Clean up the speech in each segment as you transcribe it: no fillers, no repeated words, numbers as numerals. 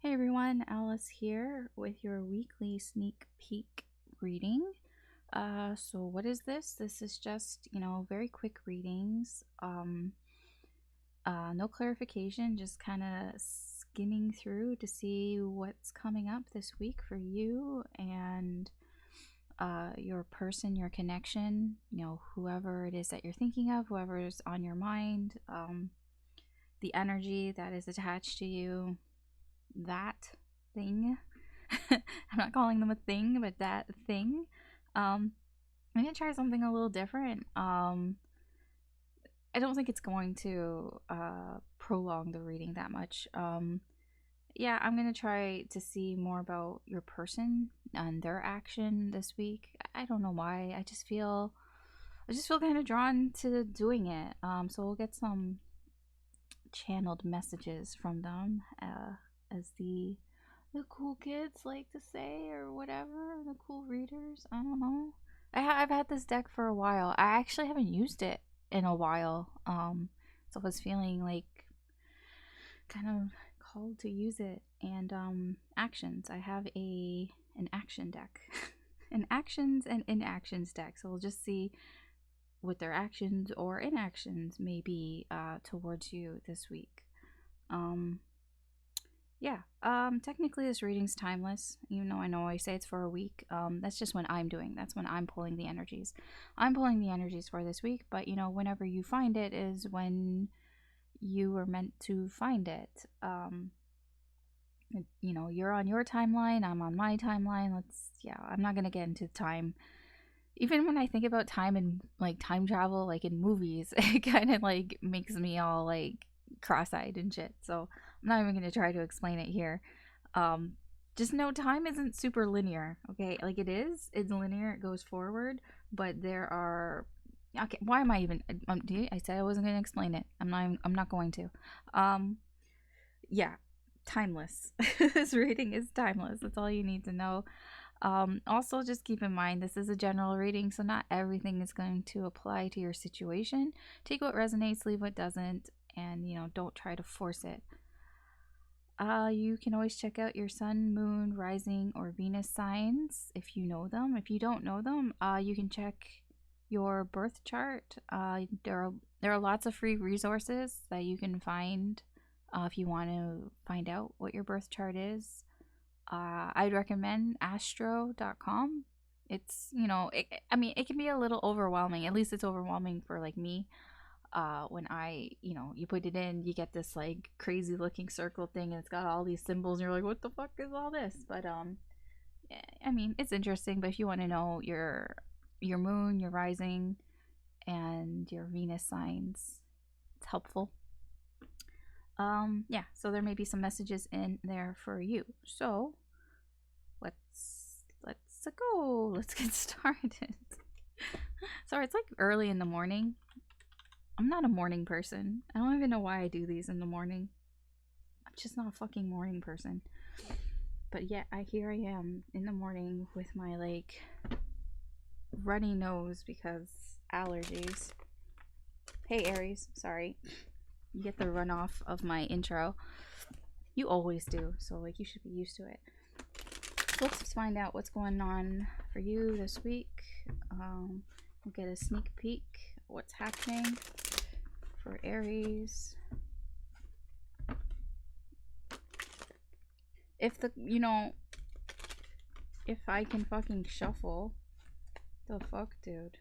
Hey everyone, Alice here with your weekly sneak peek reading. So what is this? This is just, very quick readings. No clarification, just kind of skimming through to see what's coming up this week for you and your person, your connection, whoever it is that you're thinking of, whoever is on your mind, the energy that is attached to you, that thing. I'm not calling them a thing, but that thing. I'm gonna try something a little different. I don't think it's going to prolong the reading that much. Yeah, I'm gonna try to see more about your person and their action this week. I don't know why. I just feel kind of drawn to doing it. So we'll get some channeled messages from them, as the cool kids like to say, or whatever, the cool readers. I don't know. I've had this deck for a while. I actually haven't used it in a while. So I was feeling like kind of called to use it. And actions. I have an action deck, an actions and inactions deck. So we'll just see what their actions or inactions may be towards you this week. Yeah. Technically this reading's timeless, even though I know I say it's for a week. That's just when I'm doing. That's when I'm pulling the energies. I'm pulling the energies for this week, but whenever you find it is when you were meant to find it. You're on your timeline, I'm on my timeline. I'm not gonna get into time. Even when I think about time and like time travel, like in movies, it kind of like makes me all like cross-eyed and shit. So I'm not even gonna try to explain it here. Um, just know time isn't super linear. Okay, like it's linear. It goes forward, but there are. Okay, why am I even? I said I wasn't gonna explain it. I'm not. I'm not going to. Um, yeah, timeless. This reading is timeless. That's all you need to know. Also, just keep in mind this is a general reading, so not everything is going to apply to your situation. Take what resonates, leave what doesn't, and don't try to force it. You can always check out your sun, moon, rising, or Venus signs if you know them. If you don't know them, you can check your birth chart. There are lots of free resources that you can find if you want to find out what your birth chart is. I'd recommend astro.com. It's, it can be a little overwhelming. At least it's overwhelming for like me. When you put it in, you get this like crazy looking circle thing and it's got all these symbols and you're like, what the fuck is all this? But, it's interesting, but if you want to know your moon, your rising, and your Venus signs, it's helpful. Yeah, so there may be some messages in there for you. So let's go. Let's get started. Sorry, it's like early in the morning. I'm not a morning person. I don't even know why I do these in the morning. I'm just not a fucking morning person. But yet, here I am in the morning with my like runny nose because allergies. Hey Aries, sorry. You get the runoff of my intro. You always do, so like you should be used to it. Let's find out what's going on for you this week. We'll get a sneak peek what's happening for Aries. If I can fucking shuffle, the fuck, dude.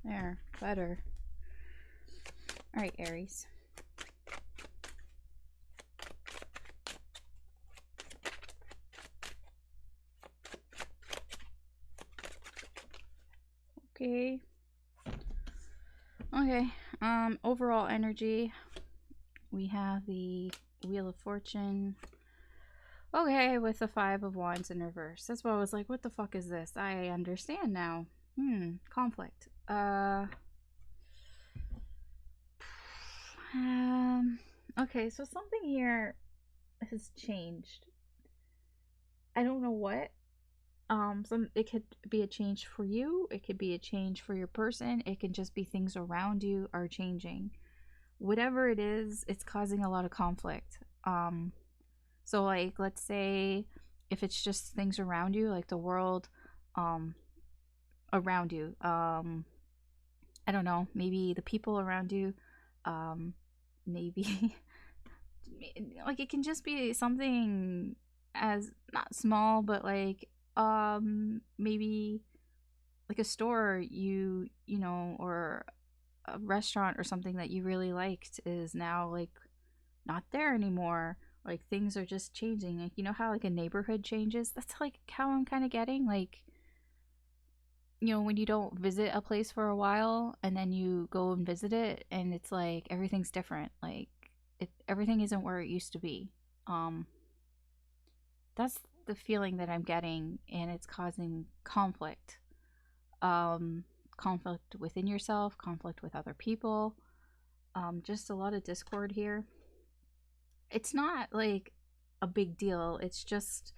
There, better. Alright, Aries. Okay. Overall energy. We have the Wheel of Fortune. Okay, with the Five of Wands in reverse. That's why I was like, what the fuck is this? I understand now. Conflict. Okay, so something here has changed. I don't know what. It could be a change for you, it could be a change for your person, it can just be things around you are changing. Whatever it is, it's causing a lot of conflict. So like let's say if it's just things around you, like the world um around you, I don't know, maybe the people around you, um maybe like it can just be something as not small but like maybe like a store you know, or a restaurant or something that you really liked is now like not there anymore. Like things are just changing. Like you know how like a neighborhood changes? That's like how I'm kind of getting like, you know, when you don't visit a place for a while and then you go and visit it and it's like everything's different. Like everything isn't where it used to be. Um that's the feeling that I'm getting, and it's causing conflict. Um Conflict within yourself, conflict with other people. Just a lot of discord here. It's not like a big deal. It's just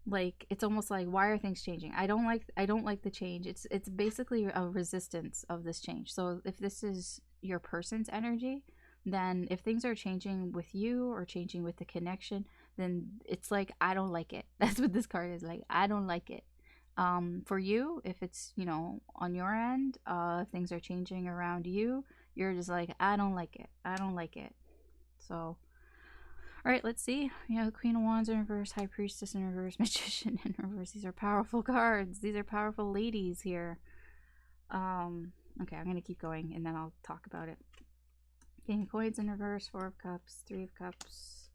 like it's almost like why are things changing? I don't like the change. It's basically a resistance of this change. So if this is your person's energy, then if things are changing with you or changing with the connection, then it's like I don't like it. That's what this card is like. I don't like it. For you, if it's, you know, on your end, things are changing around you, you're just like I don't like it. I don't like it. So all right, let's see. We have the Queen of Wands in reverse, High Priestess in reverse, Magician in reverse. These are powerful cards. These are powerful ladies here. Okay, I'm gonna keep going and then I'll talk about it. King of Coins in reverse, Four of Cups, Three of Cups,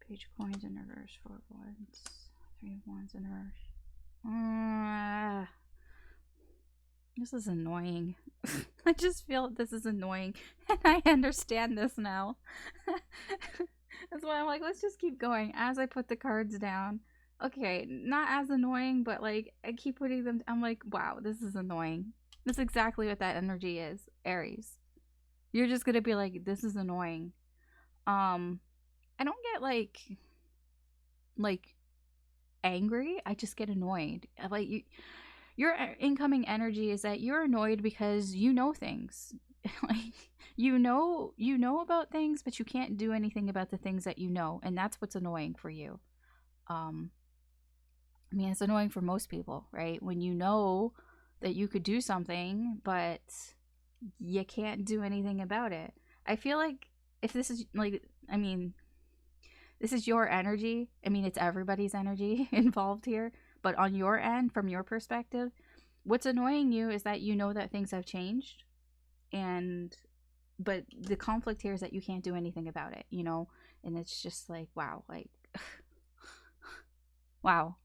Page of Coins in reverse, Four of Wands, Three of Wands in reverse. This is annoying. I just feel this is annoying, and I understand this now. That's why I'm like, let's just keep going as I put the cards down. Okay, not as annoying, but like I keep putting them. I'm like, wow, this is annoying. That's exactly what that energy is, Aries. You're just gonna be like, this is annoying. I don't get like angry. I just get annoyed. Like your incoming energy is that you're annoyed because you know things. Like you know about things, but you can't do anything about the things that you know, and that's what's annoying for you. um I mean, it's annoying for most people, right? When you know that you could do something but you can't do anything about it. I feel like if this is like, I mean, this is your energy. I mean, it's everybody's energy involved here, but on your end, from your perspective, what's annoying you is that you know that things have changed, and but the conflict here is that you can't do anything about it, you know? And it's just like, wow, like wow.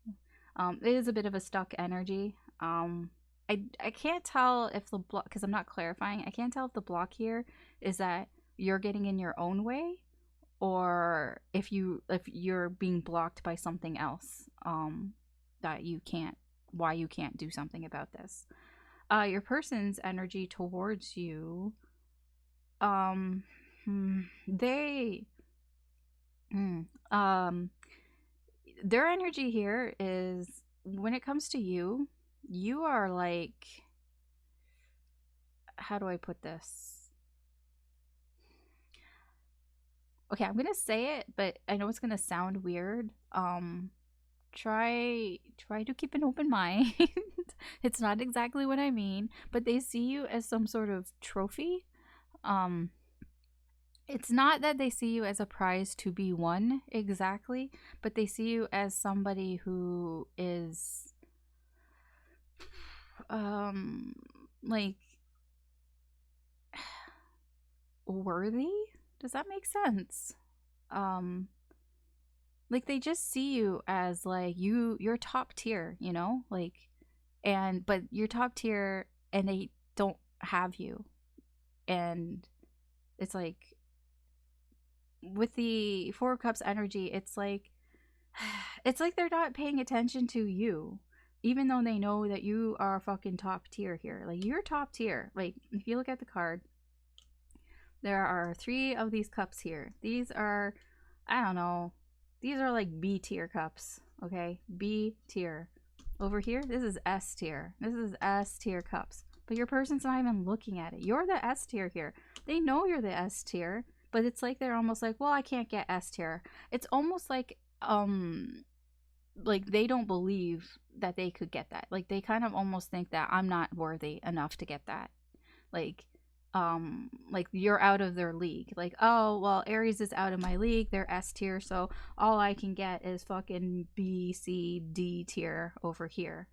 It is a bit of a stuck energy. I can't tell if the block, because I'm not clarifying, I can't tell if the block here is that you're getting in your own way, or if you're being blocked by something else, that you can't, why you can't do something about this. Your person's energy towards you, um they um their energy here is, when it comes to you, you are like, how do I put this? Okay, I'm gonna say it, but I know it's gonna sound weird. Try to keep an open mind. It's not exactly what I mean, but they see you as some sort of trophy. um it's not that they see you as a prize to be won exactly, but they see you as somebody who is um like worthy. Does that make sense? um like they just see you as like you're top tier, you know, like, and but you're top tier and they don't have you. And it's like with the Four of Cups energy, it's like it's like they're not paying attention to you, even though they know that you are fucking top tier here. Like you're top tier. Like if you look at the card, there are three of these cups here. These are, I don't know, these are like B tier cups. Okay, B tier. Over here, this is S tier. This is S tier cups. But your person's not even looking at it. You're the S tier here. They know you're the S tier, but it's like they're almost like, well, I can't get S tier. It's almost like um like they don't believe that they could get that. Like they kind of almost think that I'm not worthy enough to get that. Like you're out of their league. Like, oh well, Aries is out of my league, they're S tier, so all I can get is fucking B, C, D tier over here.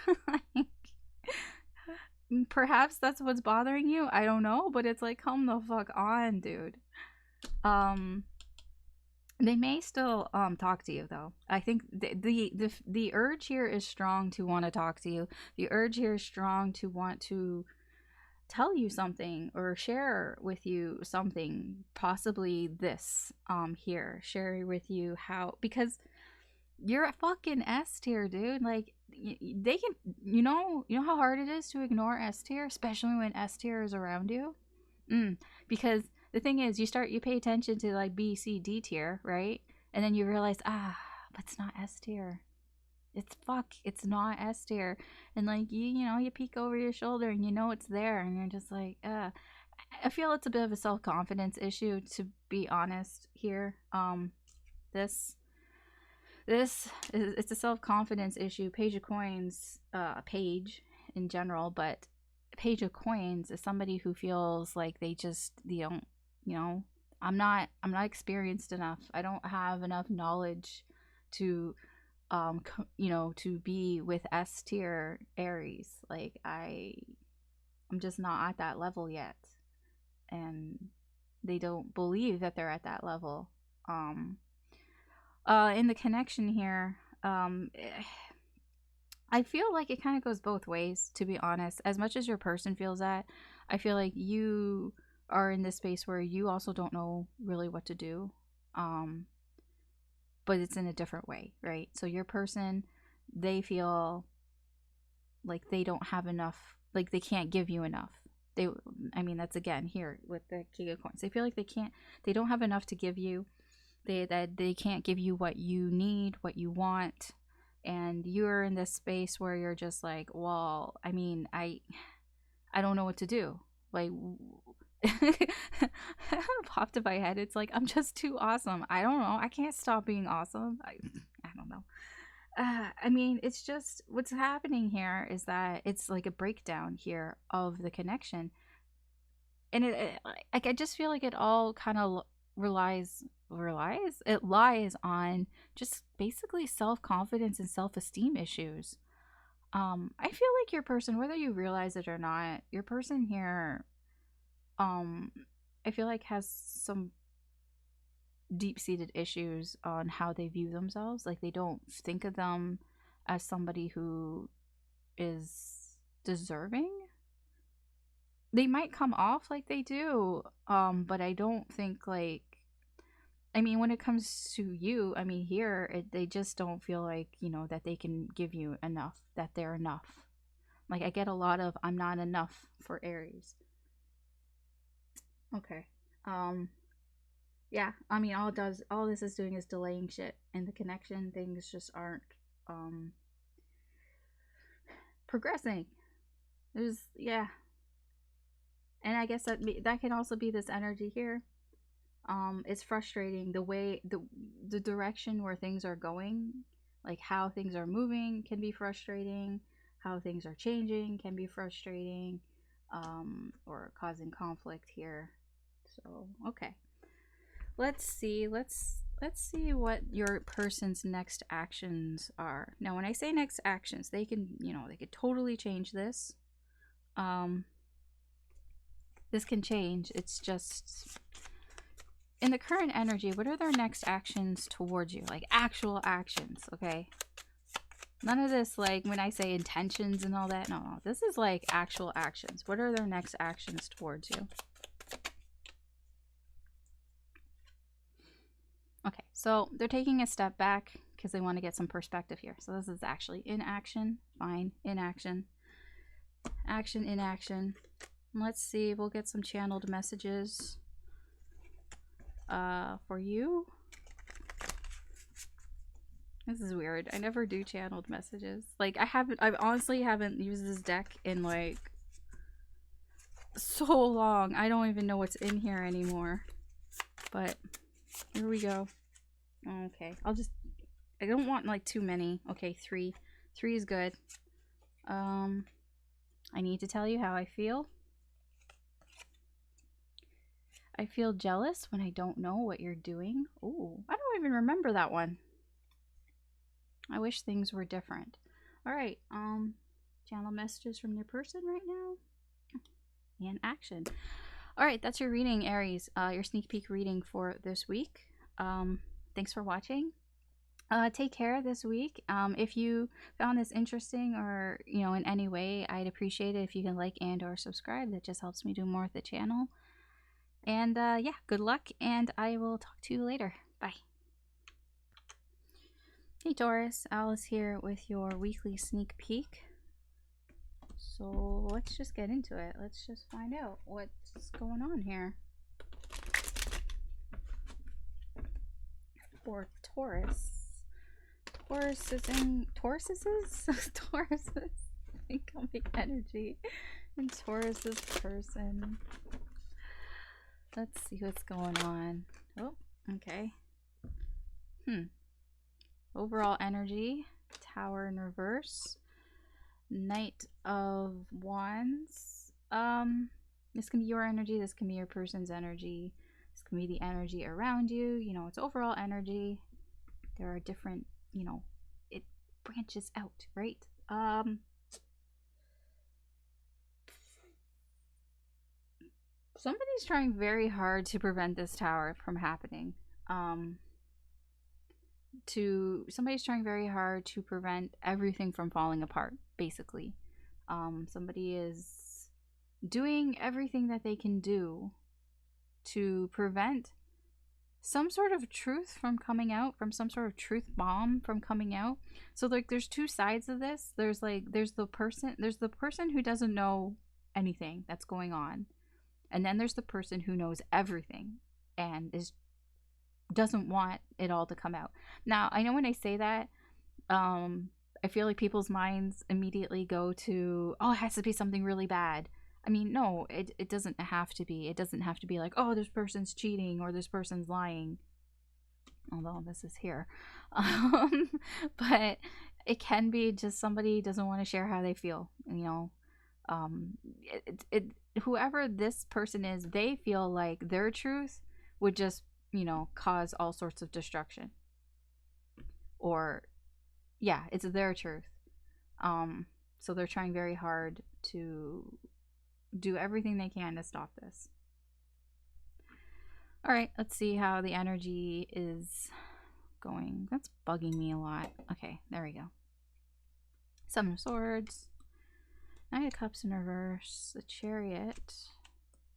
Like, perhaps that's what's bothering you, I don't know, but it's like, come the fuck on, dude. um they may still talk to you though. I think the urge here is strong to want to talk to you. The urge here is strong to want to tell you something or share with you something, possibly this here, share with you how, because you're a fucking S tier, dude. Like they can, you know how hard it is to ignore S tier, especially when S tier is around you. Because the thing is, you pay attention to like B, C, D tier, right? And then you realize, but it's not S tier. It's not S tier. And like you peek over your shoulder and you know it's there, and you're just like, I feel it's a bit of a self-confidence issue, to be honest here. This is, it's a self-confidence issue. Page of Coins, page in general, but Page of Coins is somebody who feels like they don't, I'm not experienced enough. I don't have enough knowledge to to be with S tier Aries. Like I'm just not at that level yet. And they don't believe that they're at that level. In the connection here, I feel like it kind of goes both ways, to be honest. As much as your person feels that, I feel like you are in this space where you also don't know really what to do. But it's in a different way, right? So your person, they feel like they don't have enough, like they can't give you enough. That's again here with the King of Coins. They feel like they don't have enough to give you. They can't give you what you need, what you want. And you're in this space where you're just like, well, I don't know what to do. Like, popped in my head. It's like, I'm just too awesome. I don't know. I can't stop being awesome. I don't know. It's just what's happening here is that it's like a breakdown here of the connection, and like I just feel like it all kind of relies it lies on just basically self-confidence and self-esteem issues. I feel like your person, whether you realize it or not, your person here, I feel like has some deep-seated issues on how they view themselves. Like they don't think of them as somebody who is deserving. They might come off like they do, but I don't think like, when it comes to you, they just don't feel like, that they can give you enough, that they're enough. Like I get a lot of I'm not enough for Aries. Okay. Yeah, all this is doing is delaying shit, and the connection things just aren't progressing. Yeah. And I guess that can also be this energy here. It's frustrating the way the direction where things are going, like how things are moving can be frustrating, how things are changing can be frustrating, or causing conflict here. So okay, let's see what your person's next actions are. Now when I say next actions, they could totally change this. This can change. It's just in the current energy, what are their next actions towards you? Like actual actions, okay? None of this like when I say intentions and all that. No. This is like actual actions. What are their next actions towards you? Okay, so they're taking a step back because they want to get some perspective here. So this is actually inaction. Fine. Inaction. Action, inaction. Let's see. We'll get some channeled messages for you. This is weird. I never do channeled messages. Like I honestly haven't used this deck in like so long. I don't even know what's in here anymore. But here we go. Okay, I don't want like too many. Okay, three. Three is good. I need to tell you how I feel. I feel jealous when I don't know what you're doing. Ooh, I don't even remember that one. I wish things were different. All right, channel messages from your person right now. And action. All right, that's your reading, Aries. Your sneak peek reading for this week. Thanks for watching. Take care this week. If you found this interesting or in any way, I'd appreciate it if you can like and or subscribe. That just helps me do more with the channel. And yeah, good luck, and I will talk to you later. Bye. Hey Taurus, Alice here with your weekly sneak peek. So let's just get into it. Let's just find out what's going on here. For Taurus. Taurus's incoming energy and Taurus's person. Let's see what's going on. Oh, okay. Overall energy, Tower in reverse, Knight of Wands. This can be your energy, this can be your person's energy, this can be the energy around you. It's overall energy. There are different, it branches out, right? Somebody's trying very hard to prevent this tower from happening. Somebody's trying very hard to prevent everything from falling apart, basically. Somebody is doing everything that they can do to prevent some sort of truth from coming out, from some sort of truth bomb from coming out. So like there's two sides of this. There's the person who doesn't know anything that's going on. And then there's the person who knows everything and doesn't want it all to come out. Now, I know when I say that, I feel like people's minds immediately go to, oh, it has to be something really bad. I mean, no, it doesn't have to be. It doesn't have to be like, oh, this person's cheating or this person's lying. Although this is here. But it can be just somebody doesn't want to share how they feel, whoever this person is, they feel like their truth would just cause all sorts of destruction, or yeah, it's their truth. So they're trying very hard to do everything they can to stop this. All right, let's see how the energy is going. That's bugging me a lot. Okay, there we go. Seven of Swords, Knight of Cups in reverse, the Chariot,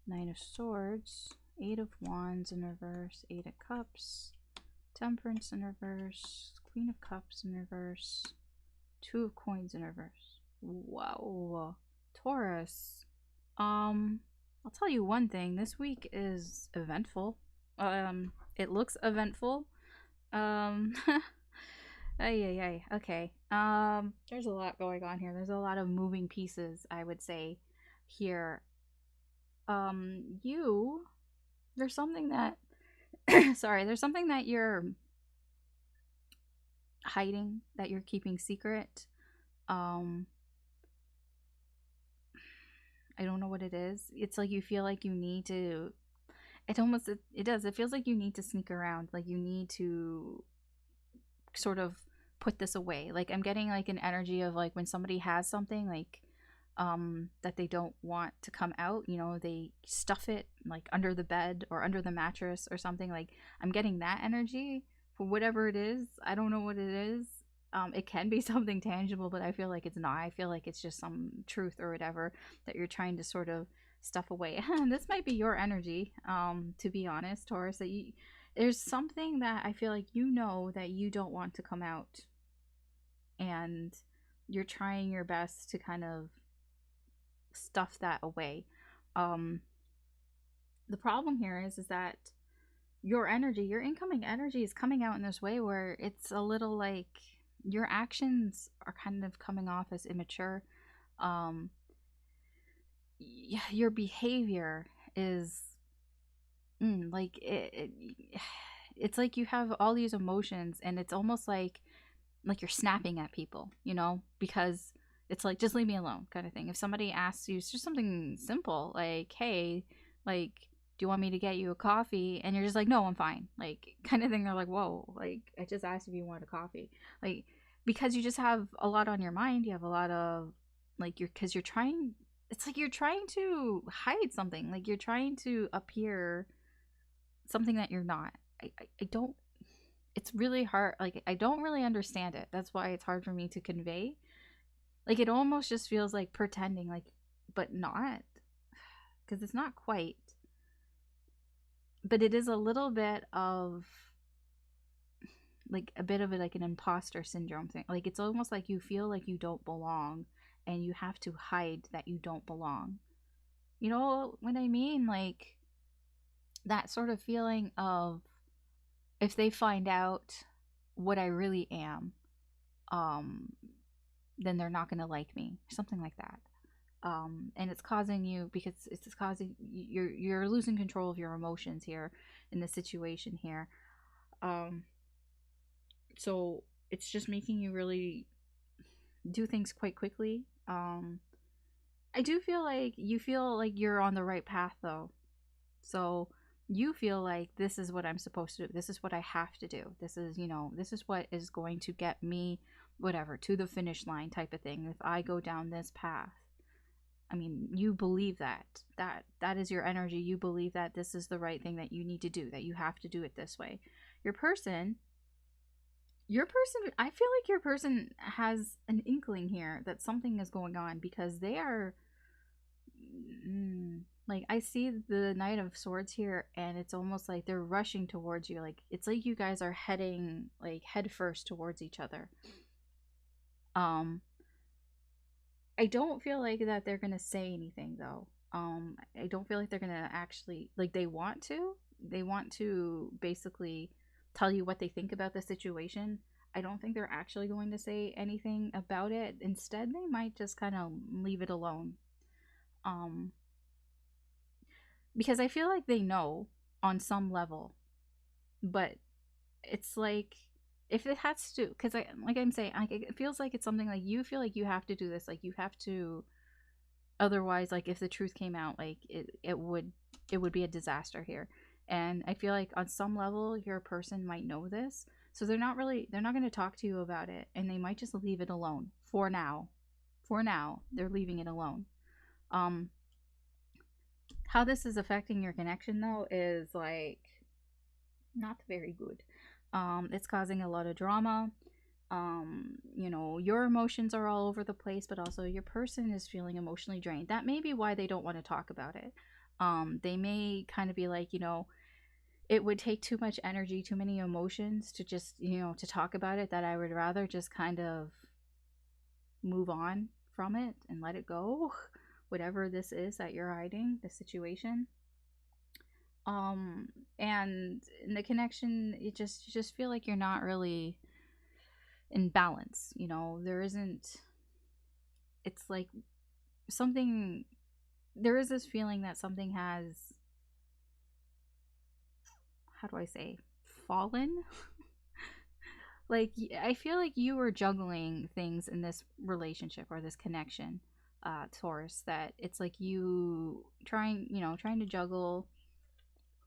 Knight of Swords, Eight of Wands in reverse, Eight of Cups, Temperance in reverse, Queen of Cups in reverse, Two of Coins in reverse. Wow. Taurus. I'll tell you one thing. This week is eventful. It looks eventful. Okay. There's a lot going on here. There's a lot of moving pieces, I would say, here. There's something that there's something that you're hiding, that you're keeping secret. I don't know what it is. It's like you feel like you need to, it feels like you need to sneak around, like you need to sort of put this away. Like I'm getting like an energy of like when somebody has something like that they don't want to come out, they stuff it like under the bed or under the mattress or something. Like I'm getting that energy for whatever it is. I don't know what it is. It can be something tangible, but I feel like it's not. I feel like it's just some truth or whatever that you're trying to sort of stuff away. This might be your energy, to be honest, Taurus, that there's something that I feel like that you don't want to come out, and you're trying your best to kind of stuff that away. The problem here is that your incoming energy is coming out in this way where it's a little like your actions are kind of coming off as immature. Your behavior is like it's like you have all these emotions, and it's almost like you're snapping at people, because it's like, just leave me alone kind of thing. If somebody asks you, it's just something simple like, hey, like, do you want me to get you a coffee? And you're just like, no, I'm fine, like, kind of thing. They're like, whoa, like, I just asked if you wanted a coffee. Like, because you just have a lot on your mind. You have a lot of, like, because you're trying, it's like you're trying to hide something, like you're trying to appear something that you're not. I don't, it's really hard, like, I don't really understand it. That's why it's hard for me to convey. Like, it almost just feels like pretending, like, but not, because it's not quite, but it is a little bit of, like, a bit of it, like an imposter syndrome thing. Like, it's almost like you feel like you don't belong, and you have to hide that you don't belong. You know what I mean? Like, that sort of feeling of, if they find out what I really am, um then they're not going to like me, something like that. And it's causing you, because it's causing, you're losing control of your emotions here in the situation here. um so it's just making you really do things quite quickly. I do feel like you feel like you're on the right path, though. So you feel like, this is what I'm supposed to do. This is what I have to do. This is, this is what is going to get me, whatever, to the finish line, type of thing. If I go down this path, I mean, you believe that is your energy. You believe that this is the right thing that you need to do, that you have to do it this way. Your person, I feel like your person has an inkling here that something is going on, because they are, like, I see the Knight of Swords here, and it's almost like they're rushing towards you. Like, it's like you guys are heading, like, head first towards each other. um I don't feel like that they're gonna say anything, though. I don't feel like they're gonna actually, like, they want to basically tell you what they think about the situation. I don't think they're actually going to say anything about it. Instead, they might just kind of leave it alone. Um, because I feel like they know on some level, but it's like, if it has to, because like I'm saying, like, it feels like it's something like you feel like you have to do this, like you have to, otherwise, like, if the truth came out, like, it would be a disaster here. And I feel like on some level your person might know this, so they're not going to talk to you about it, and they might just leave it alone for now. For now, they're leaving it alone. um how this is affecting your connection, though, is like not very good. It's causing a lot of drama. Your emotions are all over the place, but also your person is feeling emotionally drained. That may be why they don't want to talk about it. They may kind of be like, it would take too much energy, too many emotions to just, to talk about it, that I would rather just kind of move on from it and let it go, whatever this is that you're hiding, the situation. um and in the connection, you just feel like you're not really in balance. There isn't, it's like something, there is this feeling that something has, how do I say, fallen. Like, I feel like you were juggling things in this relationship or this connection, Taurus, that it's like you trying to juggle.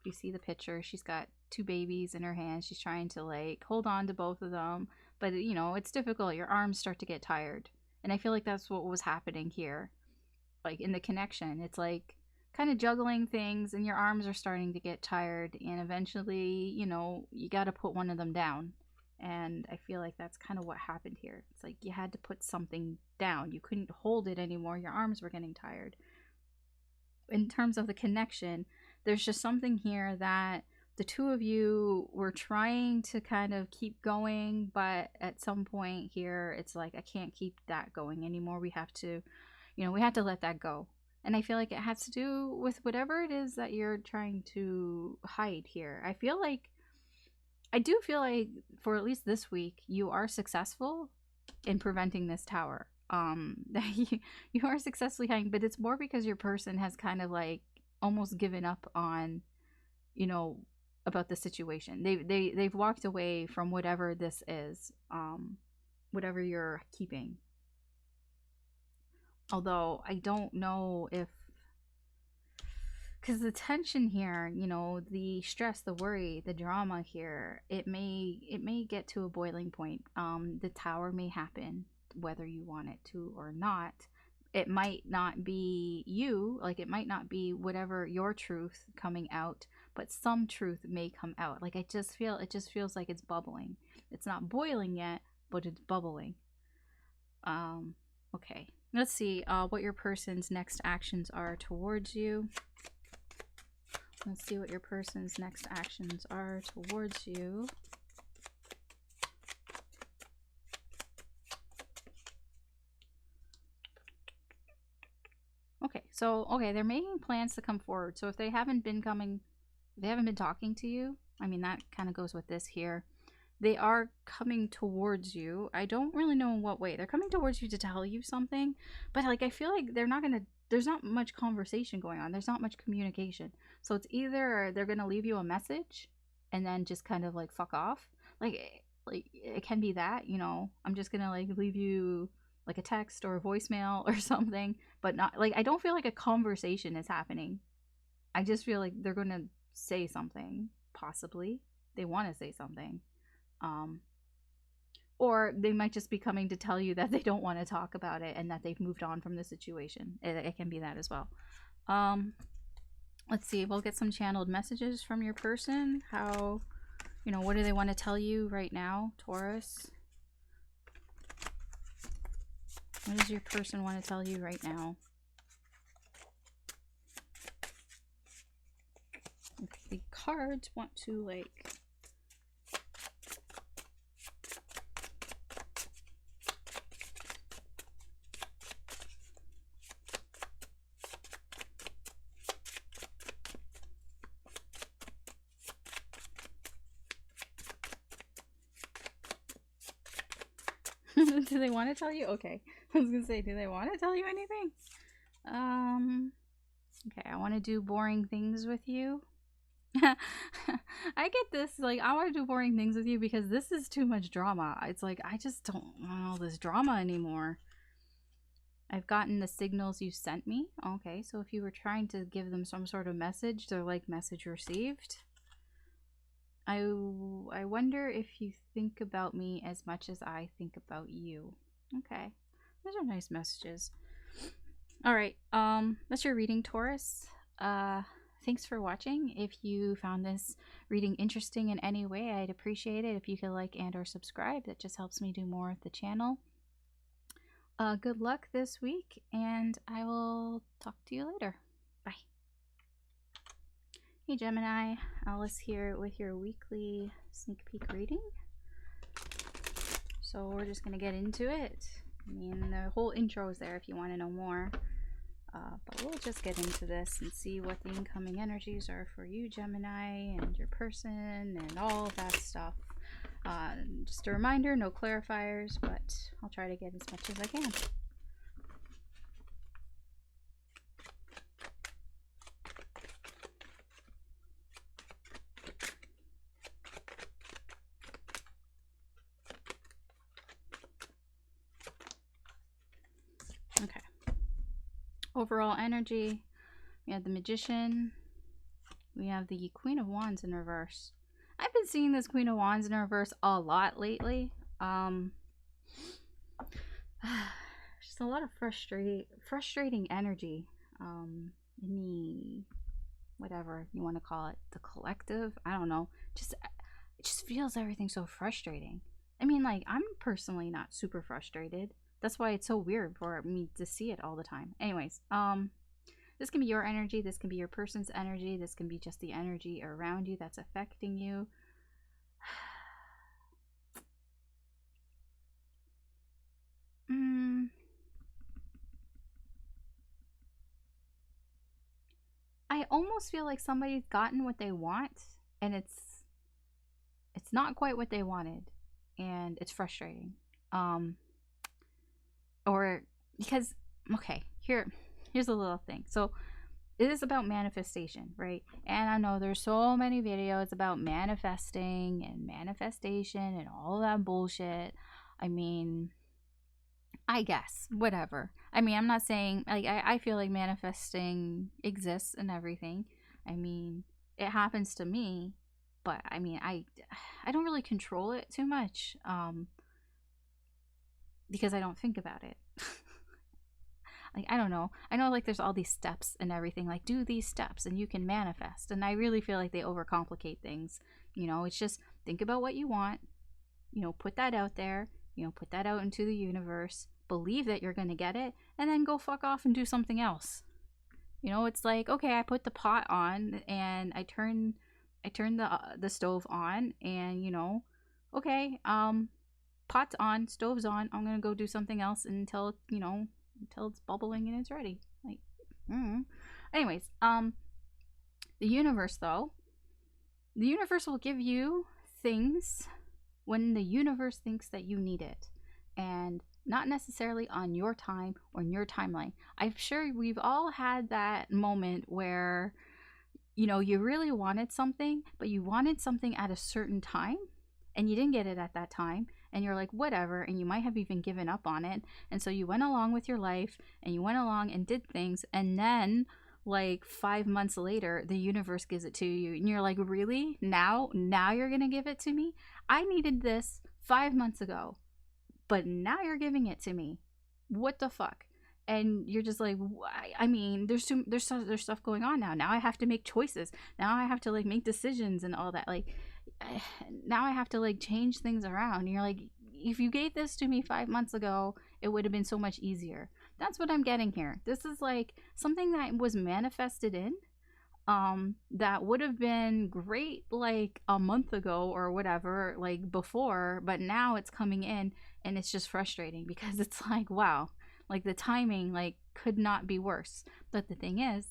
You see the picture, she's got two babies in her hands, she's trying to, like, hold on to both of them, but it's difficult. Your arms start to get tired, and I feel like that's what was happening here. Like, in the connection, it's like kind of juggling things, and your arms are starting to get tired, and eventually, you got to put one of them down. And I feel like that's kind of what happened here. It's like you had to put something down, you couldn't hold it anymore, your arms were getting tired. In terms of the connection, there's just something here that the two of you were trying to kind of keep going, but at some point here, it's like, I can't keep that going anymore. We have to, we have to let that go. And I feel like it has to do with whatever it is that you're trying to hide here. I do feel like for at least this week, you are successful in preventing this tower. That you are successfully hiding, but it's more because your person has kind of, like, almost given up on, you know about the situation. They've walked away from whatever this is, whatever you're keeping. Although I don't know if, because the tension here, you know, the stress, the worry, the drama here, it may get to a boiling point. The tower may happen whether you want it to or not. It might not be you, like it might not be whatever your truth coming out, but some truth may come out. Like it just feels like it's bubbling. It's not boiling yet, but it's bubbling. Okay. Let's see what your person's next actions are towards you. Let's see what your person's next actions are towards you. Okay, so they're making plans to come forward. So if they haven't been talking to you, I mean that kind of goes with this here. They are coming towards you. I don't really know in what way. They're coming towards you to tell you something, but like I feel like there's not much conversation going on. There's not much communication. So it's either they're gonna leave you a message and then just kind of like fuck off. Like it can be that, you know, I'm just gonna like leave you like a text or a voicemail or something, but not like I don't feel like a conversation is happening. I just feel like they're gonna say something, possibly. They want to say something. Or they might just be coming to tell you that they don't want to talk about it and that they've moved on from the situation. It can be that as well. Let's see, we'll get some channeled messages from your person. How, you know, what do they want to tell you right now, Taurus? What does your person want to tell you right now? If the cards want to, like... Do they want to tell you? Okay. I was gonna say, do they want to tell you anything? Okay, I want to do boring things with you. I get this, like, I want to do boring things with you because this is too much drama. It's like, I just don't want all this drama anymore. I've gotten the signals you sent me. Okay, so if you were trying to give them some sort of message, they're like, message received. I wonder if you think about me as much as I think about you. Okay, those are nice messages. All right, that's your reading, Taurus. Thanks for watching. If you found this reading interesting in any way, I'd appreciate it if you could like and or subscribe. That just helps me do more of the channel. Good luck this week, and I will talk to you later. Bye. Hey Gemini, Alice here with your weekly sneak peek reading. So we're just gonna get into it. I mean, the whole intro is there if you want to know more. But we'll just get into this and see what the incoming energies are for you, Gemini, and your person, and all of that stuff. Just a reminder, no clarifiers, but I'll try to get as much as I can. Okay. Overall energy, we have the Magician, we have the Queen of Wands in reverse. I've been seeing this Queen of Wands in reverse a lot lately. Just a lot of frustrating energy in the, whatever you want to call it, the collective. I don't know. It just feels everything so frustrating. I mean, like, I'm personally not super frustrated. That's why it's so weird for me to see it all the time. Anyways, this can be your energy, this can be your person's energy, this can be just the energy around you that's affecting you. I almost feel like somebody's gotten what they want, and it's not quite what they wanted, and it's frustrating. Or because, okay, here's a little thing. So it is about manifestation, right? And I know there's so many videos about manifesting and manifestation and all that bullshit. I mean, I guess, whatever. I mean, I'm not saying, like, I feel like manifesting exists and everything. I mean, it happens to me, but I mean, I don't really control it too much, because I don't think about it. Like, I don't know. I know, like, there's all these steps and everything. Like, do these steps and you can manifest. And I really feel like they overcomplicate things. You know, it's just think about what you want, put that out there, put that out into the universe, believe that you're going to get it, and then go fuck off and do something else. It's like, okay, I put the pot on and I turn the stove on, and okay, pot's on, stove's on. I'm going to go do something else until it's bubbling and it's ready. Like, anyways, the universe though, the universe will give you things when the universe thinks that you need it, and not necessarily on your time or in your timeline. I'm sure we've all had that moment where you really wanted something, but you wanted something at a certain time and you didn't get it at that time, and you're like, whatever, and you might have even given up on it. And so you went along with your life and you went along and did things, and then like 5 months later the universe gives it to you, and you're like, really? Now you're gonna give it to me? I needed this 5 months ago, but now you're giving it to me. What the fuck? And you're just like, I mean, there's stuff going on now. Now I have to make choices. Now I have to like make decisions and all that. Like, now I have to like change things around. And you're like, if you gave this to me 5 months ago, it would have been so much easier. That's what I'm getting here. This is like something that was manifested in, that would have been great like a month ago or whatever, like before, but now it's coming in, and it's just frustrating because it's like, wow, like the timing like could not be worse. But the thing is,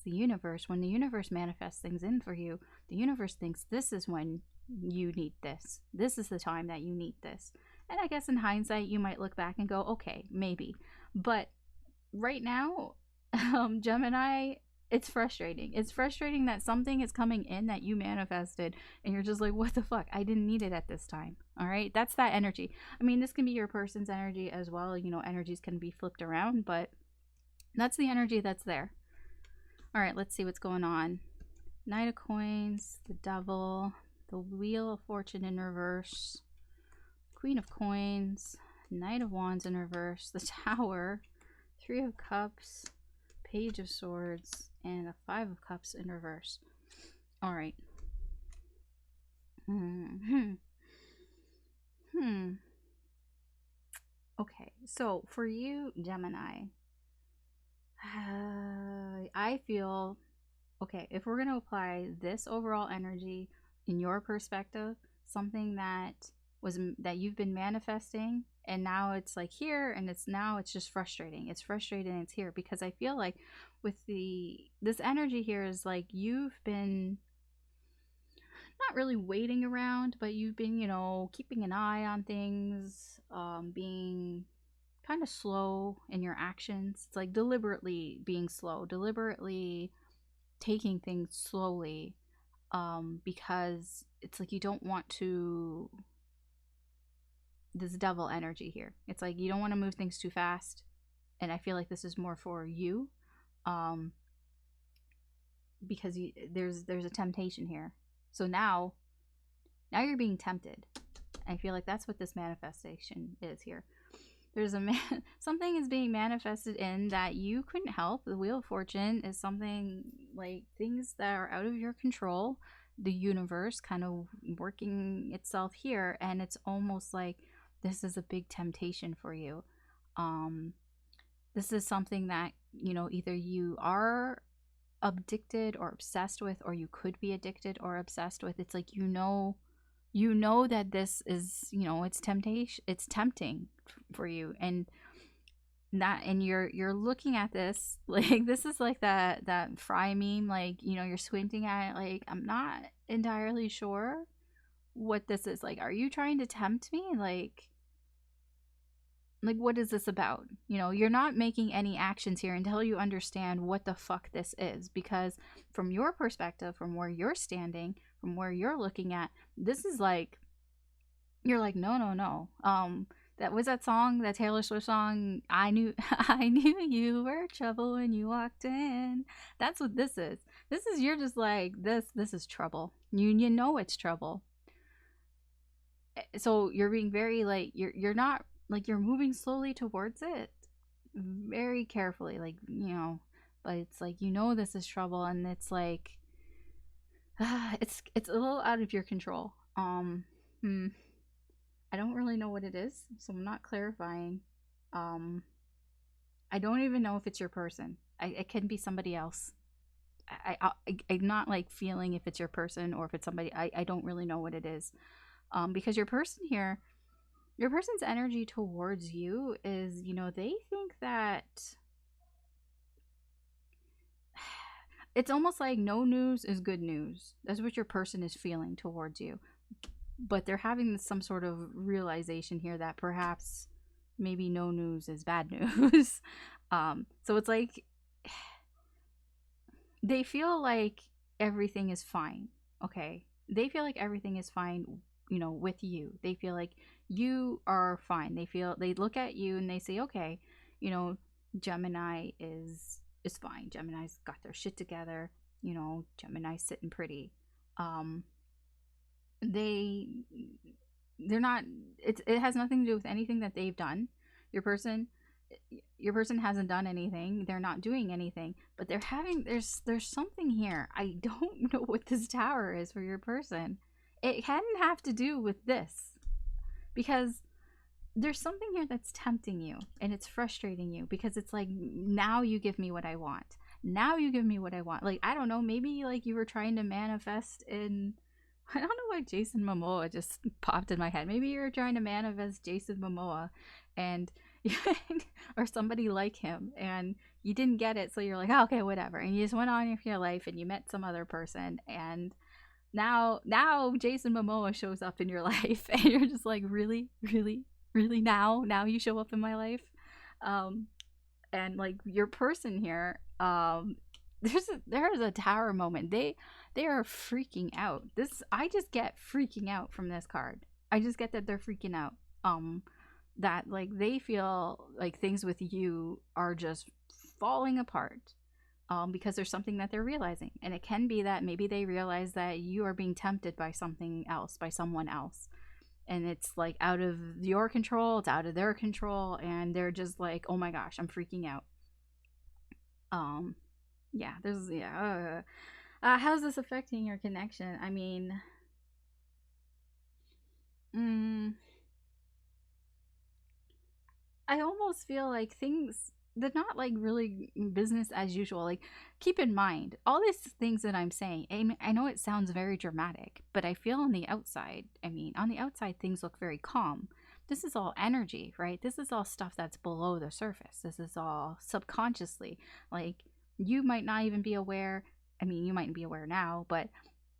when the universe manifests things in for you, the universe thinks this is when you need this. This is the time that you need this. And I guess in hindsight, you might look back and go, okay, maybe. But right now, Gemini, it's frustrating. It's frustrating that something is coming in that you manifested, and you're just like, what the fuck? I didn't need it at this time. All right. That's that energy. I mean, this can be your person's energy as well. Energies can be flipped around, but that's the energy that's there. All right. Let's see what's going on. Knight of Coins, the Devil, the Wheel of Fortune in reverse, Queen of Coins, Knight of Wands in reverse, the Tower, Three of Cups, Page of Swords, and the Five of Cups in reverse. All right. Okay, so for you, Gemini, I feel, okay, if we're going to apply this overall energy in your perspective, something that you've been manifesting, and now it's like here, and it's just frustrating. It's frustrating, it's here, because I feel like with this energy here is like you've been not really waiting around, but you've been, keeping an eye on things, being kind of slow in your actions. It's like deliberately being slow, deliberately taking things slowly, because it's like you don't want to, this devil energy here. It's like you don't want to move things too fast, and I feel like this is more for you, because there's a temptation here. So now you're being tempted. I feel like that's what this manifestation is here. There's something is being manifested in that you couldn't help. The Wheel of Fortune is something like things that are out of your control. The universe kind of working itself here, and it's almost like this is a big temptation for you. This is something that either you are addicted or obsessed with, or you could be addicted or obsessed with. It's like that this is it's temptation, it's tempting for you, and you're looking at this like this is like that Fry meme, like you're squinting at it like, I'm not entirely sure what this is. Like, are you trying to tempt me? Like Like, what is this about? You know, you're not making any actions here until you understand what the fuck this is. Because from your perspective, from where you're standing, from where you're looking at, this is like, you're like, no, no, no. That was that song, that Taylor Swift song. I knew, I knew you were trouble when you walked in. That's what this is. This is, you're just like, this is trouble. You know it's trouble. So you're being very like, you're not like, you're moving slowly towards it, very carefully, like, you know, but it's like, you know, this is trouble, and it's like, it's a little out of your control. Hmm, I don't really know what it is, so I'm not clarifying. um I don't even know if it's your person. It can be somebody else. I'm not like feeling if it's your person or if it's somebody. I don't really know what it is. Because your person here, your person's energy towards you is, you know, they think that it's almost like no news is good news. That's what your person is feeling towards you. But they're having some sort of realization here that perhaps maybe no news is bad news. So it's like they feel like everything is fine. Okay. They feel like everything is fine, you know, with you. They feel like you are fine. They look at you and they say, okay, you know, Gemini is fine. Gemini's got their shit together. You know, Gemini's sitting pretty. Um, they they're not, it has nothing to do with anything that they've done. Your person, your person hasn't done anything. They're not doing anything, but they're having, there's something here. I don't know what this tower is for your person. It hadn't have to do with this, because there's something here that's tempting you and it's frustrating you, because it's like, now you give me what I want. Now you give me what I want. Like, I don't know, maybe like you were trying to manifest in, I don't know why Jason Momoa just popped in my head. Maybe you were trying to manifest Jason Momoa and or somebody like him, and you didn't get it, so you're like, oh, okay, whatever. And you just went on with your life and you met some other person, and now Jason Momoa shows up in your life and you're just like, really, really, really, now you show up in my life. And like your person here, there's a tower moment. They are freaking out. This, I just get freaking out from this card. I just get that they're freaking out. That like they feel like things with you are just falling apart. Because there's something that they're realizing, and it can be that maybe they realize that you are being tempted by something else, by someone else, and it's like out of your control, it's out of their control, and they're just like, oh my gosh, I'm freaking out. um yeah, there's, yeah, how's this affecting your connection? I mean, mm, I almost feel like things, they're not like really business as usual. Like, keep in mind all these things that I'm saying. I know it sounds very dramatic, but I feel on the outside, I mean, on the outside, things look very calm. This is all energy, right? This is all stuff that's below the surface. This is all subconsciously. Like, you might not even be aware. I mean, you might be aware now, but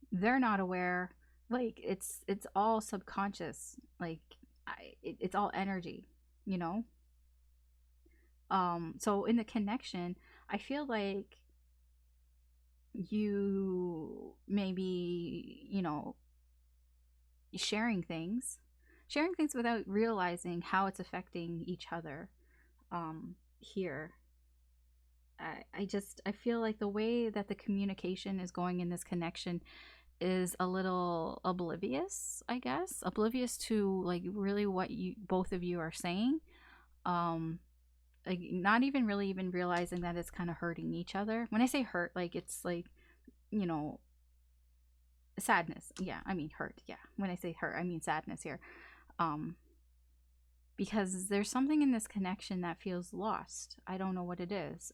they're not aware. Like, it's all subconscious. Like, it's all energy, you know. So in the connection, I feel like you maybe, you know, sharing things sharing things without realizing how it's affecting each other. Here, I feel like the way that the communication is going in this connection is a little oblivious, I guess, oblivious to like really what you both of you are saying. um like, not even really even realizing that it's kind of hurting each other. When I say hurt, like, it's like, you know, sadness. Yeah, I mean hurt. Yeah, when I say hurt, I mean sadness here. um because there's something in this connection that feels lost. I don't know what it is.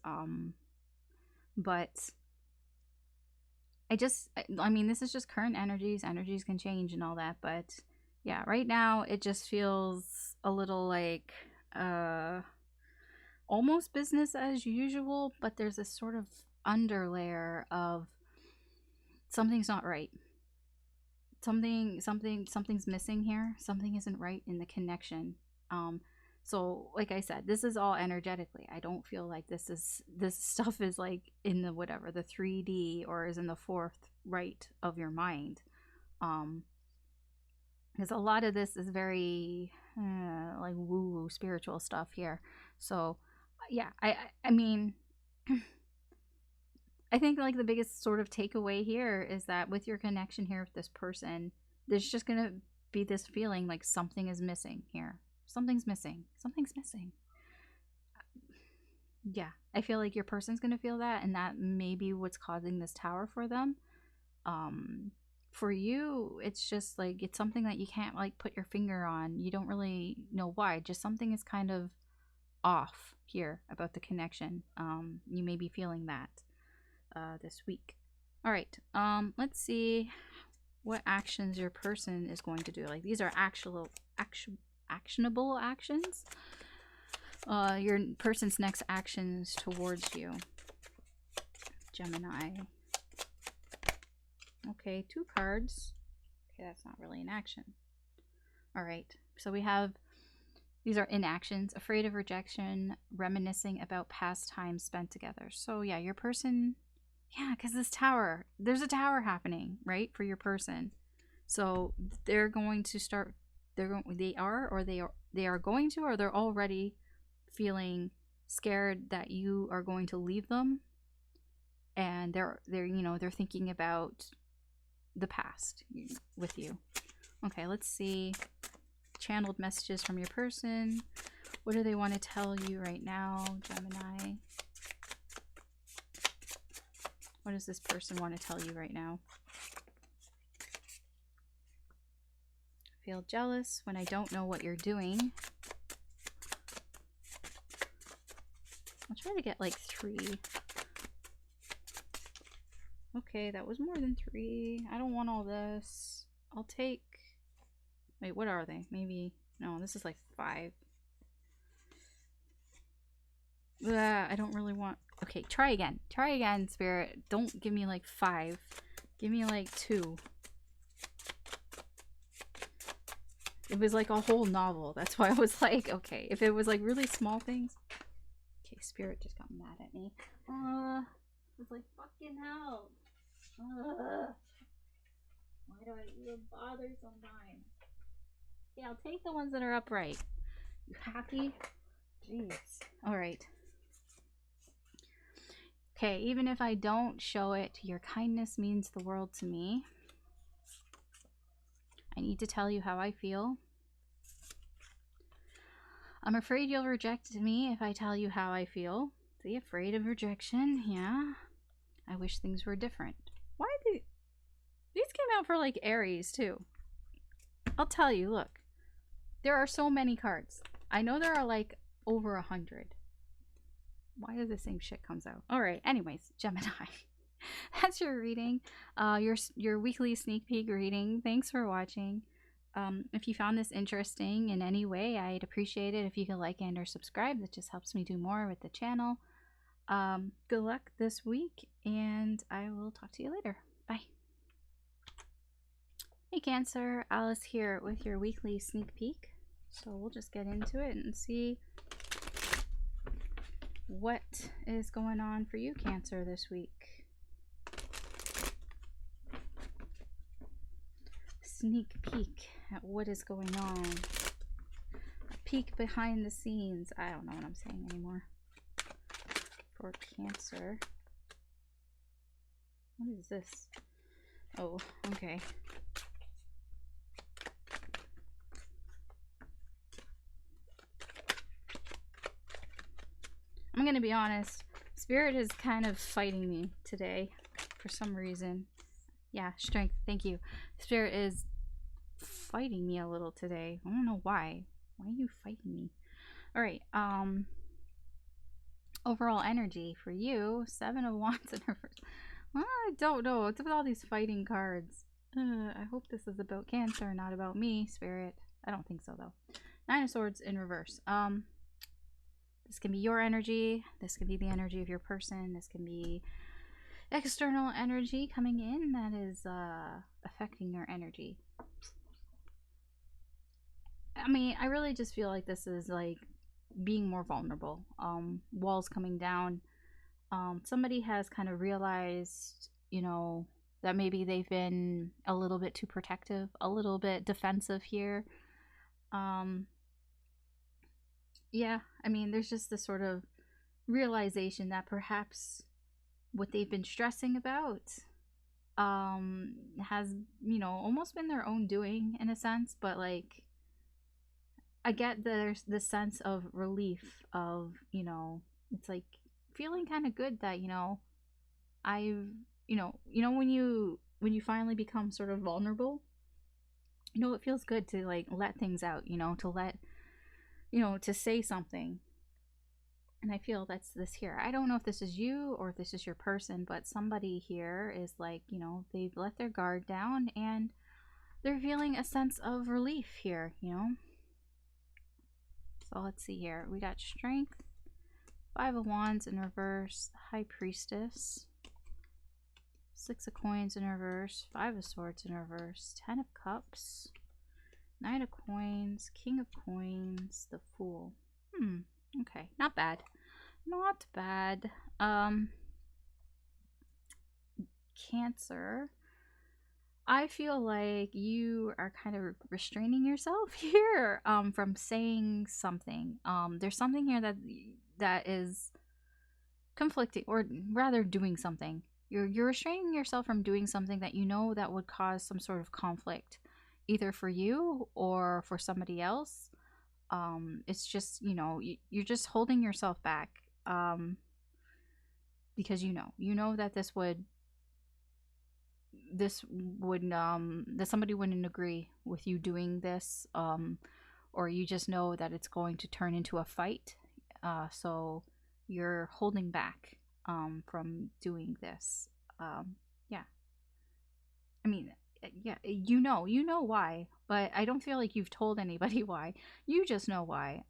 But I mean, this is just current energies. Energies can change and all that, but yeah, right now it just feels a little like uh almost business as usual, but there's a sort of underlayer of something's not right. Something's missing here. Something isn't right in the connection. So, like I said, this is all energetically. I don't feel like this stuff is like in the whatever, the 3D, or is in the fourth right of your mind. Um because a lot of this is very like woo woo spiritual stuff here. So, yeah, I mean, I think like the biggest sort of takeaway here is that with your connection here with this person, there's just gonna be this feeling like something is missing here. Something's missing. Something's missing. Yeah, I feel like your person's gonna feel that, and that may be what's causing this tower for them. Um, for you, it's just like it's something that you can't like put your finger on. You don't really know why. Just something is kind of off here about the connection. You may be feeling that this week. All right. Let's see what actions your person is going to do. Like these are actionable actions. Your person's next actions towards you, Gemini. Okay, 2 cards. Okay, that's not really an action. All right, so we have, these are inactions: afraid of rejection, reminiscing about past times spent together. So yeah, your person, yeah, because this tower, there's a tower happening, right, for your person. So they're going to start, they are going to, or they're already feeling scared that you are going to leave them, and they're thinking about the past with you. Okay, let's see. Channeled messages from your person. What do they want to tell you right now, Gemini? What does this person want to tell you right now? I feel jealous when I don't know what you're doing. I'll try to get like 3. Okay, that was more than 3. I don't want all this. I'll take... Wait, what are they? Maybe... No, this is like 5. I don't really want... Okay, try again. Try again, Spirit. Don't give me like 5. Give me like 2. It was like a whole novel. That's why I was like, okay. If it was like really small things... Okay, Spirit just got mad at me. It's like, fucking hell. Why do I even bother sometimes? Yeah, I'll take the ones that are upright. You happy? Jeez. Alright. Okay, even if I don't show it, your kindness means the world to me. I need to tell you how I feel. I'm afraid you'll reject me if I tell you how I feel. See, afraid of rejection, yeah. I wish things were different. Why are these came out for like Aries too? I'll tell you, look. There are so many cards. I know there are like over 100. Why does the same shit comes out? Alright, anyways, Gemini. That's your reading. Your weekly sneak peek reading. Thanks for watching. If you found this interesting in any way, I'd appreciate it if you could like and or subscribe. That just helps me do more with the channel. Good luck this week, and I will talk to you later. Bye. Hey Cancer, Alice here with your weekly sneak peek. So we'll just get into it and see what is going on for you, Cancer, this week. Sneak peek at what is going on. A peek behind the scenes. I don't know what I'm saying anymore. For Cancer. What is this? Oh, okay. I'm gonna be honest. Spirit is kind of fighting me today for some reason. Yeah, strength. Thank you. Spirit is fighting me a little today. I don't know why. Why are you fighting me? All right. Overall energy for you, 7 of Wands in reverse. Well, I don't know. It's about all these fighting cards. I hope this is about Cancer, not about me, Spirit. I don't think so though. 9 of Swords in reverse. This can be your energy. This can be the energy of your person. This can be external energy coming in that is affecting your energy. I mean, I really just feel like this is like being more vulnerable, walls coming down. Somebody has kind of realized, that maybe they've been a little bit too protective, a little bit defensive here. Um, yeah, I mean, there's just this sort of realization that perhaps what they've been stressing about has, almost been their own doing in a sense, but like I get there's this sense of relief of, it's like feeling kind of good that, I've, when you finally become sort of vulnerable, it feels good to like let things out, to let, to say something. And I feel that's this here. I don't know if this is you or if this is your person, but somebody here is like, they've let their guard down and they're feeling a sense of relief here. So let's see here. We got strength, Five of Wands in reverse, High Priestess, Six of Coins in reverse, Five of Swords in reverse, Ten of Cups, Nine of Coins, King of Coins, the Fool. Okay, not bad. Not bad. Cancer. I feel like you are kind of restraining yourself here from saying something. There's something here that is conflicting, or rather doing something. You're restraining yourself from doing something that you know that would cause some sort of conflict, either for you or for somebody else. It's just, you're just holding yourself back, because you know that that somebody wouldn't agree with you doing this, or you just know that it's going to turn into a fight, so you're holding back from doing this. Yeah, I mean, yeah, you know why, but I don't feel like you've told anybody why. You just know why.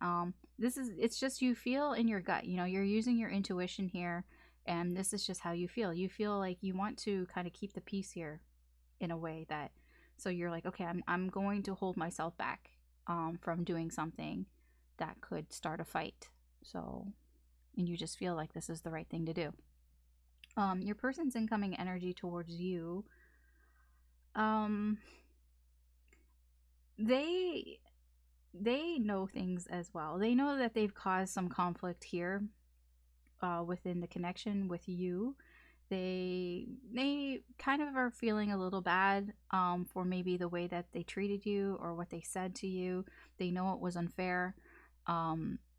It's just you feel in your gut. You're using your intuition here, and this is just how you feel. You feel like you want to kind of keep the peace here in a way that, so you're like, okay, I'm going to hold myself back from doing something that could start a fight. So, and you just feel like this is the right thing to do. Your person's incoming energy towards you, um they they know things as well. They know that they've caused some conflict here within the connection with you. They kind of are feeling a little bad for maybe the way that they treated you or what they said to you. They know it was unfair.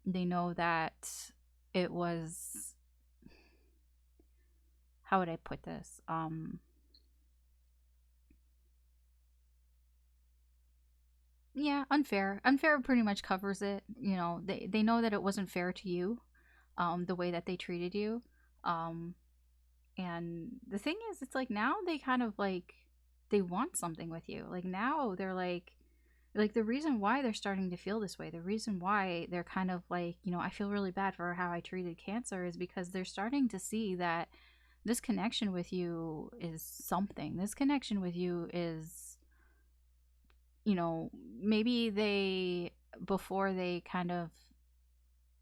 They know that it was, how would I put this? Yeah, unfair. Unfair pretty much covers it. They know that it wasn't fair to you, the way that they treated you. Um, and the thing is, it's like now they kind of like they want something with you. Like now they're like the reason why they're starting to feel this way, the reason why they're kind of like, I feel really bad for how I treated Cancer, is because they're starting to see that this connection with you is something. This connection with you is, maybe before they kind of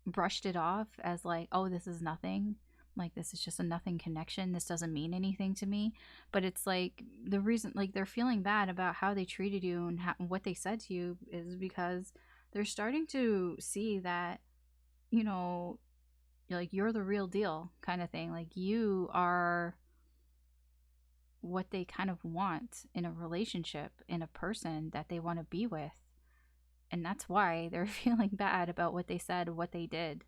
brushed it off as like, oh, this is nothing. Like, this is just a nothing connection. This doesn't mean anything to me. But it's like the reason, like, they're feeling bad about how they treated you and what they said to you is because they're starting to see that, you know, like, you're the real deal kind of thing. Like, you are what they kind of want in a relationship, in a person that they want to be with. And that's why they're feeling bad about what they said, what they did.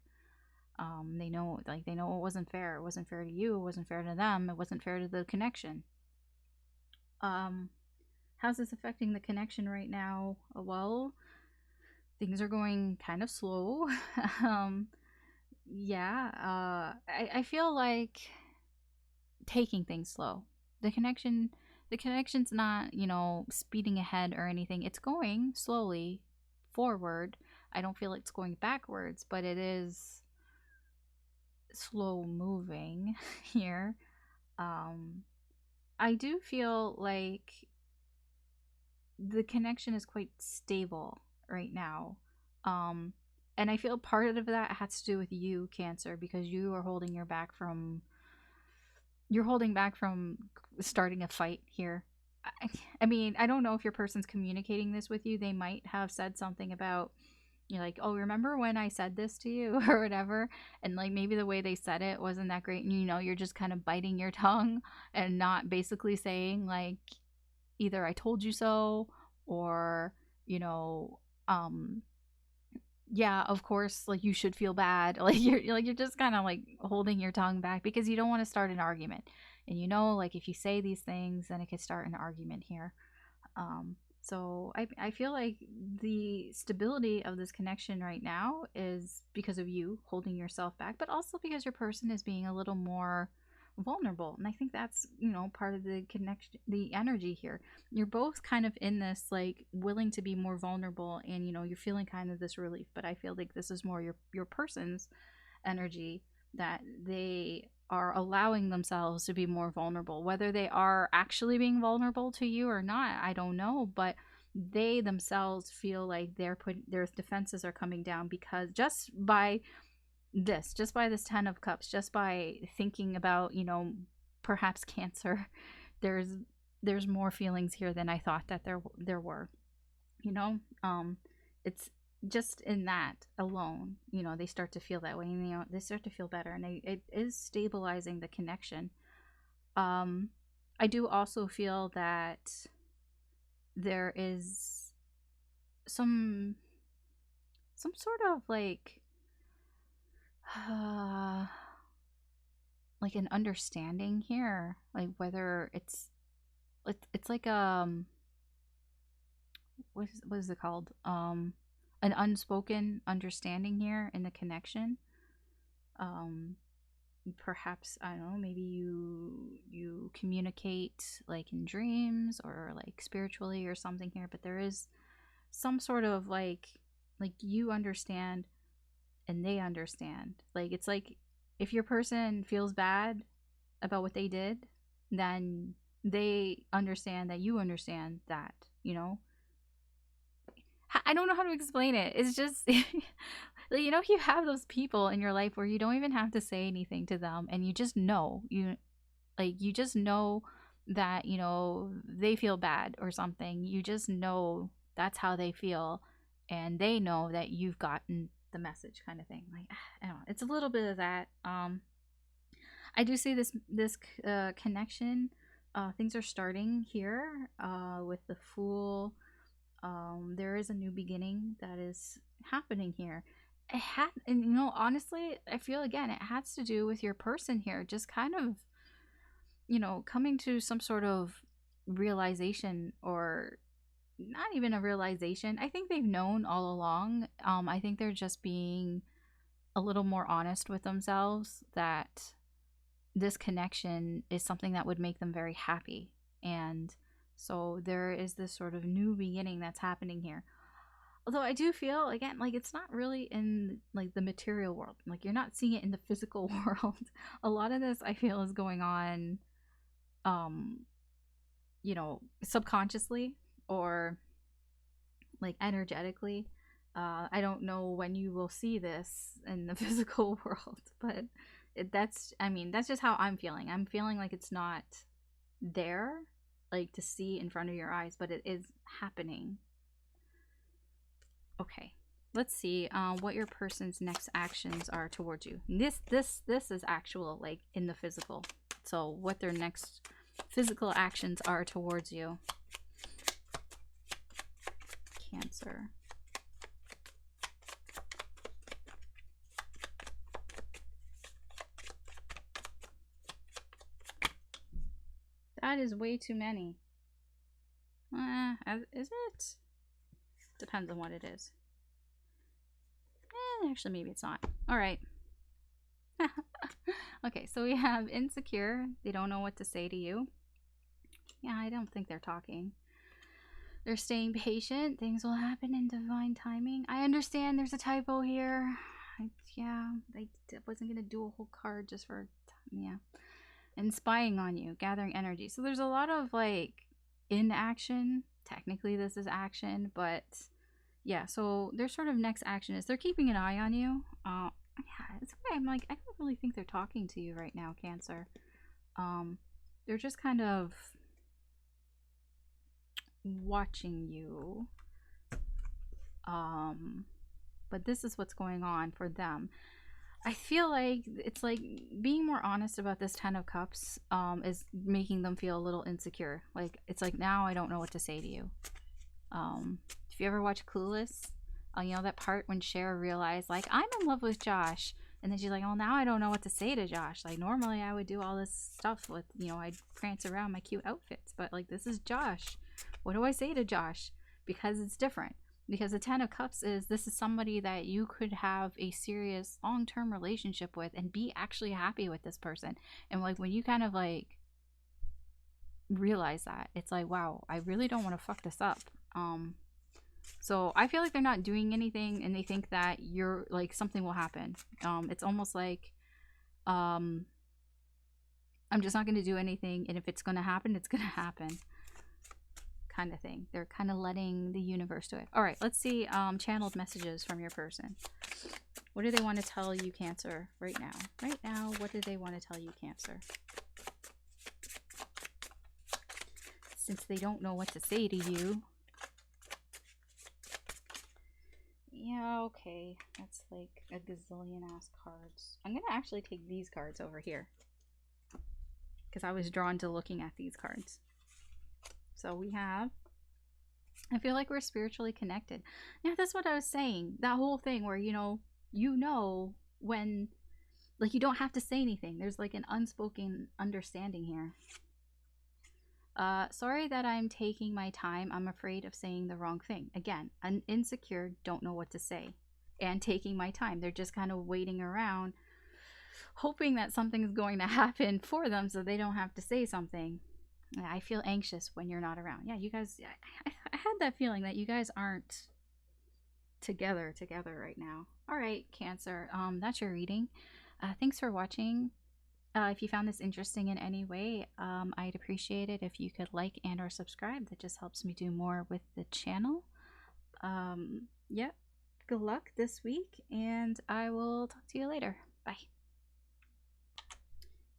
They know it wasn't fair. It wasn't fair to you. It wasn't fair to them. It wasn't fair to the connection. Um, how's this affecting the connection right now? Well, things are going kind of slow. um, yeah, I feel like taking things slow. The connection, the connection's not, speeding ahead or anything. It's going slowly forward. I don't feel like it's going backwards, but it is slow moving here. Um, I do feel like the connection is quite stable right now. Um, And I feel part of that has to do with you, Cancer, because you are holding your back from you're holding back from starting a fight here. I, I mean, I don't know if your person's communicating this with you. They might have said something about, you're like, oh, remember when I said this to you or whatever? And like maybe the way they said it wasn't that great. And you're just kind of biting your tongue and not basically saying, like, either I told you so or, you know, um, yeah, of course, like you should feel bad. You're just kind of like holding your tongue back because you don't want to start an argument. And like if you say these things, then it could start an argument here. So I feel like the stability of this connection right now is because of you holding yourself back, but also because your person is being a little more vulnerable. And I think that's, part of the connection, the energy here. You're both kind of in this like willing to be more vulnerable, and you're feeling kind of this relief, but I feel like this is more your person's energy, that they are allowing themselves to be more vulnerable. Whether they are actually being vulnerable to you or not, I don't know, but they themselves feel like their defenses are coming down, because just by this 10 of cups, just by thinking about, perhaps Cancer, there's there's more feelings here than I thought that there were. you know it's just in that alone, they start to feel that way, and they start to feel better, and it is stabilizing the connection. um I do also feel that there is some sort of uh like an understanding here, like whether it's like what is it called, an unspoken understanding here in the connection. um Perhaps, I don't know, maybe you communicate like in dreams or like spiritually or something here, but there is some sort of like you understand and they understand. Like it's like if your person feels bad about what they did, then they understand that you understand that, you know I don't know how to explain it. It's just, you have those people in your life where you don't even have to say anything to them, and you just know, you just know that, they feel bad or something. You just know that's how they feel, and they know that you've gotten the message, kind of thing. Like, I don't know. It's a little bit of that. I do see this connection. Things are starting here with the Fool. There is a new beginning that is happening here. And honestly, I feel again it has to do with your person here, just kind of, coming to some sort of realization, or not even a realization. I think they've known all along. I think they're just being a little more honest with themselves that this connection is something that would make them very happy. And so there is this sort of new beginning that's happening here. Although I do feel again like it's not really in like the material world. Like you're not seeing it in the physical world. A lot of this I feel is going on um subconsciously, or like energetically. I don't know when you will see this in the physical world, but that's just how I'm feeling. I'm feeling like it's not there, like to see in front of your eyes, but it is happening. Okay, let's see what your person's next actions are towards you. This is actual, like in the physical. So what their next physical actions are towards you. Cancer. That is way too many. Is it? Depends on what it is. Actually, maybe it's not. All right. Okay, so we have insecure. They don't know what to say to you. Yeah, I don't think they're talking. They're staying patient. Things will happen in divine timing. I understand there's a typo here. I wasn't going to do a whole card just for, yeah. And spying on you, gathering energy. So there's a lot of like inaction. Technically, this is action, but Yeah, so their sort of next action is they're keeping an eye on you. Yeah, it's why I'm like, I don't really think they're talking to you right now, Cancer. Um, they're just kind of watching you. But this is what's going on for them. I feel like it's like being more honest about this 10 of cups is making them feel a little insecure. Like it's like now I don't know what to say to you. If you ever watch Clueless, you know that part when Cher realized like I'm in love with Josh, and then she's like, "Oh, now I don't know what to say to Josh. Like normally I would do all this stuff with, you know, I'd prance around my cute outfits, but like this is Josh. What do I say to Josh? Because it's different." Because the 10 of cups is this is somebody that you could have a serious long-term relationship with and be actually happy with this person. And like when you kind of like realize that, it's like, wow, I really don't want to fuck this up. So I feel like they're not doing anything and they think that you're like something will happen. It's almost like I'm just not going to do anything, and if it's going to happen, it's going to happen, kind of thing. They're kind of letting the universe do it. All right, let's see channeled messages from your person. What do they want to tell you, Cancer, right now? Right now, what do they want to tell you, Cancer? Since they don't know what to say to you. Yeah, okay. That's like a gazillion ass cards. I'm gonna actually take these cards over here, because I was drawn to looking at these cards. So we have, I feel like we're spiritually connected. Yeah, that's what I was saying. That whole thing where, you know when, like, you don't have to say anything. There's like an unspoken understanding here. Sorry that I'm taking my time. I'm afraid of saying the wrong thing. Again, I'm insecure, don't know what to say. And taking my time. They're just kind of waiting around, hoping that something's going to happen for them so they don't have to say something. I feel anxious when you're not around. Yeah, you guys, I had that feeling that you guys aren't together right now. All right, Cancer, that's your reading. Thanks for watching. If you found this interesting in any way, I'd appreciate it if you could like and or subscribe. That just helps me do more with the channel. Yeah, good luck this week, and I will talk to you later. Bye.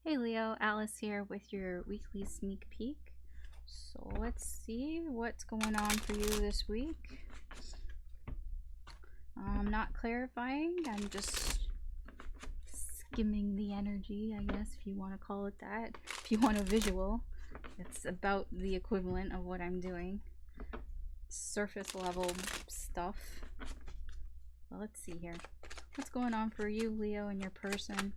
Hey Leo, Alice here with your weekly sneak peek. So let's see what's going on for you this week. I'm not clarifying, I'm just skimming the energy, I guess, if you want to call it that. If you want a visual, it's about the equivalent of what I'm doing. Surface level stuff. Well, let's see here. What's going on for you, Leo, and your person?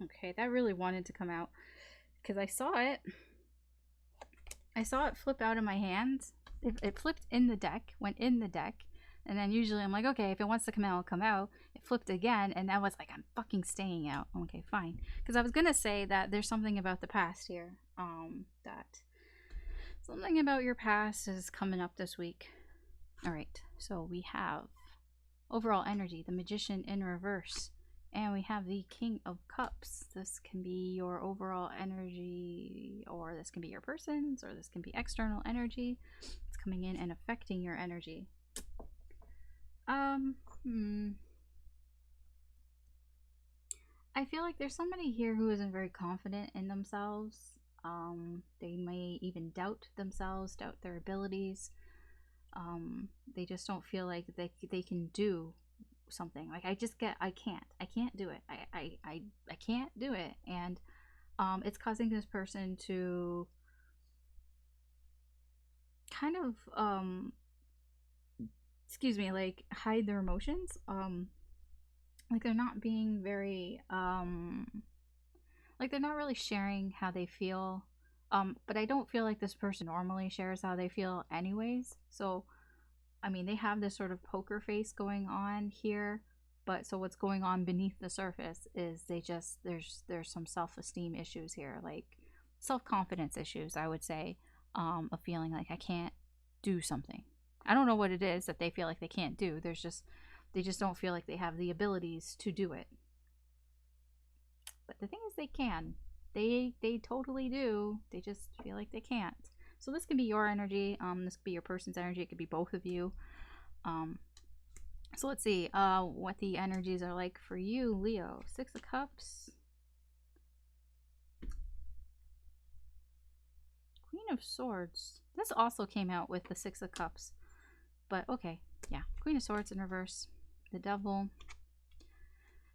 Okay, that really wanted to come out because I saw it. I saw it flip out of my hands. It flipped in the deck, went in the deck, and then usually I'm like, okay, if it wants to come out, it'll come out. It flipped again, and that was like, I'm fucking staying out. Okay, fine. Because I was gonna say that there's something about the past here. That something about your past is coming up this week. All right, so we have overall energy, the Magician in reverse. And we have the King of Cups. This can be your overall energy, or this can be your person's, or this can be external energy. It's coming in and affecting your energy. I feel like there's somebody here who isn't very confident in themselves. They may even doubt themselves, doubt their abilities. They just don't feel like they can do something. Like I can't do it. I can't do it. And it's causing this person to kind of excuse me, like hide their emotions. Like they're not being very like they're not really sharing how they feel. But I don't feel like this person normally shares how they feel anyways. So I mean, they have this sort of poker face going on here, but so what's going on beneath the surface is they just there's some self-esteem issues here. Like self-confidence issues, I would say, of feeling like I can't do something. I don't know what it is that they feel like they can't do. They just don't feel like they have the abilities to do it. But the thing is, they can. They totally do. They just feel like they can't. So this can be your energy. This could be your person's energy. It could be both of you. So let's see what the energies are like for you, Leo. Six of Cups. Queen of Swords. This also came out with the Six of Cups. But okay, yeah. Queen of Swords in reverse. The Devil.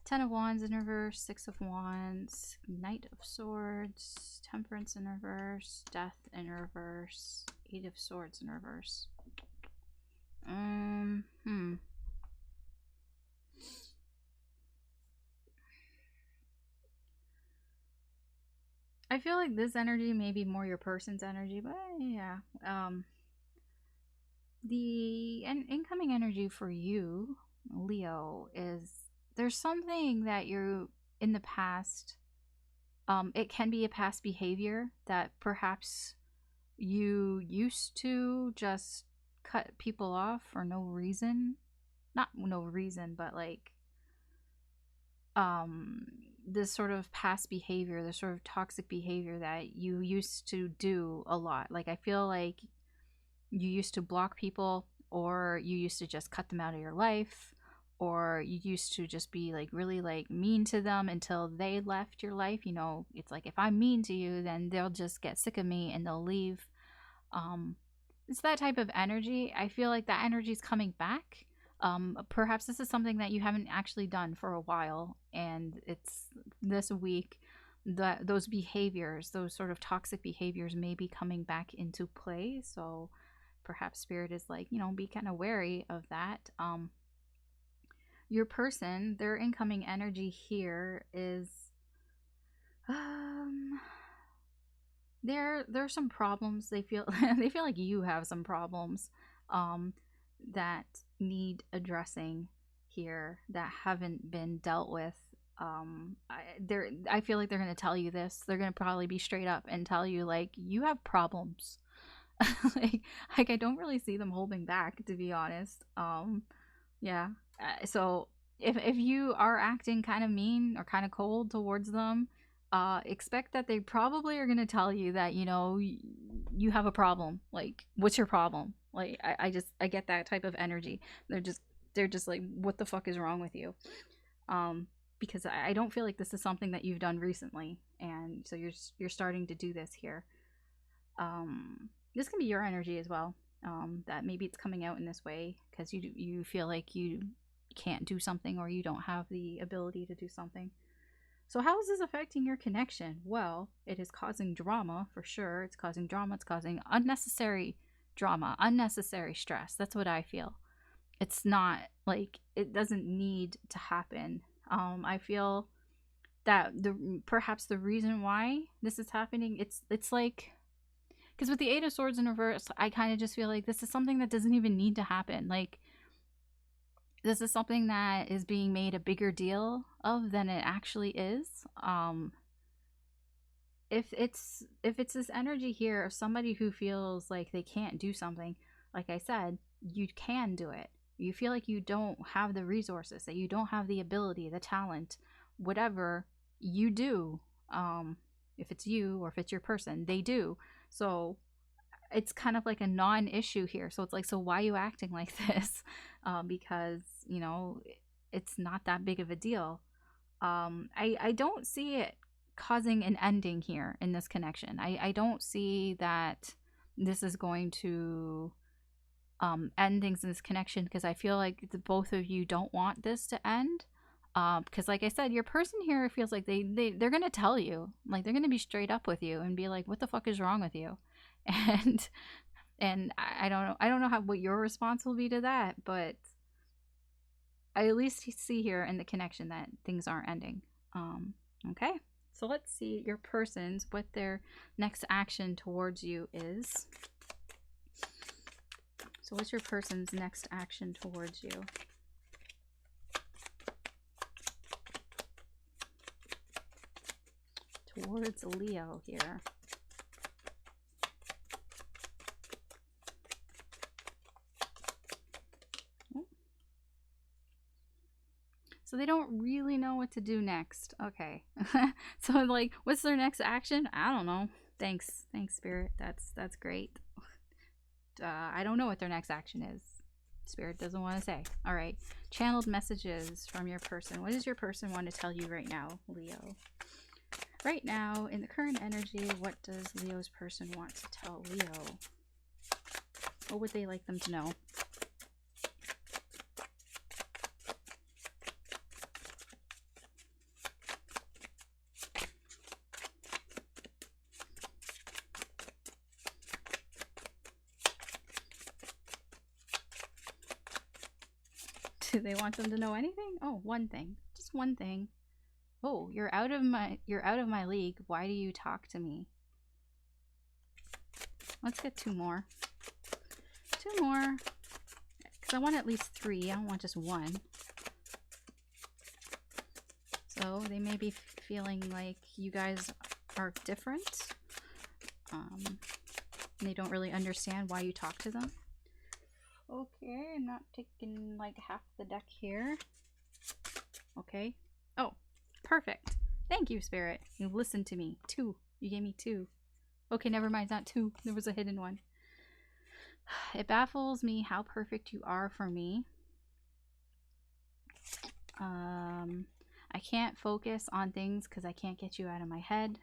Ten of Wands in reverse. Six of Wands. Knight of Swords. Temperance in reverse. Death in reverse. Eight of Swords in reverse. I feel like this energy may be more your person's energy, but yeah. The incoming energy for you, Leo, is there's something that you're in the past. It can be a past behavior that perhaps you used to just cut people off for no reason. Not no reason, but like this sort of past behavior, this sort of toxic behavior that you used to do a lot. Like I feel like you used to block people, or you used to just cut them out of your life, or you used to just be like really like mean to them until they left your life. You know, it's like if I'm mean to you, then they'll just get sick of me and they'll leave. It's that type of energy. I feel like that energy is coming back. Perhaps this is something that you haven't actually done for a while, and it's this week that those behaviors, those sort of toxic behaviors, may be coming back into play. So perhaps Spirit is like, you know, be kind of wary of that. Your person, their incoming energy here is there's some problems. They feel they feel like you have some problems that need addressing here that haven't been dealt with. I feel like they're going to tell you this. They're going to probably be straight up and tell you like you have problems. like I don't really see them holding back, to be honest. Yeah. So if you are acting kind of mean or kind of cold towards them, expect that they probably are going to tell you that, you know, you have a problem. Like, what's your problem? Like, I get that type of energy. They're just like, what the fuck is wrong with you? Because I don't feel like this is something that you've done recently, and so you're starting to do this here. This can be your energy as well. That maybe it's coming out in this way because you feel like you can't do something, or you don't have the ability to do something. So how is this affecting your connection? Well, it is causing drama for sure. It's causing drama. It's causing unnecessary drama, unnecessary stress. That's what I feel. It's not like it doesn't need to happen. I feel that perhaps the reason why this is happening, it's like, because with the Eight of Swords in reverse, I kind of just feel like this is something that doesn't even need to happen. Like, this is something that is being made a bigger deal of than it actually is. If it's this energy here of somebody who feels like they can't do something, like I said, you can do it. You feel like you don't have the resources, that you don't have the ability, the talent, whatever you do. If it's you or if it's your person, they do. So it's kind of like a non-issue here. So it's like, so why are you acting like this? Because, you know, it's not that big of a deal. I don't see it causing an ending here in this connection. I don't see that this is going to end things in this connection, because I feel like the both of you don't want this to end. Because like I said, your person here feels like they're gonna tell you, like they're gonna be straight up with you and be like, what the fuck is wrong with you? And I don't know how what your response will be to that, but I at least see here in the connection that things aren't ending. Okay, so let's see your person's, what their next action towards you is. So what's your person's next action towards you? Towards Leo here. So they don't really know what to do next. Okay. So like, what's their next action? I don't know. Thanks, Spirit. That's great. I don't know what their next action is. Spirit doesn't want to say. All right. Channeled messages from your person. What does your person want to tell you right now, Leo? Right now, in the current energy, what does Leo's person want to tell Leo? What would they like them to know? Do they want them to know anything? Oh, one thing. Just one thing. Oh, you're out of my league. Why do you talk to me? Let's get two more. Two more. Because I want at least 3. I don't want just 1. So they may be feeling like you guys are different. They don't really understand why you talk to them. Okay, I'm not taking like half the deck here. Okay. Oh, perfect. Thank you, Spirit. You listened to me. 2. You gave me 2. Okay, never mind. It's not 2. There was a hidden one. It baffles me how perfect you are for me. I can't focus on things because I can't get you out of my head.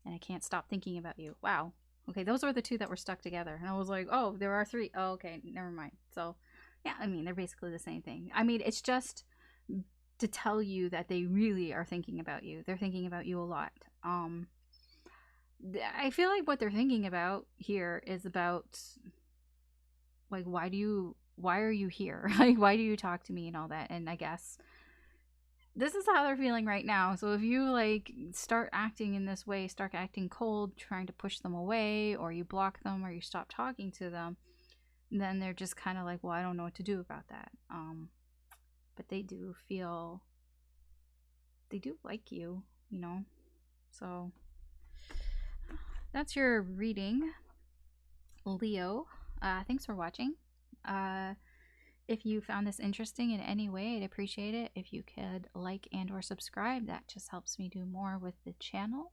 And I can't stop thinking about you. Wow. Okay, those were the 2 that were stuck together. And I was like, oh, there are 3. Oh, okay, never mind. So, yeah, I mean, they're basically the same thing. I mean, it's just to tell you that they really are thinking about you. They're thinking about you a lot. I feel like what they're thinking about here is about, like, why are you here? Like, why do you talk to me and all that? And I guess this is how they're feeling right now. So if you like start acting in this way, start acting cold, trying to push them away, or you block them, or you stop talking to them, then they're just kind of like, well, I don't know what to do about that. But they do like you, you know. So that's your reading, Leo. Thanks for watching. If you found this interesting in any way, I'd appreciate it if you could like and or subscribe. That just helps me do more with the channel.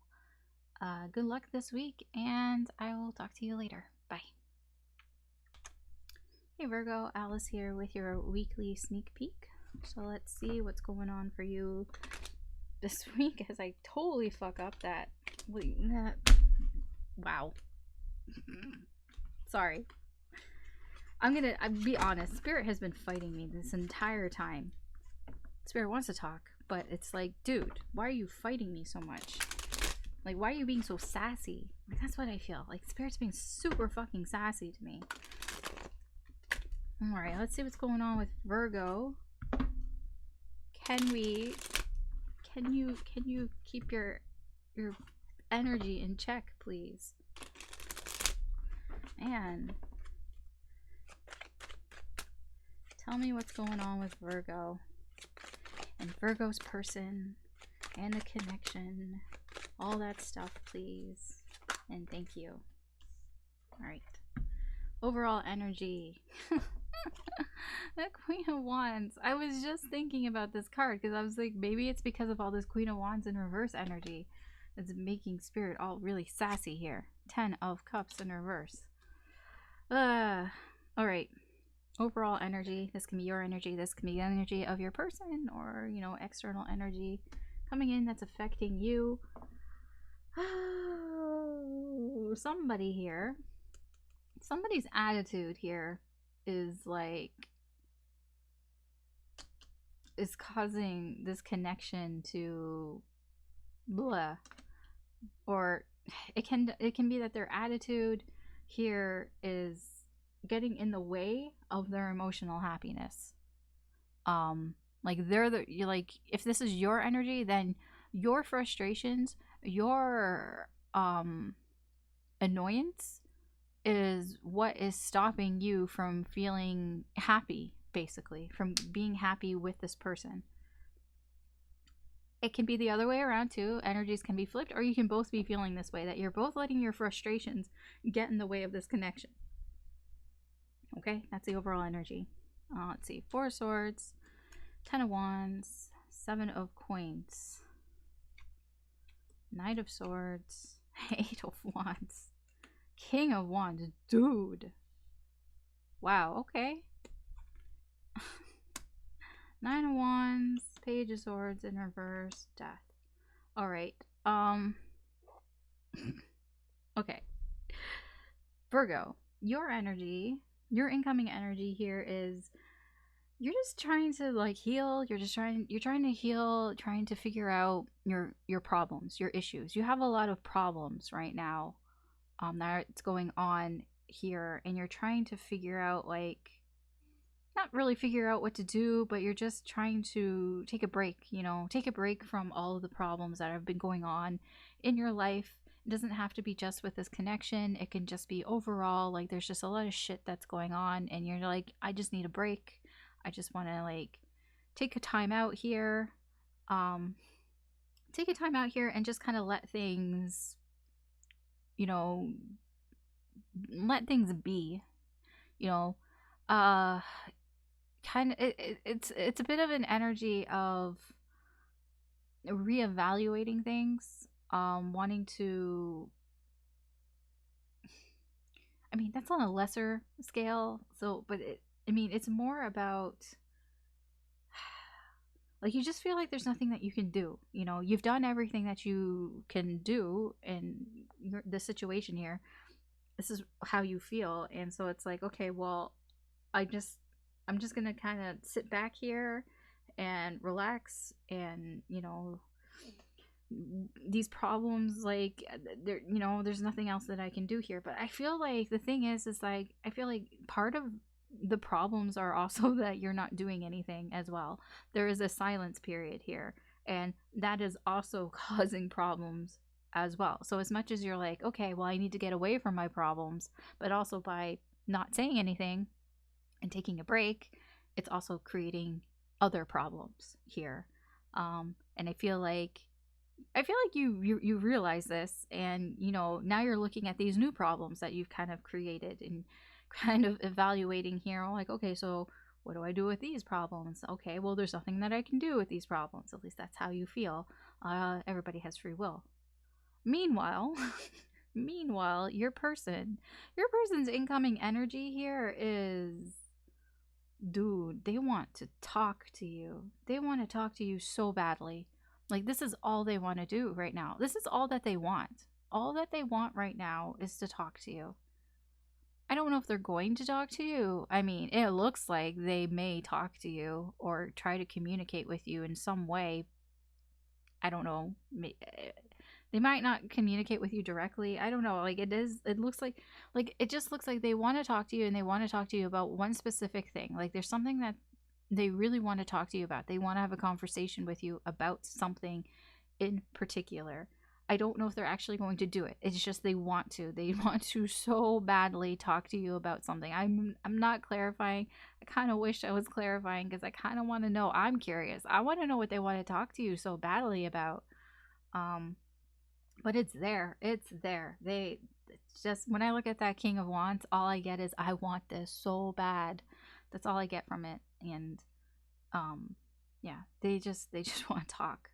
Good luck this week, and I will talk to you later. Bye. Hey Virgo, Alice here with your weekly sneak peek. So let's see what's going on for you this week as I totally fuck up that. Wow. Sorry. I'll be honest. Spirit has been fighting me this entire time. Spirit wants to talk, but it's like, dude, why are you fighting me so much? Like, why are you being so sassy? Like, that's what I feel. Like, Spirit's being super fucking sassy to me. Alright, let's see what's going on with Virgo. Can you keep your energy in check, please? Man. Tell me what's going on with Virgo and Virgo's person and the connection, all that stuff, please, and thank you. All right, overall energy. The Queen of Wands. I was just thinking about this card because I was like, maybe it's because of all this Queen of Wands in reverse energy that's making Spirit all really sassy here. 10 of Cups in reverse. All right. Overall energy. This can be your energy. This can be the energy of your person, or, you know, external energy coming in that's affecting you. Oh, somebody here. Somebody's attitude here is like, is causing this connection to blah. Or it can be that their attitude here is getting in the way of their emotional happiness. Like you're like, if this is your energy, then your frustrations, your annoyance is what is stopping you from feeling happy, basically, from being happy with this person. It can be the other way around too. Energies can be flipped, or you can both be feeling this way, that you're both letting your frustrations get in the way of this connection. Okay, that's the overall energy. Let's see, 4 of Swords, Ten of Wands, Seven of Coins, Knight of Swords, Eight of Wands, King of Wands. Dude. Wow, okay. Nine of Wands, Page of Swords in reverse, Death. Alright. Okay. Virgo, your energy, your incoming energy here is you're just trying to like heal. You're trying to heal, trying to figure out your problems, your issues. You have a lot of problems right now that's going on here, and you're trying to figure out like not really figure out what to do, but you're just trying to take a break, take a break from all of the problems that have been going on in your life. It doesn't have to be just with this connection. It can just be overall, like there's just a lot of shit that's going on and you're like, I just need a break. I just want to like take a time out here. Take a time out here and just kind of let things, let things be, you know, uh kind of it's a bit of an energy of reevaluating things, wanting to, I mean that's on a lesser scale, so but it's more about like you just feel like there's nothing that you can do. You've done everything that you can do in the situation here. This is how you feel, and so it's like, okay, well, I'm just gonna kind of sit back here and relax, and these problems, like there's nothing else that I can do here. But I feel like the thing is like I feel like part of the problems are also that you're not doing anything as well. There is a silence period here, and that is also causing problems as well. So as much as you're like, okay, well, I need to get away from my problems, but also by not saying anything and taking a break, it's also creating other problems here. And I feel like you realize this, and now you're looking at these new problems that you've kind of created and kind of evaluating here. Like, okay, so what do I do with these problems? Okay, well, there's nothing that I can do with these problems. At least that's how you feel. Everybody has free will. Meanwhile, your person's incoming energy here is, dude, they want to talk to you. They want to talk to you so badly. Like, this is all they want to do right now. This is all that they want. All that they want right now is to talk to you. I don't know if they're going to talk to you. I mean, it looks like they may talk to you or try to communicate with you in some way. I don't know. They might not communicate with you directly. I don't know. Like, it just looks like they want to talk to you, and they want to talk to you about one specific thing. Like, there's something that they really want to talk to you about. They want to have a conversation with you about something in particular. I don't know if they're actually going to do it. It's just they want to. They want to so badly talk to you about something. I'm not clarifying. I kind of wish I was clarifying because I kind of want to know. I'm curious. I want to know what they want to talk to you so badly about. But it's there. It's there. It's just when I look at that King of Wands, all I get is I want this so bad. That's all I get from it. And yeah, they just want to talk.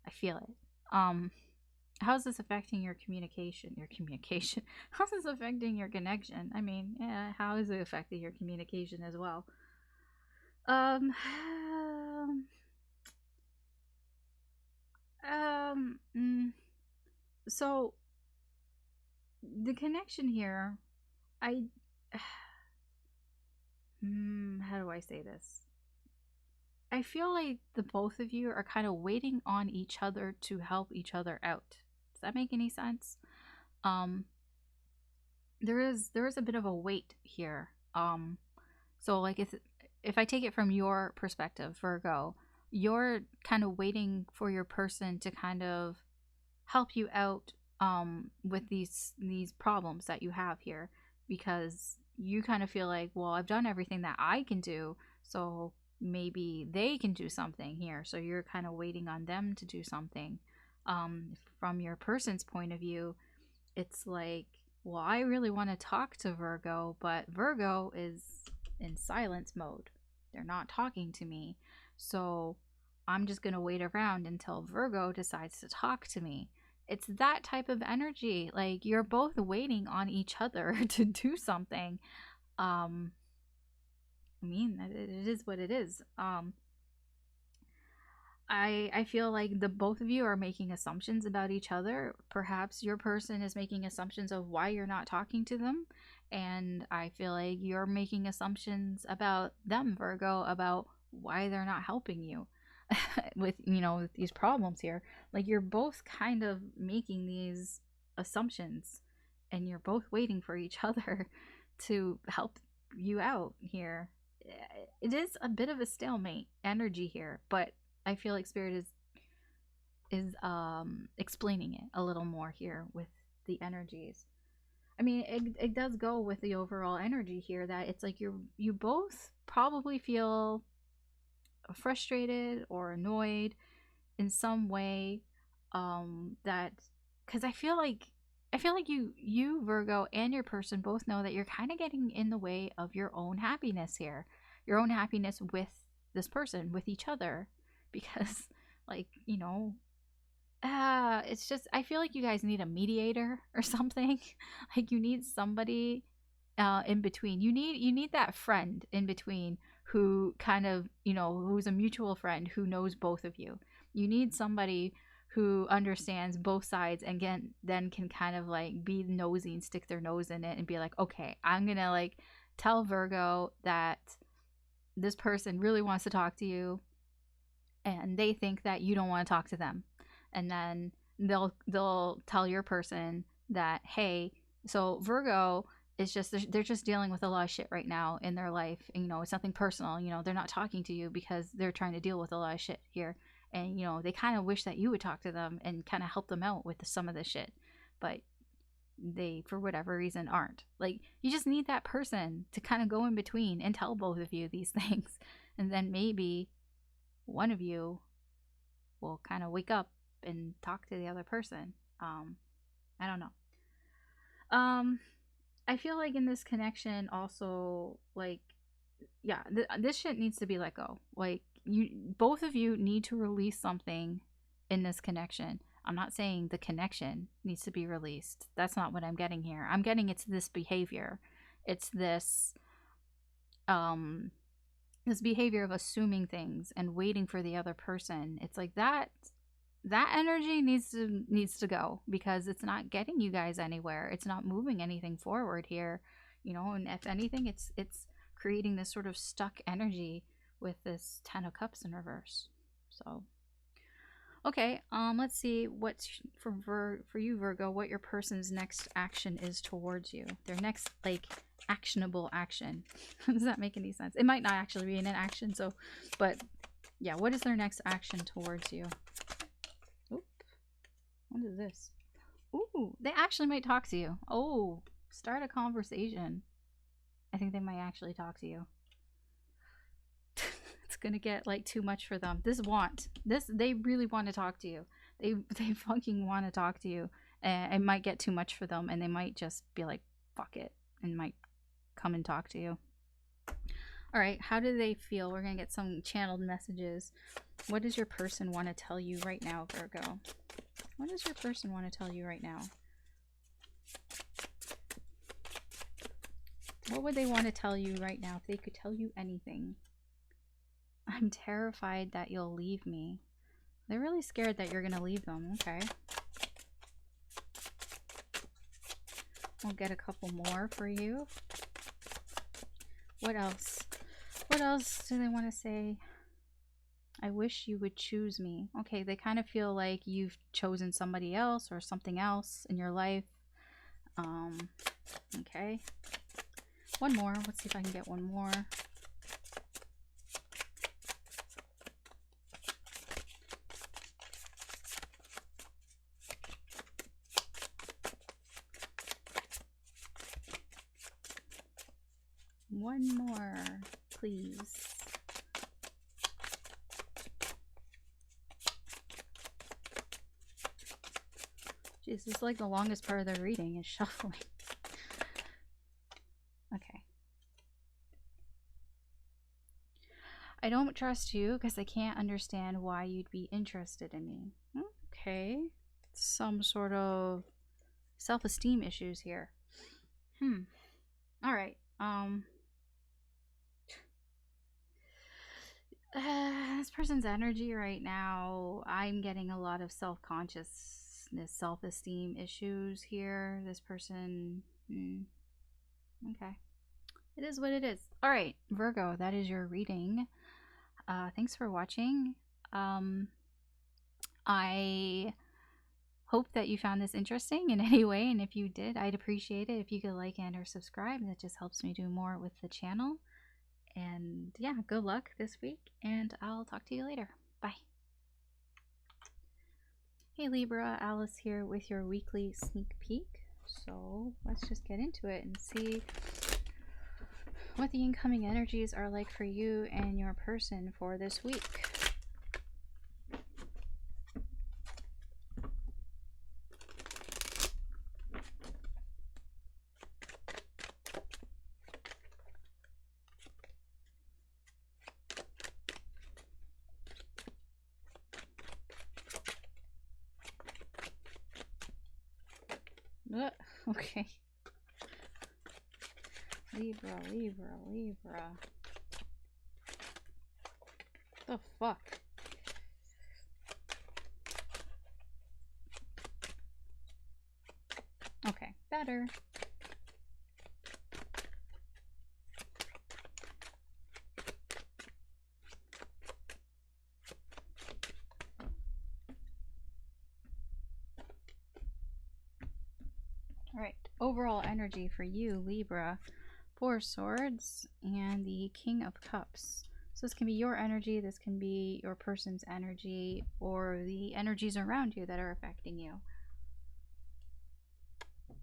I feel it. How's this affecting your communication? How's this affecting your connection? I mean, yeah, how is it affecting your communication as well? Um, so the connection here, I, how do I say this? I feel like the both of you are kind of waiting on each other to help each other out. Does that make any sense? Um, there is a bit of a wait here. So like if I take it from your perspective, Virgo, you're kind of waiting for your person to kind of help you out with these problems that you have here, because you kind of feel like, well, I've done everything that I can do, so maybe they can do something here. So you're kind of waiting on them to do something. From your person's point of view, it's like, well, I really want to talk to Virgo, but Virgo is in silence mode. they're not talking to me. So I'm just going to wait around until Virgo decides to talk to me. It's that type of energy. Like, you're both waiting on each other to do something. I mean, it is what it is. I feel like the both of you are making assumptions about each other. Perhaps your person is making assumptions of why you're not talking to them, and I feel like you're making assumptions about them, Virgo, about why they're not helping you with, with these problems here. Like, you're both kind of making these assumptions, and you're both waiting for each other to help you out here. It is a bit of a stalemate energy here, but I feel like Spirit is explaining it a little more here with the energies. I mean, it does go with the overall energy here that it's like you both probably feel frustrated or annoyed in some way, that, because I feel like you Virgo and your person both know that you're kind of getting in the way of your own happiness here, your own happiness with this person, with each other, because, like, it's just, I feel like you guys need a mediator or something. Like, you need somebody in between. You need that friend in between, who kind of, who's a mutual friend who knows both of you. You need somebody who understands both sides, and then can kind of like be nosy and stick their nose in it and be like, okay, I'm gonna like tell Virgo that this person really wants to talk to you, and they think that you don't want to talk to them, and then they'll tell your person that, hey, so Virgo is just, they're just dealing with a lot of shit right now in their life, and, it's nothing personal. They're not talking to you because they're trying to deal with a lot of shit here, and, they kind of wish that you would talk to them and kind of help them out with some of the shit, but they, for whatever reason, aren't. Like, you just need that person to kind of go in between and tell both of you these things, and then maybe one of you will kind of wake up and talk to the other person. I don't know. I feel like in this connection also, like, yeah, this shit needs to be let go. Like, both of you need to release something in this connection. I'm not saying the connection needs to be released. That's not what I'm getting here. I'm getting it's this behavior. It's this behavior of assuming things and waiting for the other person. It's like that energy needs to go, because it's not getting you guys anywhere. It's not moving anything forward here, and if anything, it's creating this sort of stuck energy with this 10 of Cups in reverse. So, okay, let's see what's for you, Virgo, what your person's next action is towards you. Their next, like, actionable action. Does that make any sense? It might not actually be an action, so, but yeah, what is their next action towards you? Oop. What is this? Ooh, they actually might talk to you. Oh, start a conversation. I think they might actually talk to you. It's gonna get like too much for them. They really want to talk to you. They fucking want to talk to you. And it might get too much for them, and they might just be like, fuck it, and might come and talk to you. All right, how do they feel? We're gonna get some channeled messages. What does your person want to tell you right now, Virgo? What does your person want to tell you right now? What would they want to tell you right now if they could tell you anything? I'm terrified that you'll leave me. They're really scared that you're going to leave them. Okay. We'll get a couple more for you. What else? What else do they want to say? I wish you would choose me. Okay, they kind of feel like you've chosen somebody else or something else in your life. Okay. One more. Let's see if I can get one more. One more, please. Jeez, this is like the longest part of the reading is shuffling. Okay. I don't trust you because I can't understand why you'd be interested in me. Okay. Some sort of self-esteem issues here. All right. This person's energy right now, I'm getting a lot of self-consciousness, self-esteem issues here. This person, okay. It is what it is. All right, Virgo, that is your reading. Thanks for watching. I hope that you found this interesting in any way, and if you did, I'd appreciate it if you could like and or subscribe. That just helps me do more with the channel. And yeah, good luck this week, and I'll talk to you later. Bye. Hey Libra, Alice here with your weekly sneak peek. So let's just get into it and see what the incoming energies are like for you and your person for this week. Okay. Libra, Libra, Libra. The fuck? Okay, better. Alright, overall energy for you, Libra. 4 swords and the King of Cups. So this can be your energy, this can be your person's energy, or the energies around you that are affecting you.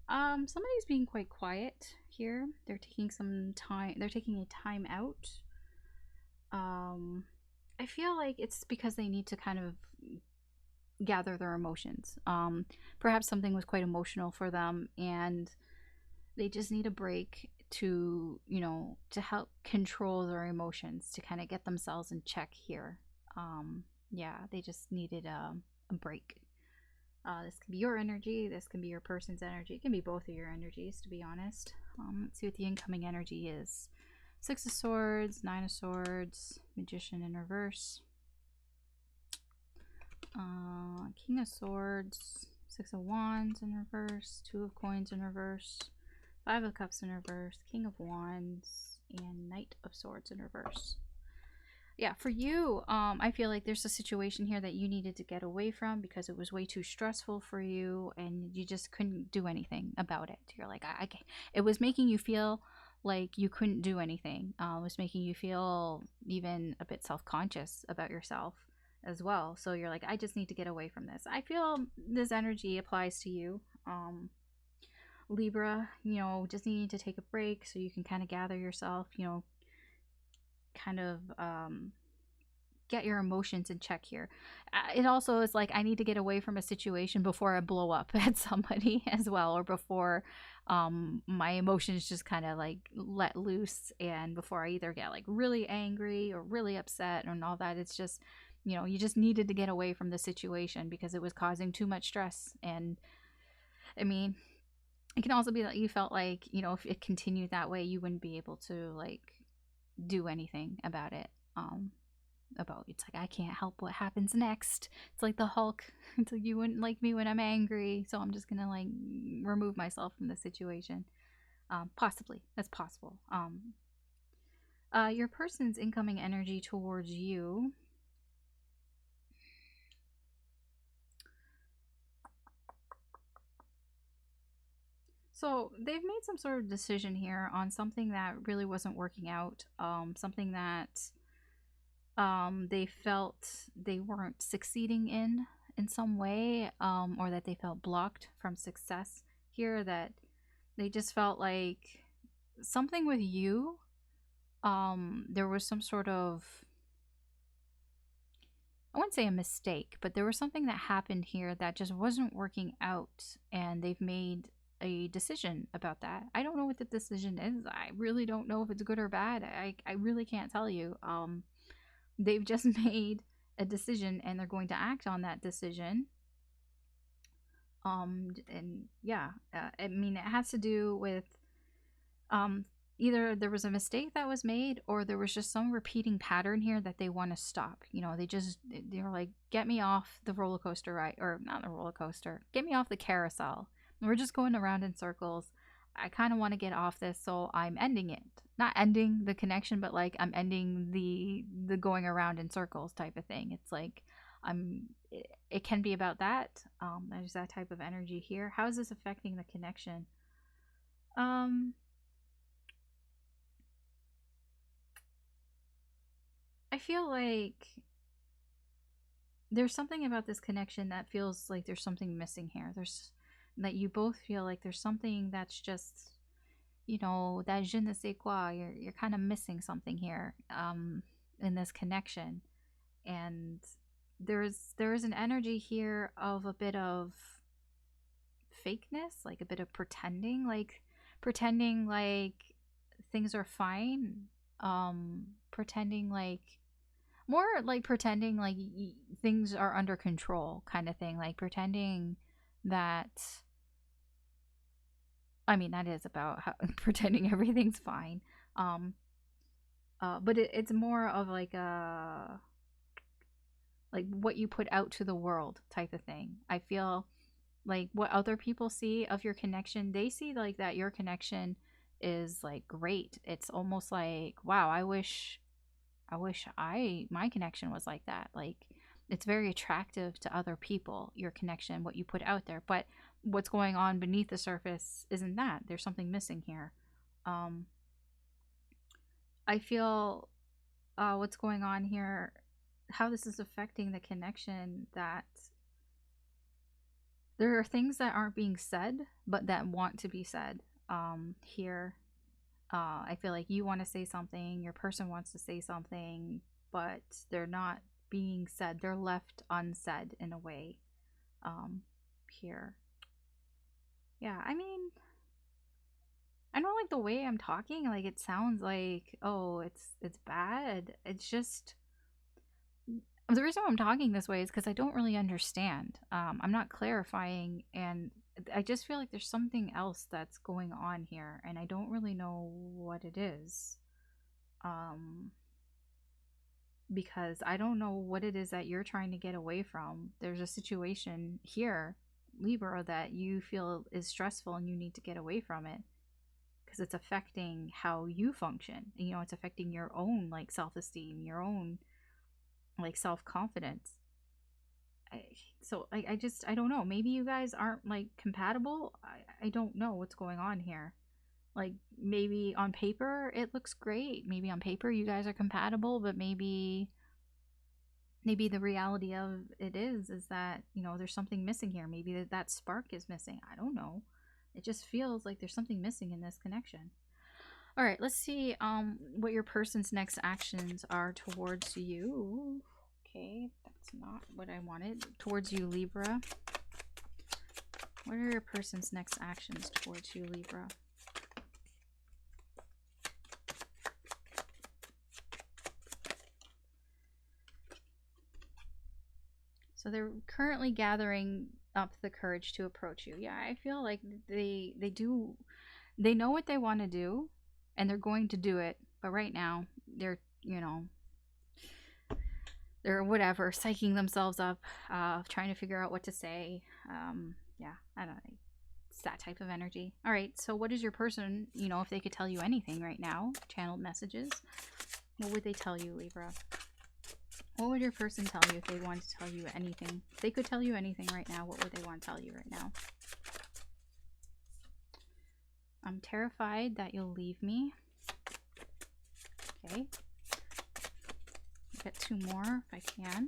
Somebody's being quite quiet here. They're taking some time, they're taking a time out. I feel like it's because they need to kind of gather their emotions. Perhaps something was quite emotional for them and they just need a break to, you know, to help control their emotions, to kind of get themselves in check here. Yeah, they just needed a break. This can be your energy, this can be your person's energy, it can be both of your energies, to be honest. Let's see what the incoming energy is. 6 of Swords, 9 of Swords, Magician in reverse, King of Swords, 6 of Wands in reverse, 2 of Coins in reverse, 5 of Cups in reverse, King of Wands, and Knight of Swords in reverse. Yeah, for you, I feel like there's a situation here that you needed to get away from because it was way too stressful for you and you just couldn't do anything about it. You're like, I can't. It was making you feel like you couldn't do anything. It was making you feel even a bit self-conscious about yourself as well. So you're like, I just need to get away from this. I feel this energy applies to you. Libra, you know, just needing to take a break so you can kind of gather yourself, you know, kind of get your emotions in check here. It also is like I need to get away from a situation before I blow up at somebody as well, or before my emotions just kind of like let loose, and before I either get like really angry or really upset and all that. It's just, you know, you just needed to get away from the situation because it was causing too much stress. And I mean, it can also be that you felt like, you know, if it continued that way, you wouldn't be able to like do anything about it. It's like I can't help what happens next. It's like the Hulk. It's like you wouldn't like me when I'm angry, so I'm just gonna like remove myself from the situation. Possibly, that's possible. Your person's incoming energy towards you. So they've made some sort of decision here on something that really wasn't working out. Something that they felt they weren't succeeding in some way, or that they felt blocked from success here, that they just felt like something with you, there was some sort of, I wouldn't say a mistake, but there was something that happened here that just wasn't working out, and they've made a decision about that. I don't know what the decision is. I really don't know if it's good or bad. I really can't tell you. they've just made a decision and they're going to act on that decision. And yeah, I mean, it has to do with um either there was a mistake that was made, or there was just some repeating pattern here that they want to stop. You know, they were like, get me off the roller coaster ride, or not the roller coaster, get me off the carousel. We're just going around in circles. I kind of want to get off this, so I'm ending it. Not ending the connection, but like I'm ending the going around in circles type of thing. It's like it can be about that. There's that type of energy here. How is this affecting the connection? um I feel like there's something about this connection that feels like there's something missing here. There's that you both feel like there's something that's just, you know, that je ne sais quoi. You're kind of missing something here, in this connection. And there is an energy here of a bit of fakeness, like a bit of pretending like things are fine, pretending like more like pretending like things are under control kind of thing, like pretending that, I mean, that is about how, pretending everything's fine. um but it's more of like a, like what you put out to the world type of thing. I feel like what other people see of your connection, they see like that your connection is like great. It's almost like, wow, I wish my connection was like that. Like, it's very attractive to other people, your connection, what you put out there. But what's going on beneath the surface isn't that. There's something missing here. Um, I feel what's going on here, how this is affecting the connection, that there are things that aren't being said, but that want to be said here. I feel like you want to say something, your person wants to say something, but they're not being said. They're left unsaid in a way, here. Yeah, I mean, I don't like the way I'm talking. Like, it sounds like, oh, it's bad. It's just the reason why I'm talking this way is because I don't really understand. I'm not clarifying, and I just feel like there's something else that's going on here, and I don't really know what it is. Um, because I don't know what it is that you're trying to get away from. There's a situation here, Libra, that you feel is stressful and you need to get away from it because it's affecting how you function. You know, it's affecting your own like self-esteem, your own like self-confidence. I don't know. Maybe you guys aren't like compatible. I don't know what's going on here. Like, maybe on paper it looks great. Maybe on paper you guys are compatible, but maybe the reality of it is that, you know, there's something missing here. Maybe that spark is missing. I don't know. It just feels like there's something missing in this connection. All right, let's see what your person's next actions are towards you. Okay, that's not what I wanted. Towards you, Libra. What are your person's next actions towards you, Libra? So they're currently gathering up the courage to approach you. Yeah, I feel like they know what they want to do and they're going to do it. But right now, they're, you know, they're whatever, psyching themselves up, trying to figure out what to say. Yeah, I don't know. It's that type of energy. All right, so what is your person, you know, if they could tell you anything right now, channeled messages, what would they tell you, Libra? What would your person tell you if they wanted to tell you anything? If they could tell you anything right now, what would they want to tell you right now? I'm terrified that you'll leave me. Okay. Get two more if I can.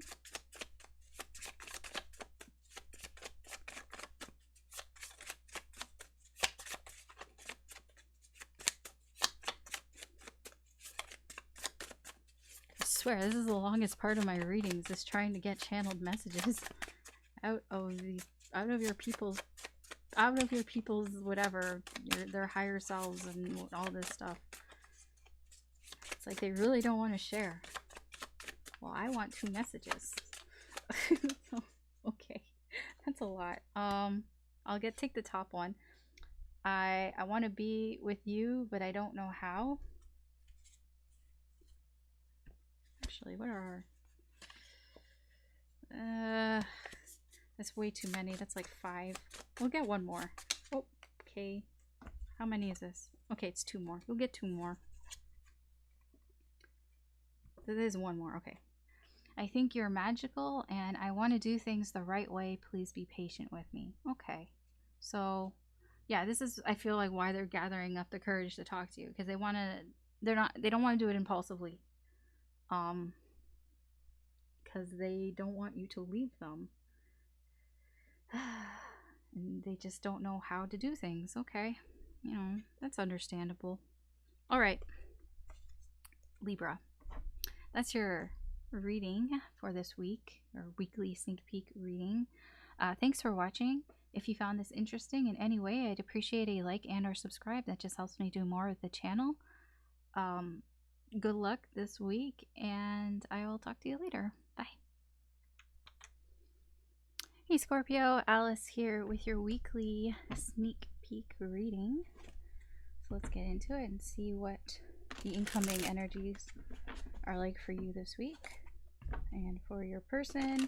I swear, this is the longest part of my readings, is trying to get channeled messages out of your people's whatever, their higher selves and all this stuff. It's like they really don't want to share. Well, I want 2 messages. Okay, that's a lot. I'll take the top one. I want to be with you, but I don't know how. Actually, what are our... that's way too many. That's like 5. We'll get 1 more. Oh, okay. How many is this? Okay, it's 2 more. We'll get 2 more. There's 1 more. Okay. I think you're magical and I want to do things the right way. Please be patient with me. Okay. So, yeah, this is, I feel like, why they're gathering up the courage to talk to you, because they don't want to do it impulsively. Because they don't want you to leave them. And they just don't know how to do things. Okay. You know, that's understandable. All right. Libra. That's your reading for this week, or weekly sneak peek reading. Thanks for watching. If you found this interesting in any way, I'd appreciate a like and or subscribe. That just helps me do more with the channel. Good luck this week, and I will talk to you later. Bye. Hey Scorpio, Alice here with your weekly sneak peek reading. So let's get into it and see what the incoming energies are like for you this week and for your person,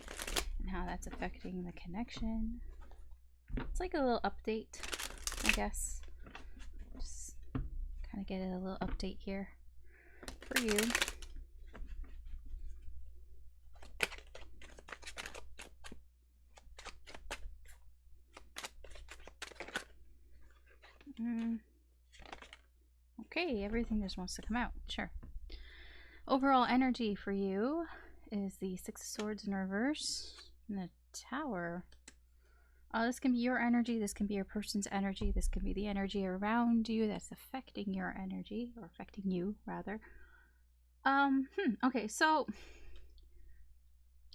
and how that's affecting the connection. It's like a little update, I guess. Just kind of get a little update here for you. Okay, everything just wants to come out. Sure. Overall energy for you is the 6 of Swords in reverse and the Tower. This can be your energy, this can be your person's energy, this can be the energy around you that's affecting your energy, or affecting you, rather. Okay, so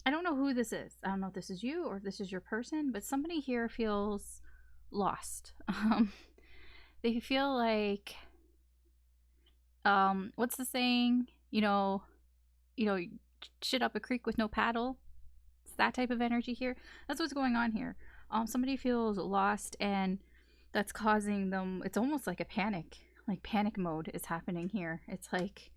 I don't know who this is. I don't know if this is you or if this is your person, but somebody here feels lost. They feel like, what's the saying? You know, shit up a creek with no paddle. It's that type of energy here. That's what's going on here. Somebody feels lost, and that's causing them, it's almost like a panic. Like panic mode is happening here. It's like,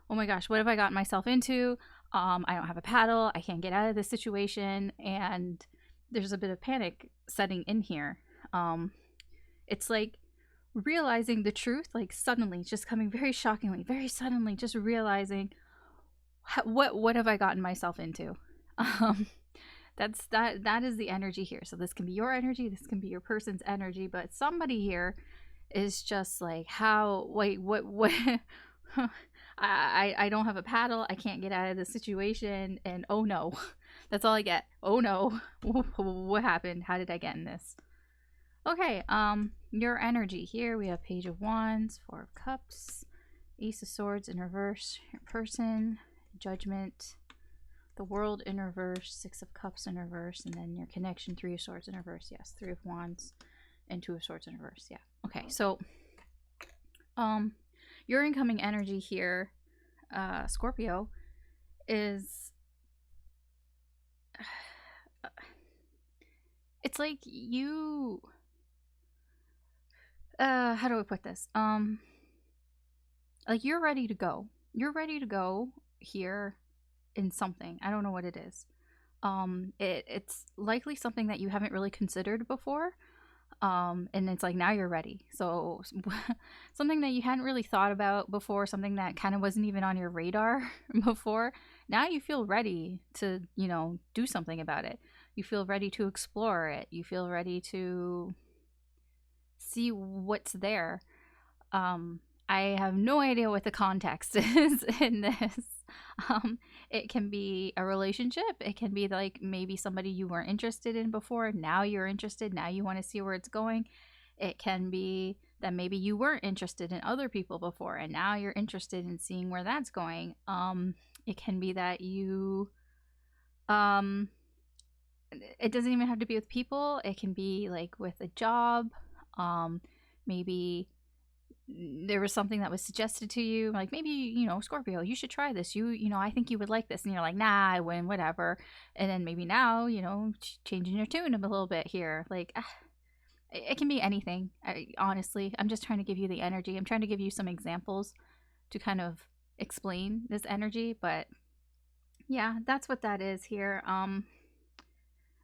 oh my gosh, what have I gotten myself into? I don't have a paddle. I can't get out of this situation. And there's a bit of panic setting in here. It's like realizing the truth, like suddenly, just coming very shockingly, very suddenly, just realizing, what have I gotten myself into? That is the energy here. So this can be your energy, this can be your person's energy, but somebody here is just like, what I don't have a paddle, I can't get out of this situation, and oh no. That's all I get. Oh no. What happened? How did I get in this? Okay, your energy here, we have Page of Wands, 4 of Cups, Ace of Swords in reverse, your person, Judgment, the World in reverse, 6 of Cups in reverse, and then your connection, 3 of Swords in reverse. Yes, 3 of Wands and 2 of Swords in reverse. Yeah. Okay, so your incoming energy here, Scorpio, is it's like you, how do I put this? Like you're ready to go. You're ready to go here in something. I don't know what it is. It's likely something that you haven't really considered before. And it's like now you're ready. So something that you hadn't really thought about before, something that kind of wasn't even on your radar before. Now you feel ready to, do something about it. You feel ready to explore it. You feel ready to see what's there. I have no idea what the context is in this. It can be a relationship. It can be like maybe somebody you weren't interested in before. Now you're interested. Now you want to see where it's going. It can be that maybe you weren't interested in other people before, and now you're interested in seeing where that's going. It can be that you, it doesn't even have to be with people. It can be like with a job. Maybe there was something that was suggested to you, like maybe, Scorpio, you should try this. I think you would like this. And you're like, nah, I win, whatever. And then maybe now, changing your tune a little bit here. Like, it can be anything. Honestly, I'm just trying to give you the energy. I'm trying to give you some examples to kind of explain this energy. But yeah, that's what that is here.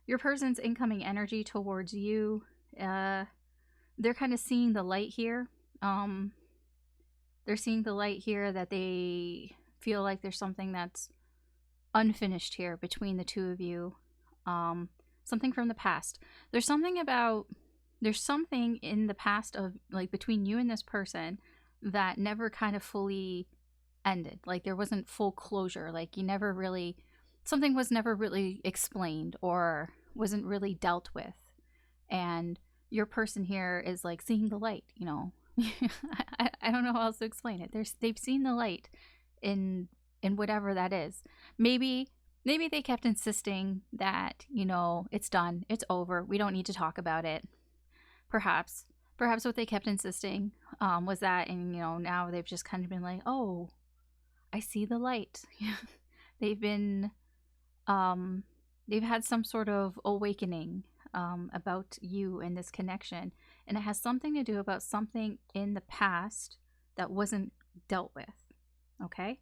Your person's incoming energy towards you, they're kind of seeing the light here. Um, they're seeing the light here, that they feel like there's something that's unfinished here between the two of you. Something from the past. There's something in the past of like between you and this person that never kind of fully ended. Like there wasn't full closure. Like something was never really explained or wasn't really dealt with. And your person here is like seeing the light, I don't know how else to explain it. They've seen the light in whatever that is. Maybe they kept insisting that, it's done, it's over, we don't need to talk about it. Perhaps what they kept insisting was that, and now they've just kind of been like, oh, I see the light. They've been they've had some sort of awakening about you and this connection, and it has something to do about something in the past that wasn't dealt with. Okay.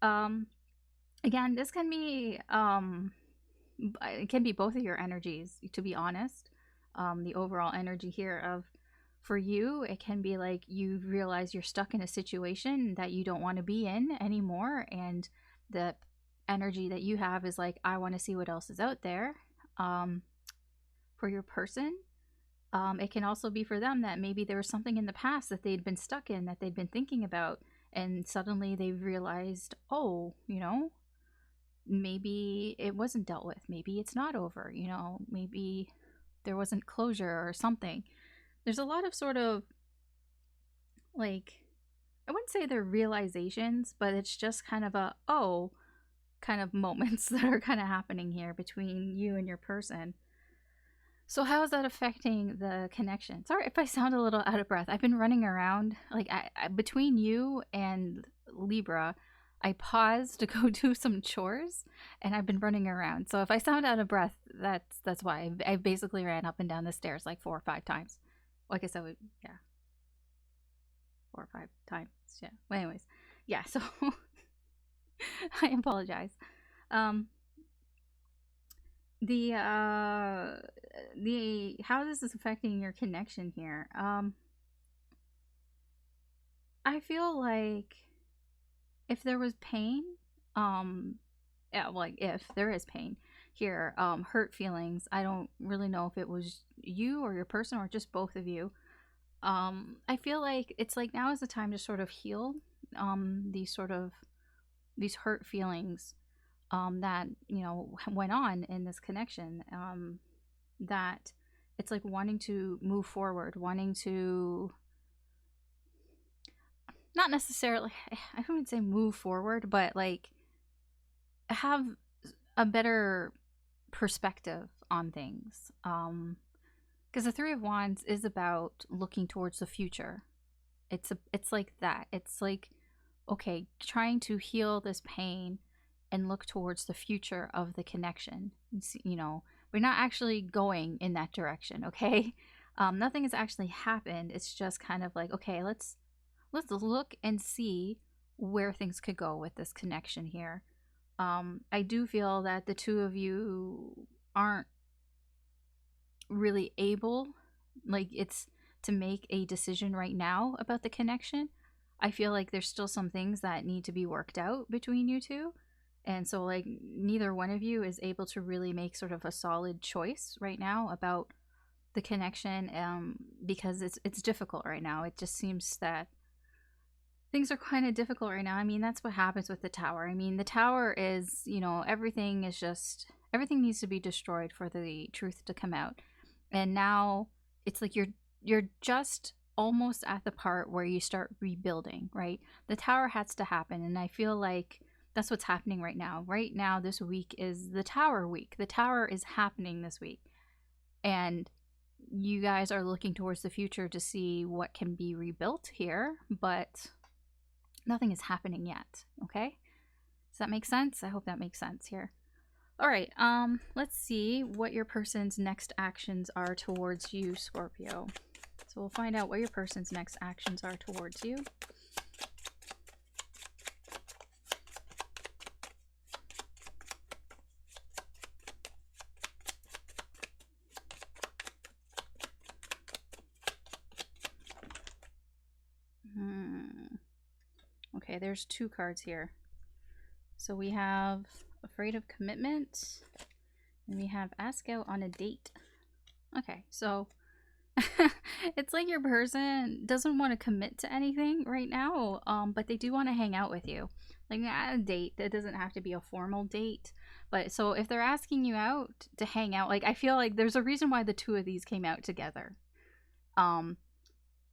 Again, this can be it can be both of your energies, to be honest. The overall energy here of, for you, it can be like you realize you're stuck in a situation that you don't want to be in anymore, and the energy that you have is like, I want to see what else is out there. For your person, it can also be for them that maybe there was something in the past that they'd been stuck in, that they'd been thinking about, and suddenly they've realized, oh, maybe it wasn't dealt with. Maybe it's not over, maybe there wasn't closure or something. There's a lot of sort of like, I wouldn't say they're realizations, but it's just kind of kind of moments that are kind of happening here between you and your person. So how is that affecting the connection? Sorry if I sound a little out of breath. I've been running around. Like between you and Libra, I paused to go do some chores, and I've been running around. So if I sound out of breath, that's why. I basically ran up and down the stairs like 4 or 5 times. Well, I guess I would, yeah, 4 or 5 times. Yeah. Well, anyways, yeah. So I apologize. Um, the how this is affecting your connection here. I feel like if there was pain, yeah, like if there is pain here, hurt feelings, I don't really know if it was you or your person or just both of you. I feel like it's like now is the time to sort of heal these hurt feelings that went on in this connection, that it's like wanting to move forward, wanting to not necessarily, I wouldn't say move forward, but like have a better perspective on things. Because the 3 of Wands is about looking towards the future. It's like that. It's like, okay, trying to heal this pain and look towards the future of the connection. We're not actually going in that direction, okay? Nothing has actually happened. It's just kind of like, okay, let's look and see where things could go with this connection here. I do feel that the 2 of you aren't really able, like, it's to make a decision right now about the connection. I feel like there's still some things that need to be worked out between you two. And so, like, neither one of you is able to really make sort of a solid choice right now about the connection, because it's difficult right now. It just seems that things are kind of difficult right now. I mean, that's what happens with the Tower. I mean, the Tower is, everything needs to be destroyed for the truth to come out. And now it's like you're just almost at the part where you start rebuilding, right? The Tower has to happen, and I feel like that's what's happening right now. Right now, this week is the Tower week. The Tower is happening this week. And you guys are looking towards the future to see what can be rebuilt here, but nothing is happening yet, okay? Does that make sense? I hope that makes sense here. All right, let's see what your person's next actions are towards you, Scorpio. So we'll find out what your person's next actions are towards you. Okay, there's 2 cards here. So we have afraid of commitment, and we have ask out on a date. Okay, so it's like your person doesn't want to commit to anything right now, but they do want to hang out with you. Like at a date, that doesn't have to be a formal date. But so if they're asking you out to hang out, like I feel like there's a reason why the 2 of these came out together.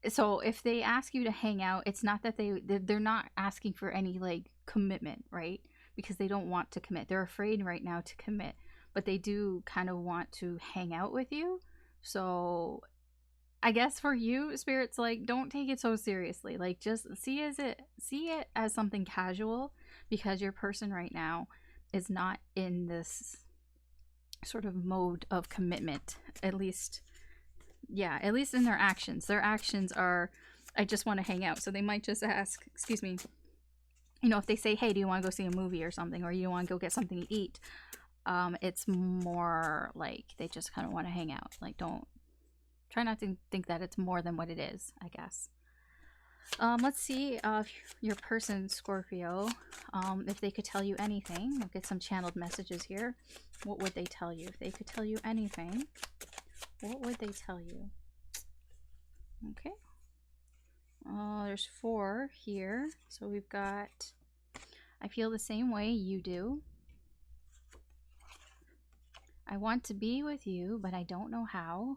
So if they ask you to hang out, it's not that they're not asking for any like commitment, right? Because they don't want to commit. They're afraid right now to commit, but they do kind of want to hang out with you. So I guess for you, Spirit's like, don't take it so seriously. Like just see it as something casual, because your person right now is not in this sort of mode of commitment, at least. Yeah, at least in their actions. Their actions are, I just want to hang out. So they might just ask, excuse me, you know, if they say, hey, do you want to go see a movie or something, or you want to go get something to eat, it's more like they just kind of want to hang out. Like, don't try not to think that it's more than what it is, I guess. Let's see your person, Scorpio, if they could tell you anything. We'll get some channeled messages here. What would they tell you? If they could tell you anything, what would they tell you? Okay. There's 4 here. So we've got, I feel the same way you do. I want to be with you, but I don't know how.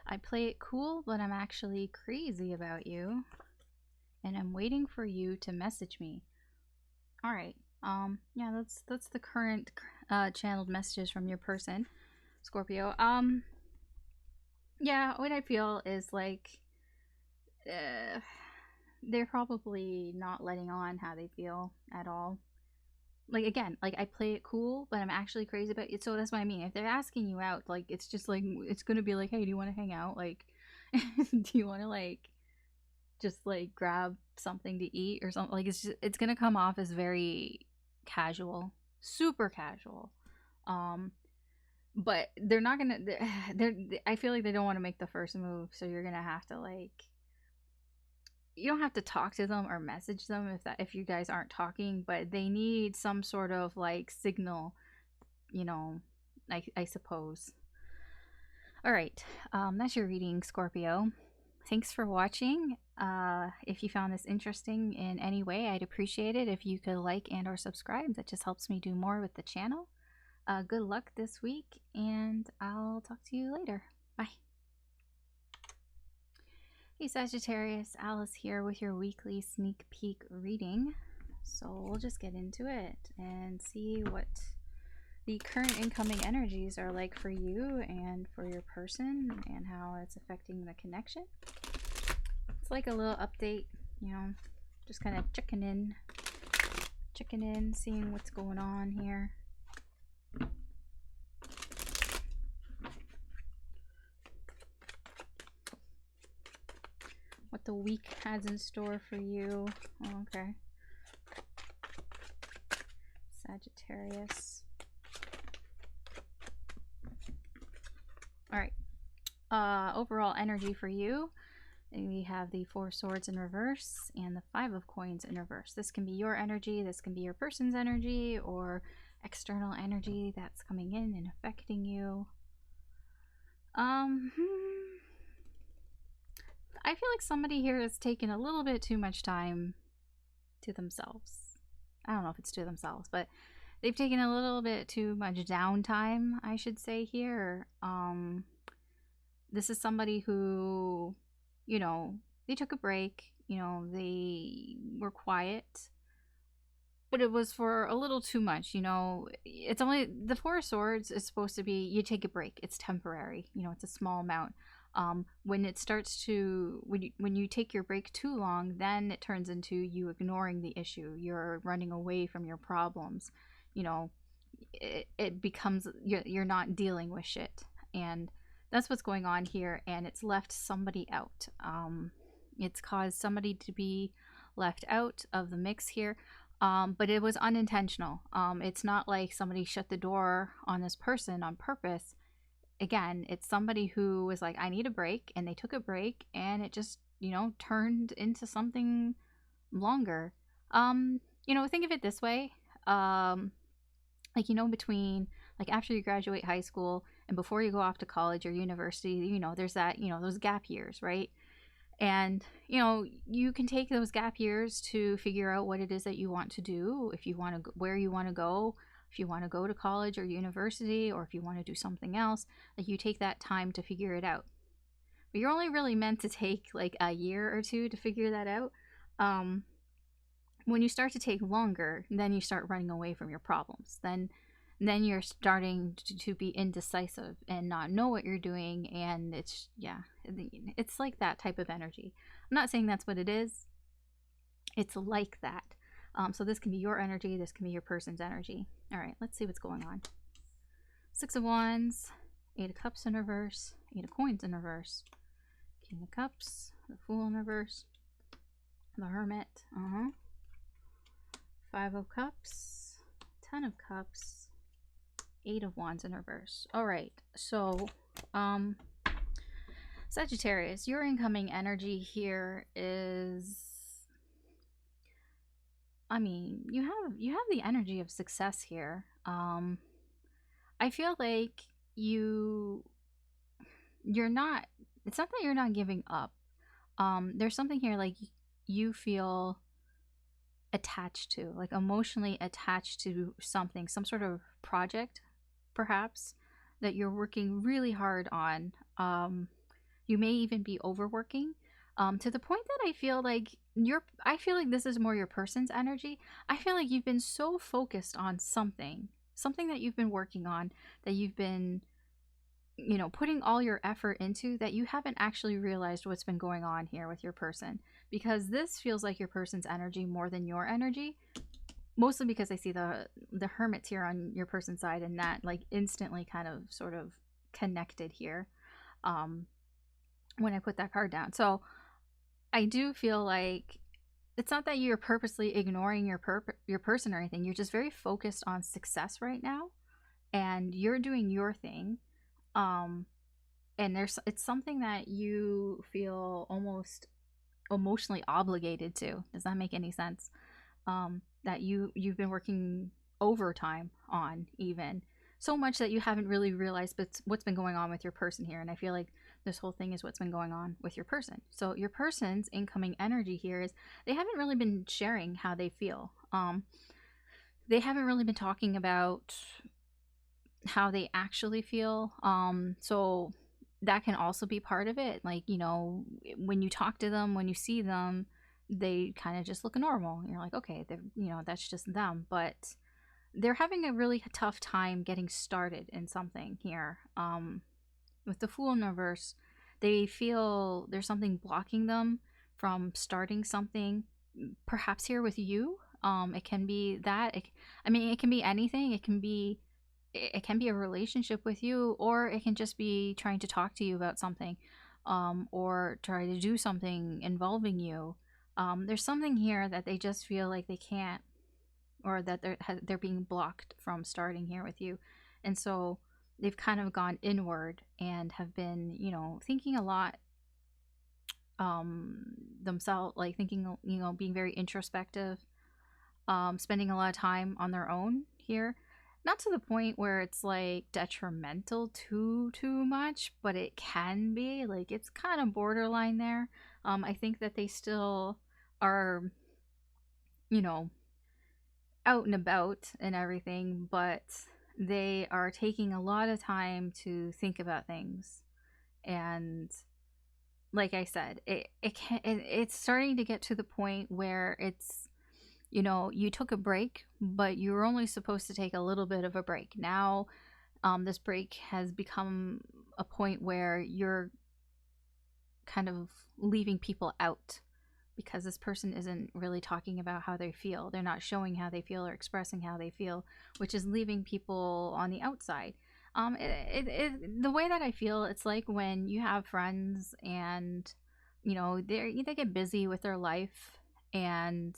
I play it cool, but I'm actually crazy about you. And I'm waiting for you to message me. Alright. Yeah, that's the current channeled messages from your person, Scorpio. Yeah, what I feel is like they're probably not letting on how they feel at all. Like again, like I play it cool, but I'm actually crazy about it. So that's what I mean. If they're asking you out, like it's just like it's gonna be like, hey, do you want to hang out? Like, do you want to like just like grab something to eat or something? Like it's gonna come off as very casual, super casual. But they're not gonna. I feel like they don't want to make the first move, so you're gonna have to like. You don't have to talk to them or message them if you guys aren't talking, but they need some sort of like signal, you know, I suppose. All right, that's your reading, Scorpio. Thanks for watching. If you found this interesting in any way, I'd appreciate it if you could like and or subscribe. That just helps me do more with the channel. Good luck this week, and I'll talk to you later. Bye. Hey Sagittarius, Alice here with your weekly sneak peek reading. So we'll just get into it and see what the current incoming energies are like for you and for your person and how it's affecting the connection. It's like a little update, you know, just kind of checking in, seeing what's going on here. What the week has in store for you. Oh, okay. Sagittarius. Alright. Overall energy for you. We have the 4 swords in reverse and the 5 of coins in reverse. This can be your energy, this can be your person's energy, or external energy that's coming in and affecting you. I feel like somebody here has taken a little bit too much time to themselves. I don't know if it's to themselves, but they've taken a little bit too much downtime, I should say here. This is somebody who, you know, they took a break, you know, they were quiet. but it was for a little too much, you know. It's only the Four of Swords is supposed to be you take a break. It's temporary, you know. It's a small amount. When it starts to when you take your break too long, then it turns into you ignoring the issue. You're running away from your problems. You know, it becomes you're not dealing with shit, and that's what's going on here. And it's left somebody out. It's caused somebody to be left out of the mix here. But it was unintentional. It's not like somebody shut the door on this person on purpose. Again, it's somebody who was like, I need a break, and they took a break, and it just, you know, turned into something longer. You know, think of it this way. Like, you know, between like after you graduate high school and before you go off to college or university, you know, there's that, you know, those gap years, right? And, you know, you can take those gap years to figure out what it is that you want to do, if you want to, where you want to go, if you want to go to college or university, or if you want to do something else. Like, you take that time to figure it out. But you're only really meant to take like a year or two to figure that out. Um, when you start to take longer, then you start running away from your problems. Then you're starting to be indecisive and not know what you're doing, and it's, yeah, it's like that type of energy. I'm not saying that's what it is. It's like that. So this can be your energy, this can be your person's energy. All right, let's see what's going on. Six of Wands, Eight of Cups in reverse, Eight of Coins in reverse, King of Cups, the Fool in reverse, the Hermit, Five of Cups, Ten of Cups, Eight of Wands in reverse. All right, so Sagittarius, your incoming energy here is, I mean, you have the energy of success here. I feel like you're not, it's not that you're not giving up. There's something here like you feel attached to, like emotionally attached to something, some sort of project perhaps that you're working really hard on. You may even be overworking, to the point that I feel like I feel like this is more your person's energy. I feel like you've been so focused on something that you've been working on, that you've been, you know, putting all your effort into, that you haven't actually realized what's been going on here with your person, because this feels like your person's energy more than your energy, mostly because I see the Hermits here on your person's side, and that like instantly kind of sort of connected here when I put that card down. So I do feel like it's not that you're purposely ignoring your person or anything. You're just very focused on success right now, and you're doing your thing. Um, and it's something that you feel almost emotionally obligated to. Does that make any sense? That you've been working overtime on, even so much that you haven't really realized but what's been going on with your person here. And I feel like this whole thing is what's been going on with your person. So your person's incoming energy here is they haven't really been sharing how they feel. They haven't really been talking about how they actually feel. So that can also be part of it. Like, you know, when you talk to them, when you see them, they kind of just look normal. You're like, okay, they're, you know, that's just them. But they're having a really tough time getting started in something here. With the Fool in reverse, they feel there's something blocking them from starting something, perhaps here with you. It can be that. I mean, it can be anything. It can be a relationship with you, or it can just be trying to talk to you about something, or try to do something involving you. There's something here that they just feel like they can't, or that they're being blocked from starting here with you. And so they've kind of gone inward and have been, you know, thinking a lot themselves, like thinking, you know, being very introspective, spending a lot of time on their own here. Not to the point where it's like detrimental too much, but it can be. Like, it's kind of borderline there. I think that they still are, you know, out and about and everything, but they are taking a lot of time to think about things. And like I said, it's starting to get to the point where you know, you took a break, but you were only supposed to take a little bit of a break. Now, this break has become a point where you're kind of leaving people out because this person isn't really talking about how they feel. They're not showing how they feel or expressing how they feel, which is leaving people on the outside. The way that I feel, it's like when you have friends and, you know, they get busy with their life, and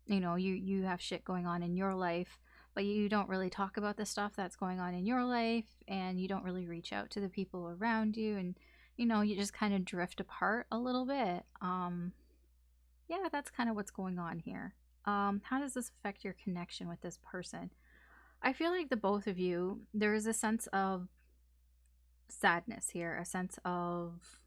you know, you have shit going on in your life, but you don't really talk about the stuff that's going on in your life, and you don't really reach out to the people around you, and you know, you just kind of drift apart a little bit. Yeah, that's kind of what's going on here. How does this affect your connection with this person? I feel like the both of you, there is a sense of sadness here, a sense of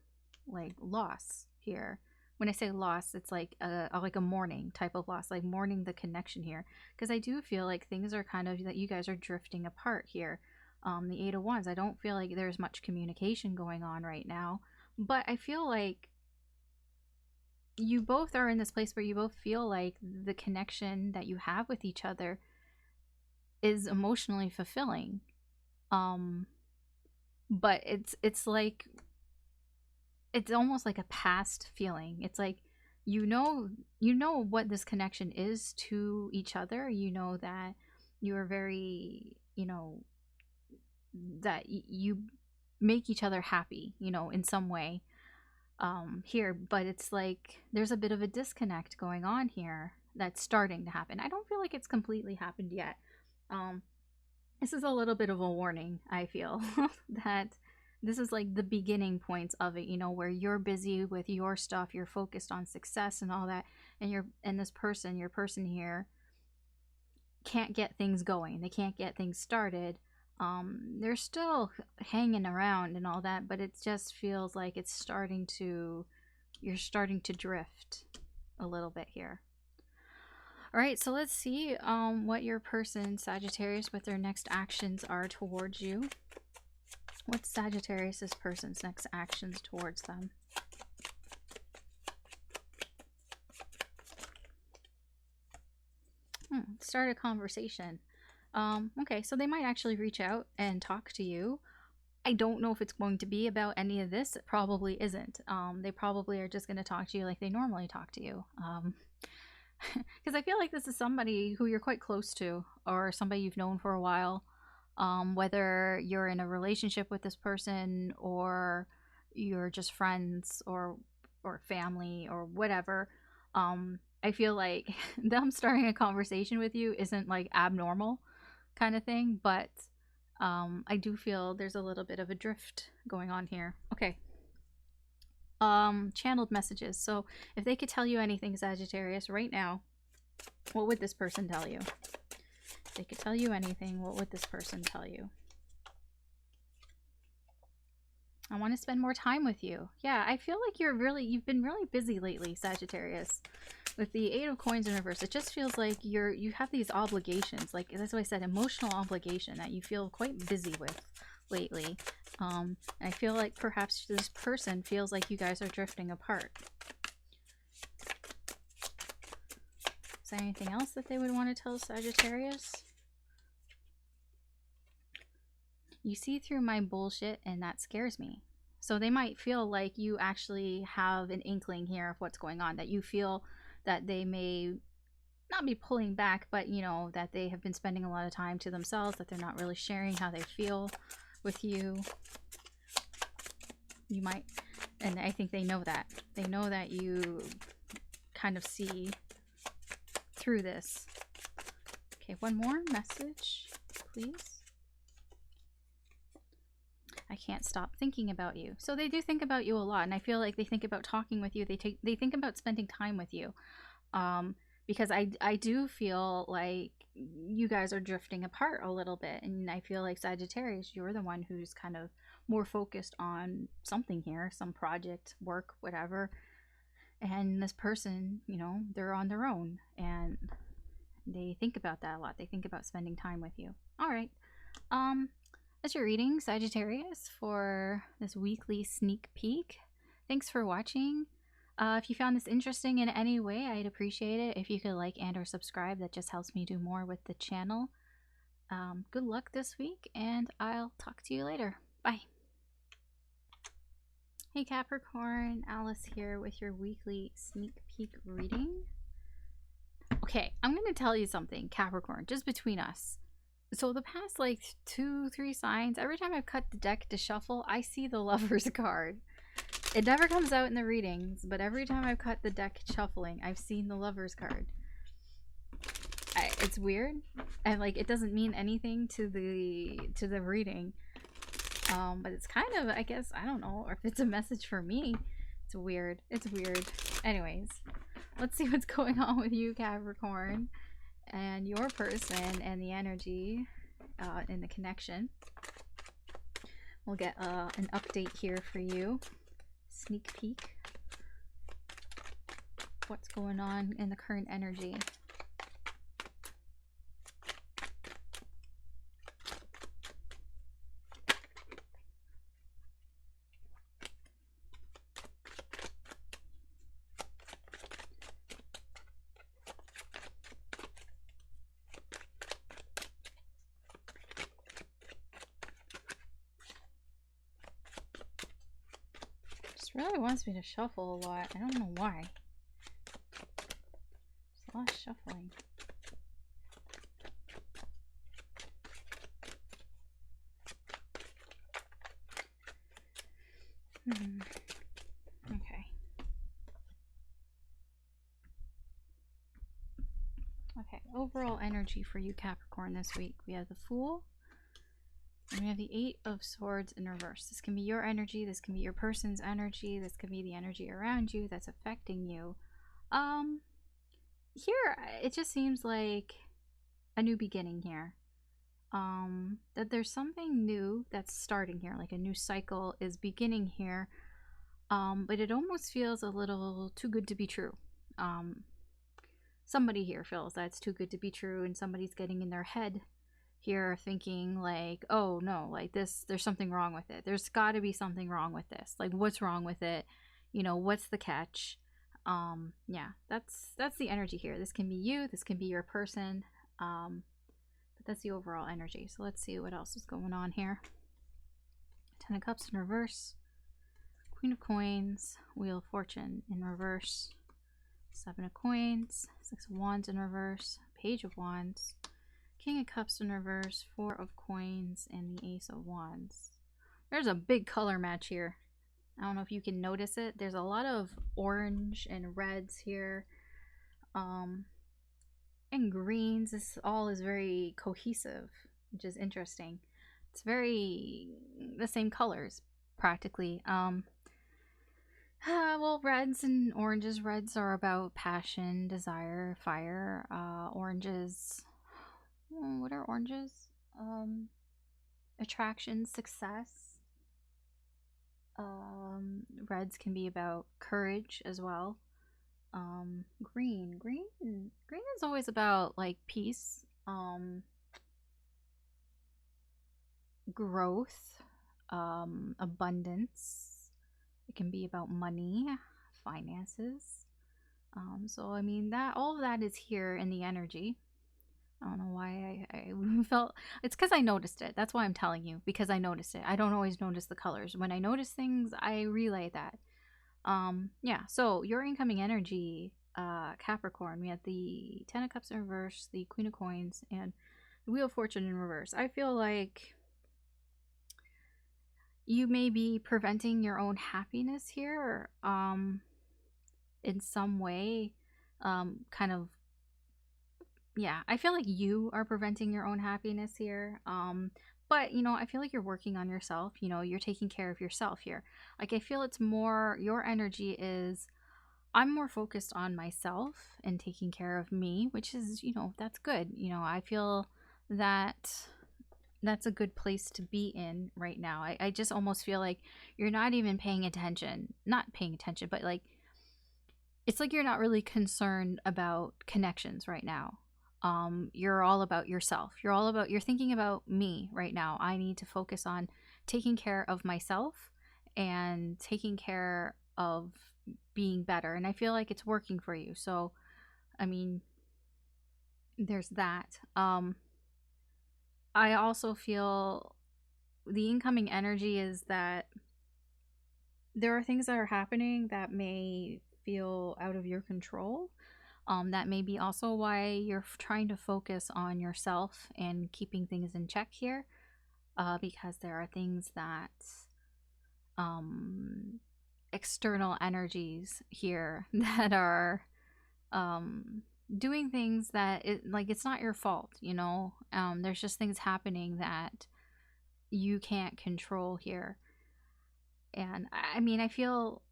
like loss here. When I say loss, it's like a mourning type of loss, like mourning the connection here. Because I do feel like things are kind of that you guys are drifting apart here. The Eight of Wands, I don't feel like there's much communication going on right now, but I feel like you both are in this place where you both feel like the connection that you have with each other is emotionally fulfilling. Um, but it's almost like a past feeling. It's like you know what this connection is to each other. You know that you are very, you know, that you make each other happy, you know, in some way here, but it's like there's a bit of a disconnect going on here that's starting to happen. I don't feel like it's completely happened yet. Um this is a little bit of a warning, I feel, that this is like the beginning points of it, you know, where you're busy with your stuff, you're focused on success and all that, and this person, your person here can't get things going. They can't get things started. They're still hanging around and all that, but it just feels like you're starting to drift a little bit here. All right, so let's see what your person, Sagittarius, with their next actions are towards you. What's Sagittarius's person's next actions towards them? Start a conversation. Okay, so they might actually reach out and talk to you. I don't know if it's going to be about any of this. It probably isn't. They probably are just going to talk to you like they normally talk to you. Because I feel like this is somebody who you're quite close to, or somebody you've known for a while. Whether you're in a relationship with this person, or you're just friends, or family, or whatever. I feel like them starting a conversation with you isn't like abnormal kind of thing, but I do feel there's a little bit of a drift going on here. Okay. Channeled messages. So if they could tell you anything, Sagittarius, right now, what would this person tell you? If they could tell you anything, what would this person tell you? I want to spend more time with you. Yeah, I feel like you've been really busy lately, Sagittarius. With the Eight of Coins in reverse, it just feels like you have these obligations, like that's what I said, emotional obligation that you feel quite busy with lately. I feel like perhaps this person feels like you guys are drifting apart. Is there anything else that they would want to tell Sagittarius? You see through my bullshit, and that scares me. So they might feel like you actually have an inkling here of what's going on, that you feel that they may not be pulling back, but you know, that they have been spending a lot of time to themselves, that they're not really sharing how they feel with you. You might, and I think they know that. They know that you kind of see through this. Okay, one more message, please. I can't stop thinking about you. So they do think about you a lot, and I feel like they think about talking with you. They think about spending time with you. Because I do feel like you guys are drifting apart a little bit, and I feel like Sagittarius, you're the one who's kind of more focused on something here, some project, work, whatever. And this person, you know, they're on their own, and they think about that a lot. They think about spending time with you. All right. That's your reading, Sagittarius, for this weekly sneak peek. Thanks for watching. If you found this interesting in any way, I'd appreciate it if you could like and or subscribe. That just helps me do more with the channel. Good luck this week, and I'll talk to you later. Bye. Hey Capricorn, Alice here with your weekly sneak peek reading. Okay, I'm going to tell you something, Capricorn, just between us. So the past like 2-3 signs, every time I've cut the deck to shuffle, I see the Lover's card. It never comes out in the readings, but every time I've cut the deck shuffling, I've seen the Lover's card. It's weird, and like it doesn't mean anything to the reading. But it's kind of, I guess, I don't know, or if it's a message for me. It's weird. It's weird. Anyways, let's see what's going on with you, Capricorn, and your person, and the energy, and the connection. We'll get an update here for you. Sneak peek. What's going on in the current energy? Really wants me to shuffle a lot. I don't know why. There's a lot of shuffling. Okay. Okay, overall energy for you, Capricorn, this week. We have the Fool. And we have the Eight of Swords in reverse. This can be your energy. This can be your person's energy. This can be the energy around you that's affecting you. Here, it just seems like a new beginning here. That there's something new that's starting here. Like a new cycle is beginning here. But it almost feels a little too good to be true. Somebody here feels that it's too good to be true, and somebody's getting in their head here thinking like, oh no, like this, there's something wrong with it. There's got to be something wrong with this. Like, what's wrong with it? You know, what's the catch? Yeah, that's the energy here. This can be you, this can be your person, but that's the overall energy. So let's see what else is going on here. Ten of Cups in reverse, Queen of Coins, Wheel of Fortune in reverse, Seven of Coins, Six of Wands in reverse, Page of Wands, King of Cups in reverse, Four of Coins, and the Ace of Wands. There's a big color match here. I don't know if you can notice it. There's a lot of orange and reds here. And greens. This all is very cohesive, which is interesting. It's very the same colors, practically. Well, reds and oranges. Reds are about passion, desire, fire. Oranges... what are oranges? Attraction, success. Reds can be about courage as well. Green is always about like peace, growth, abundance. It can be about money, finances. So I mean, that all of that is here in the energy. I don't know why I felt it's because I noticed it. That's why I'm telling you, because I noticed it. I don't always notice the colors. When I notice things, I relay that. Yeah, so your incoming energy, Capricorn, we had the Ten of Cups in reverse, the Queen of Coins, and the Wheel of Fortune in reverse. I feel like you may be preventing your own happiness here, in some way, kind of. Yeah, I feel like you are preventing your own happiness here. But, you know, I feel like you're working on yourself. You know, you're taking care of yourself here. Like, I feel it's more, your energy is, I'm more focused on myself and taking care of me, which is, you know, that's good. You know, I feel that that's a good place to be in right now. I just almost feel like you're not even paying attention. Not paying attention, but like, it's like you're not really concerned about connections right now. You're all about yourself. You're thinking about me right now. I need to focus on taking care of myself and taking care of being better, and I feel like it's working for you. So, I mean, there's that. I also feel the incoming energy is that there are things that are happening that may feel out of your control. That may be also why you're trying to focus on yourself and keeping things in check here, because there are things that um, external energies here that are doing things that like it's not your fault, you know. There's just things happening that you can't control here, and I mean, I feel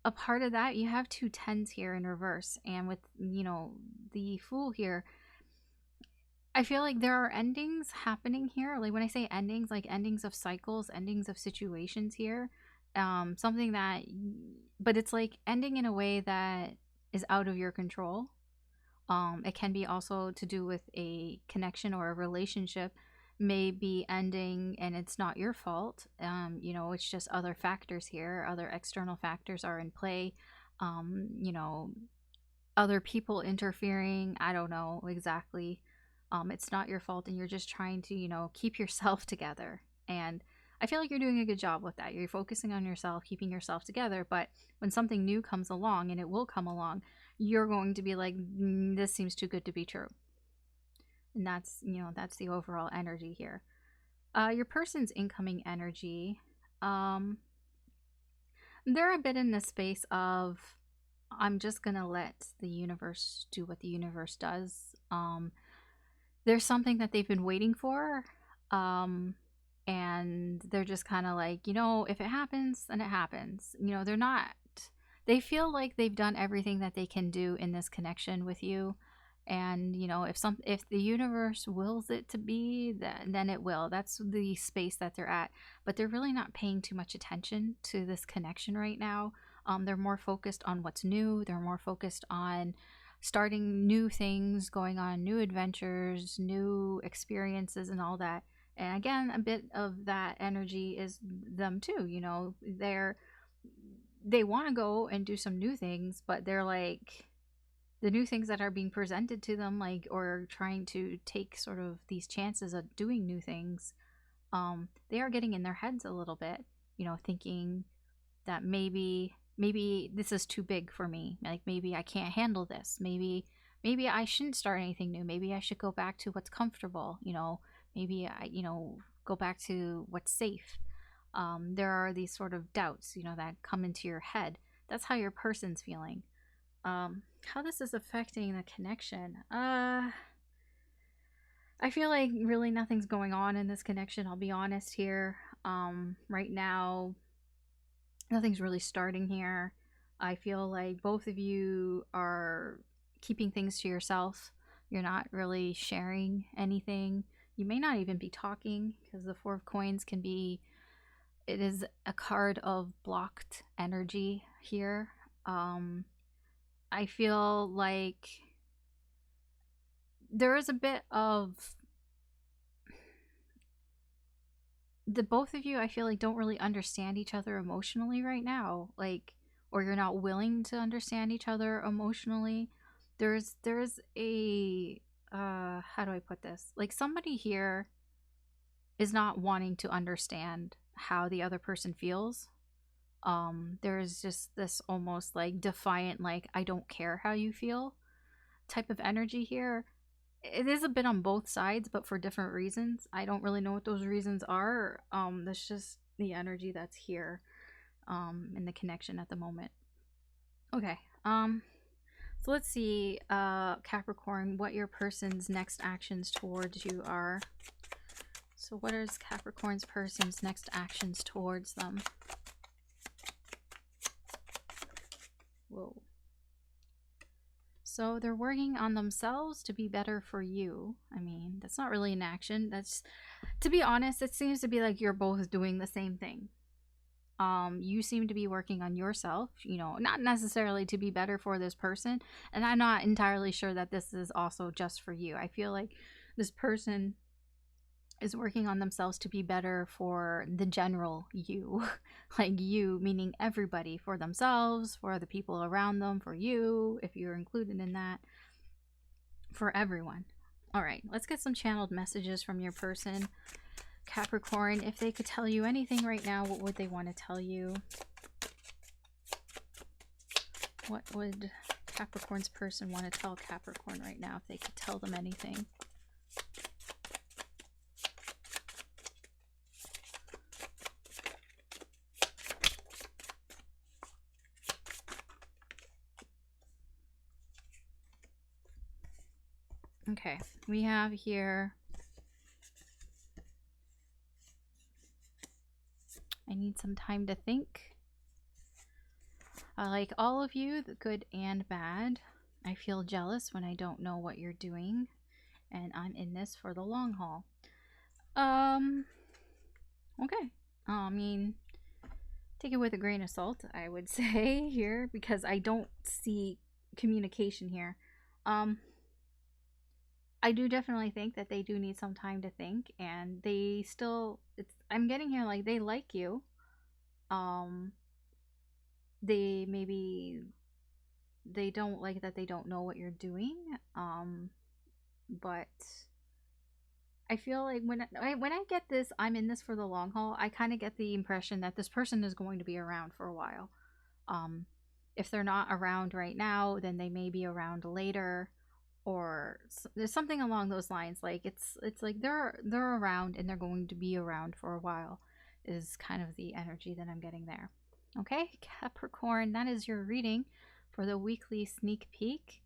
a part of that, you have two tens here in reverse, and with, you know, the Fool here, I feel like there are endings happening here. Like when I say endings, like endings of cycles, endings of situations here. Something that, but it's like ending in a way that is out of your control. It can be also to do with a connection or a relationship may be ending and it's not your fault. You know, it's just other factors here, other external factors are in play. You know, other people interfering. I don't know exactly. It's not your fault, and you're just trying to, you know, keep yourself together. And I feel like you're doing a good job with that. You're focusing on yourself, keeping yourself together. But when something new comes along, and it will come along, you're going to be like, this seems too good to be true. And that's, you know, that's the overall energy here. Your person's incoming energy, um, they're a bit in the space of, I'm just gonna let the universe do what the universe does. There's something that they've been waiting for, um, and they're just kind of like, you know, if it happens, then it happens. You know, they're not. They feel like they've done everything that they can do in this connection with you, and you know, if the universe wills it to be, then it will. That's the space that they're at, but they're really not paying too much attention to this connection right now. They're more focused on what's new. They're more focused on starting new things, going on new adventures, new experiences, and all that. And again, a bit of that energy is them too. You know, they want to go and do some new things, but they're like, the new things that are being presented to them, like, or trying to take sort of these chances of doing new things, they are getting in their heads a little bit, you know, thinking that maybe this is too big for me. Like maybe I can't handle this. Maybe I shouldn't start anything new. Maybe I should go back to what's comfortable, you know. Maybe I, you know, go back to what's safe. There are these sort of doubts, you know, that come into your head. That's how your person's feeling. How this is affecting the connection. I feel like really nothing's going on in this connection. I'll be honest here. Right now, nothing's really starting here. I feel like both of you are keeping things to yourself. You're not really sharing anything. You may not even be talking, because the Four of Coins can be, it is a card of blocked energy here. I feel like there is a bit of the both of you, I feel like, don't really understand each other emotionally right now, like, or you're not willing to understand each other emotionally. There's a how do I put this, like somebody here is not wanting to understand how the other person feels. There's just this almost like defiant, like, I don't care how you feel type of energy here. It is a bit on both sides, but for different reasons. I don't really know what those reasons are. That's just the energy that's here, in the connection at the moment. Okay. So let's see, Capricorn, what your person's next actions towards you are. So what is Capricorn's person's next actions towards them? Whoa. So they're working on themselves to be better for you. I mean, that's not really an action. That's, to be honest, it seems to be like you're both doing the same thing. You seem to be working on yourself, you know, not necessarily to be better for this person. And I'm not entirely sure that this is also just for you. I feel like this person is working on themselves to be better for the general you. Like you, meaning everybody, for themselves, for the people around them, for you, if you're included in that, for everyone. All right, let's get some channeled messages from your person. Capricorn, if they could tell you anything right now, what would they want to tell you? What would Capricorn's person want to tell Capricorn right now if they could tell them anything? Okay, we have here, I need some time to think. Like all of you, the good and bad, I feel jealous when I don't know what you're doing, and I'm in this for the long haul. Okay. I mean, take it with a grain of salt, I would say here, because I don't see communication here. I do definitely think that they do need some time to think, and they still, I'm getting here like they like you. They maybe, they don't like that they don't know what you're doing. But I feel like when I get this, I'm in this for the long haul, I kind of get the impression that this person is going to be around for a while. If they're not around right now, then they may be around later, or there's something along those lines. Like it's like they're around and they're going to be around for a while, is kind of the energy that I'm getting there. Okay, Capricorn, that is your reading for the weekly sneak peek.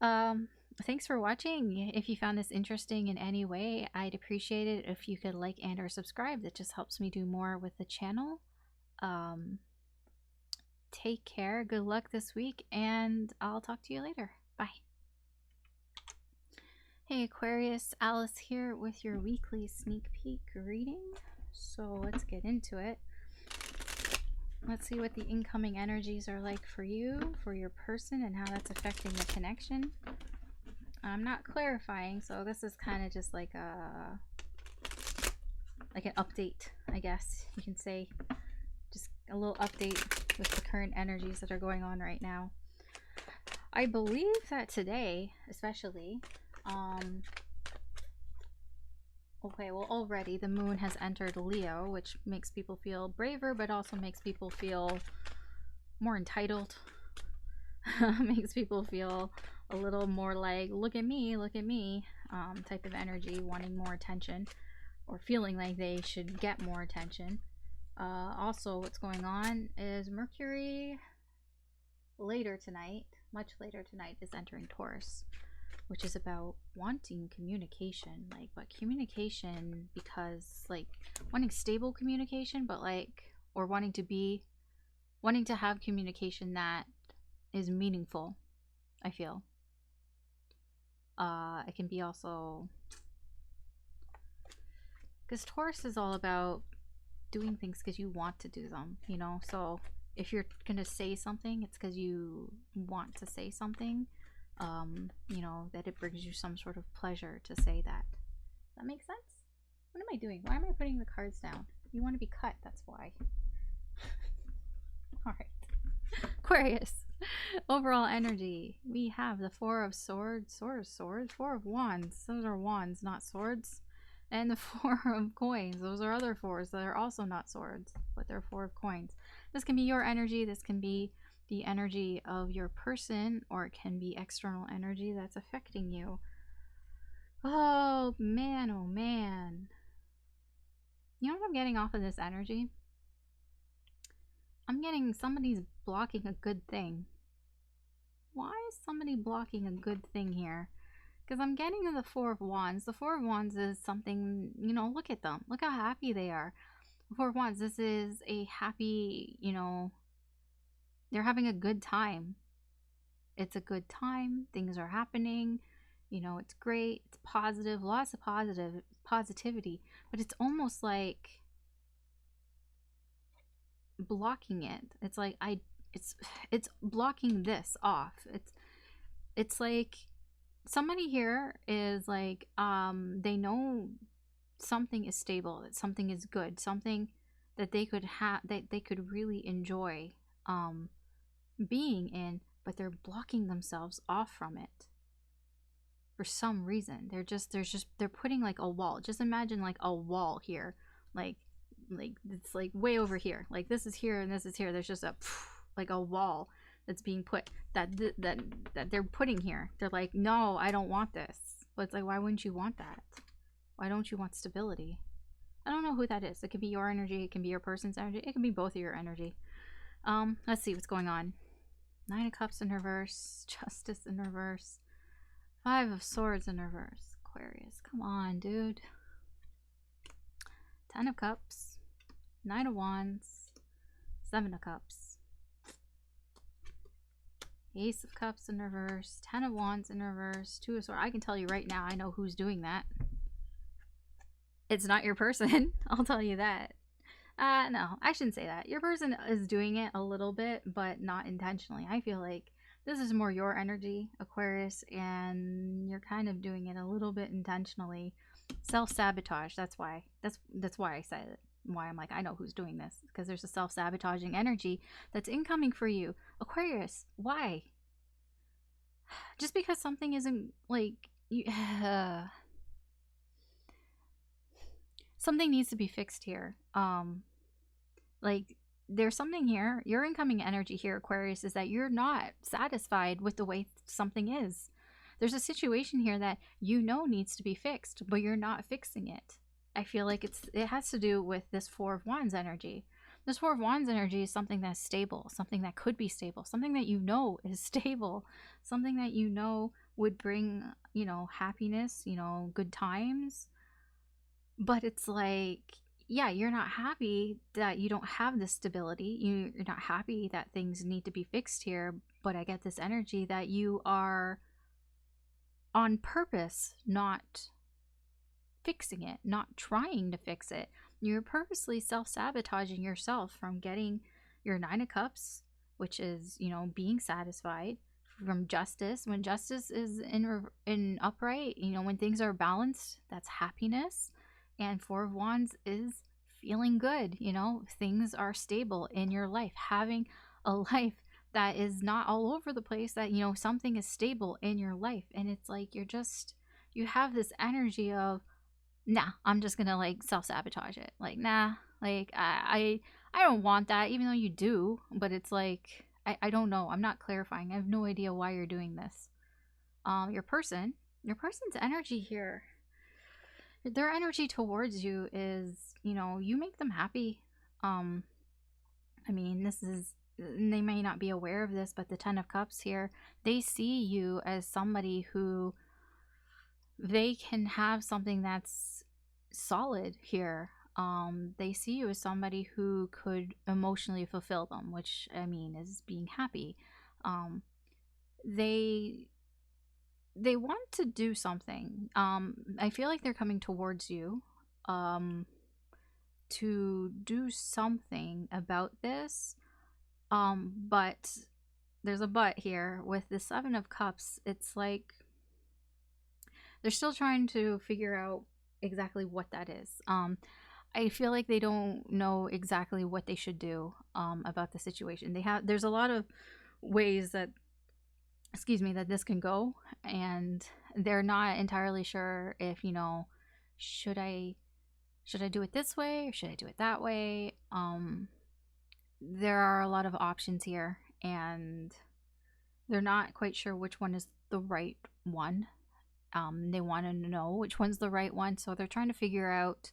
Thanks for watching. If you found this interesting in any way, I'd appreciate it if you could like and or subscribe. That just helps me do more with the channel. Take care, good luck this week, and I'll talk to you later. Bye. Hey Aquarius, Alice here with your weekly sneak peek reading. So let's get into it. Let's see what the incoming energies are like for you, for your person, and how that's affecting the connection. I'm not clarifying, so this is kind of just like an update, I guess you can say. Just a little update with the current energies that are going on right now. I believe that today, especially, okay, well already the moon has entered Leo, which makes people feel braver, but also makes people feel more entitled. Makes people feel a little more like, look at me, type of energy, wanting more attention, or feeling like they should get more attention. Also, what's going on is Mercury later tonight, much later tonight, is entering Taurus, which is about wanting communication, but communication because wanting stable communication, but or wanting to have communication that is meaningful, I feel. It can be also, because Taurus is all about doing things because you want to do them, so if you're gonna say something, it's because you want to say something. That it brings you some sort of pleasure to say that. Does that make sense? What am I doing? Why am I putting the cards down? You want to be cut, that's why. Alright. Aquarius. Overall energy. We have the Four of Swords, Four of Wands. Those are wands, not swords. And the Four of Coins. Those are other fours that are also not swords, but they're Four of Coins. This can be your energy. This can be the energy of your person, or it can be external energy that's affecting you. Oh man, oh man. You know what I'm getting off of this energy? I'm getting somebody's blocking a good thing. Why is somebody blocking a good thing here? Because I'm getting the Four of Wands. The Four of Wands is something, look at them. Look how happy they are. The Four of Wands, this is a happy, they're having a good time. It's a good time. Things are happening. It's great. It's positive. Lots of positivity. But it's almost like blocking it. It's like it's blocking this off. It's like somebody here is like they know something is stable, that something is good, something that they could have, that they could really enjoy being in, but they're blocking themselves off from it for some reason. They're putting like a wall. Just imagine like a wall here, like it's like way over here. Like this is here and this is here. There's just a like a wall that's being put that they're putting here. They're like, no, I don't want this. But it's like, why wouldn't you want that? Why don't you want stability? I don't know who that is. It could be your energy. It can be your person's energy. It can be both of your energy. Let's see what's going on. 9 of Cups in reverse. Justice in reverse. 5 of Swords in reverse. Aquarius, come on, dude. 10 of Cups. 9 of Wands. 7 of Cups. Ace of Cups in reverse. 10 of Wands in reverse. 2 of Swords. I can tell you right now, I know who's doing that. It's not your person. I'll tell you that. No, I shouldn't say that. Your person is doing it a little bit, but not intentionally. I feel like this is more your energy, Aquarius, and you're kind of doing it a little bit intentionally. Self-sabotage. That's why. That's why I said it. Why I'm like, I know who's doing this. Because there's a self-sabotaging energy that's incoming for you. Aquarius, why? Just because something isn't like you, something needs to be fixed here. Like there's something here. Your incoming energy here, Aquarius, is that you're not satisfied with the way something is. There's a situation here that you know needs to be fixed, but you're not fixing it. I feel like it has to do with this 4 of Wands energy. This 4 of Wands energy is something that's stable, something that could be stable, something that you know is stable, something that you know would bring, you know, happiness, you know, good times. But it's like, yeah, you're not happy that you don't have this stability. You're not happy that things need to be fixed here. But I get this energy that you are on purpose not fixing it, not trying to fix it. You're purposely self-sabotaging yourself from getting your 9 of Cups, which is, you know, being satisfied, from Justice. When Justice is in upright, you know, when things are balanced, that's happiness. And 4 of Wands is feeling good, you know, things are stable in your life, having a life that is not all over the place, that, you know, something is stable in your life. And it's like you have this energy of, nah, I'm just gonna like self-sabotage it. Like, nah, like I don't want that, even though you do. But it's like, I don't know. I'm not clarifying. I have no idea why you're doing this. Your person's energy here, their energy towards you is, you know, you make them happy. I mean, they may not be aware of this, but the 10 of Cups here, they see you as somebody who they can have something that's solid here. They see you as somebody who could emotionally fulfill them, which, I mean, is being happy. They want to do something. I feel like they're coming towards you to do something about this. But there's a but here with the 7 of Cups. It's like they're still trying to figure out exactly what that is. I feel like they don't know exactly what they should do about the situation. There's a lot of ways that, that this can go, and they're not entirely sure if, you know, should I do it this way or should I do it that way? There are a lot of options here, and they're not quite sure which one is the right one. They want to know which one's the right one, so they're trying to figure out,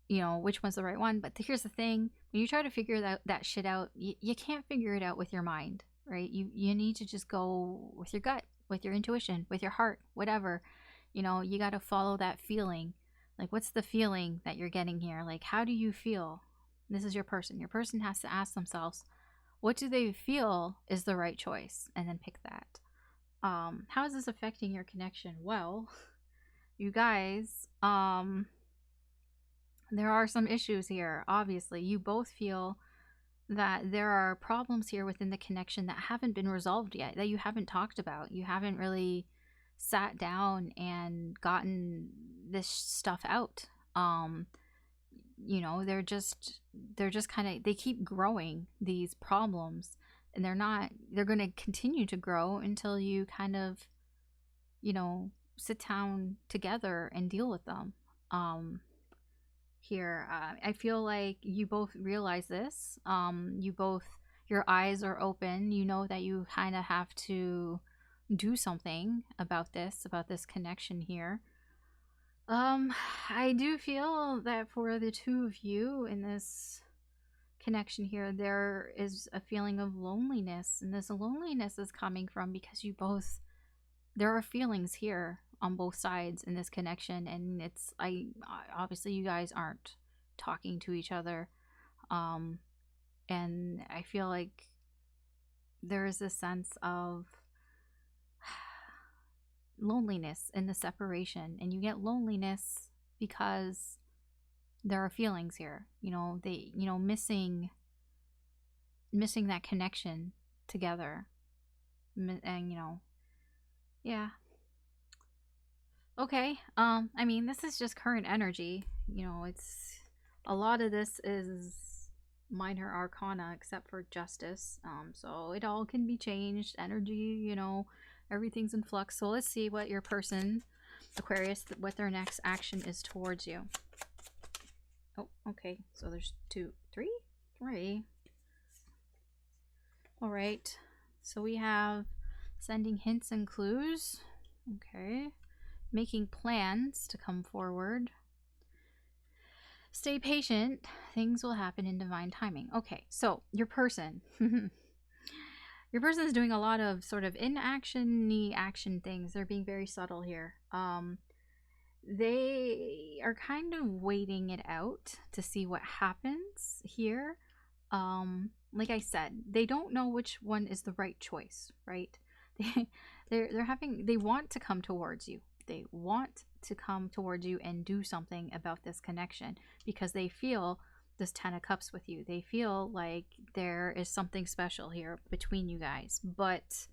you know, which one's the right one. But here's the thing: when you try to figure that shit out, you can't figure it out with your mind, right? You need to just go with your gut, with your intuition, with your heart, whatever. You know, you got to follow that feeling. Like, what's the feeling that you're getting here? Like, how do you feel? This is your person. Your person has to ask themselves, what do they feel is the right choice? And then pick that. How is this affecting your connection? Well, you guys, there are some issues here. Obviously, you both feel that there are problems here within the connection that haven't been resolved yet, that you haven't talked about. You haven't really sat down and gotten this stuff out. You know, they're just kind of, they keep growing these problems, and they're going to continue to grow until you kind of, you know, sit down together and deal with them. Here, I feel like you both realize this. You both, your eyes are open. You know that you kind of have to do something about this connection here. I do feel that for the two of you in this connection here, there is a feeling of loneliness, and this loneliness is coming from because you both, there are feelings here on both sides in this connection, and it's, I obviously you guys aren't talking to each other, and I feel like there is a sense of loneliness in the separation, and you get loneliness because there are feelings here, you know, they, you know, missing that connection together, and you know, yeah. Okay, I mean, this is just current energy, you know, it's, a lot of this is minor arcana except for justice, so it all can be changed, energy, you know, everything's in flux. So let's see what your person, Aquarius, what their next action is towards you. Oh, okay, so there's three. All right, so we have sending hints and clues. Okay, making plans to come forward. Stay patient, things will happen in divine timing. Okay, so your person. Your person is doing a lot of sort of inaction-y action things. They're being very subtle here. They are kind of waiting it out to see what happens here. Like I said, they don't know which one is the right choice, right? They want to come towards you. They want to come towards you and do something about this connection because they feel this 10 of cups with you. They feel like there is something special here between you guys, but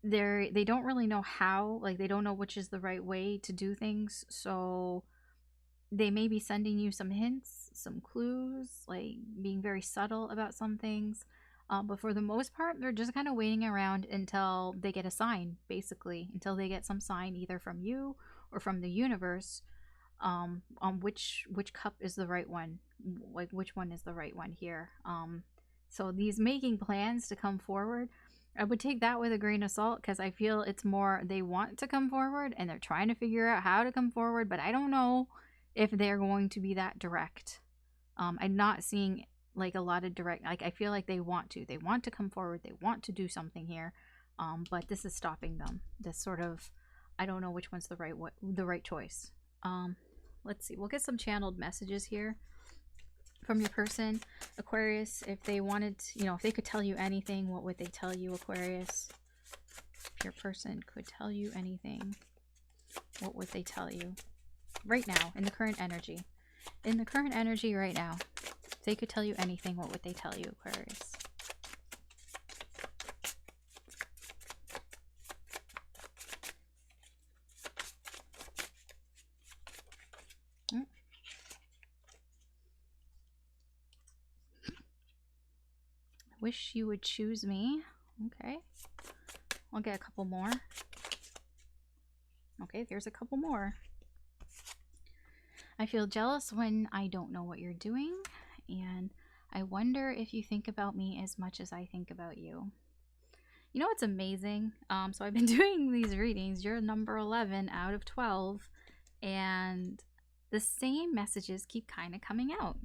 they don't really know how, like they don't know which is the right way to do things. So they may be sending you some hints, some clues, like being very subtle about some things. But for the most part, they're just kind of waiting around until they get a sign, basically, until they get some sign either from you or from the universe, on which cup is the right one, like which one is the right one here. So these making plans to come forward, I would take that with a grain of salt because I feel it's more they want to come forward and they're trying to figure out how to come forward, but I don't know if they're going to be that direct. I'm not seeing like a lot of direct, like I feel like they want to come forward, they want to do something here, but this is stopping them. This sort of, I don't know which one's the right choice. Let's see, we'll get some channeled messages here from your person, Aquarius. If they wanted to, you know, if they could tell you anything, what would they tell you, Aquarius? If your person could tell you anything, what would they tell you right now in the current energy? In the current energy right now, if they could tell you anything, what would they tell you, Aquarius? Wish you would choose me. Okay, I'll get a couple more. Okay, there's a couple more. I feel jealous when I don't know what you're doing, and I wonder if you think about me as much as I think about you. You know what's amazing? So I've been doing these readings. You're number 11 out of 12, and the same messages keep kind of coming out,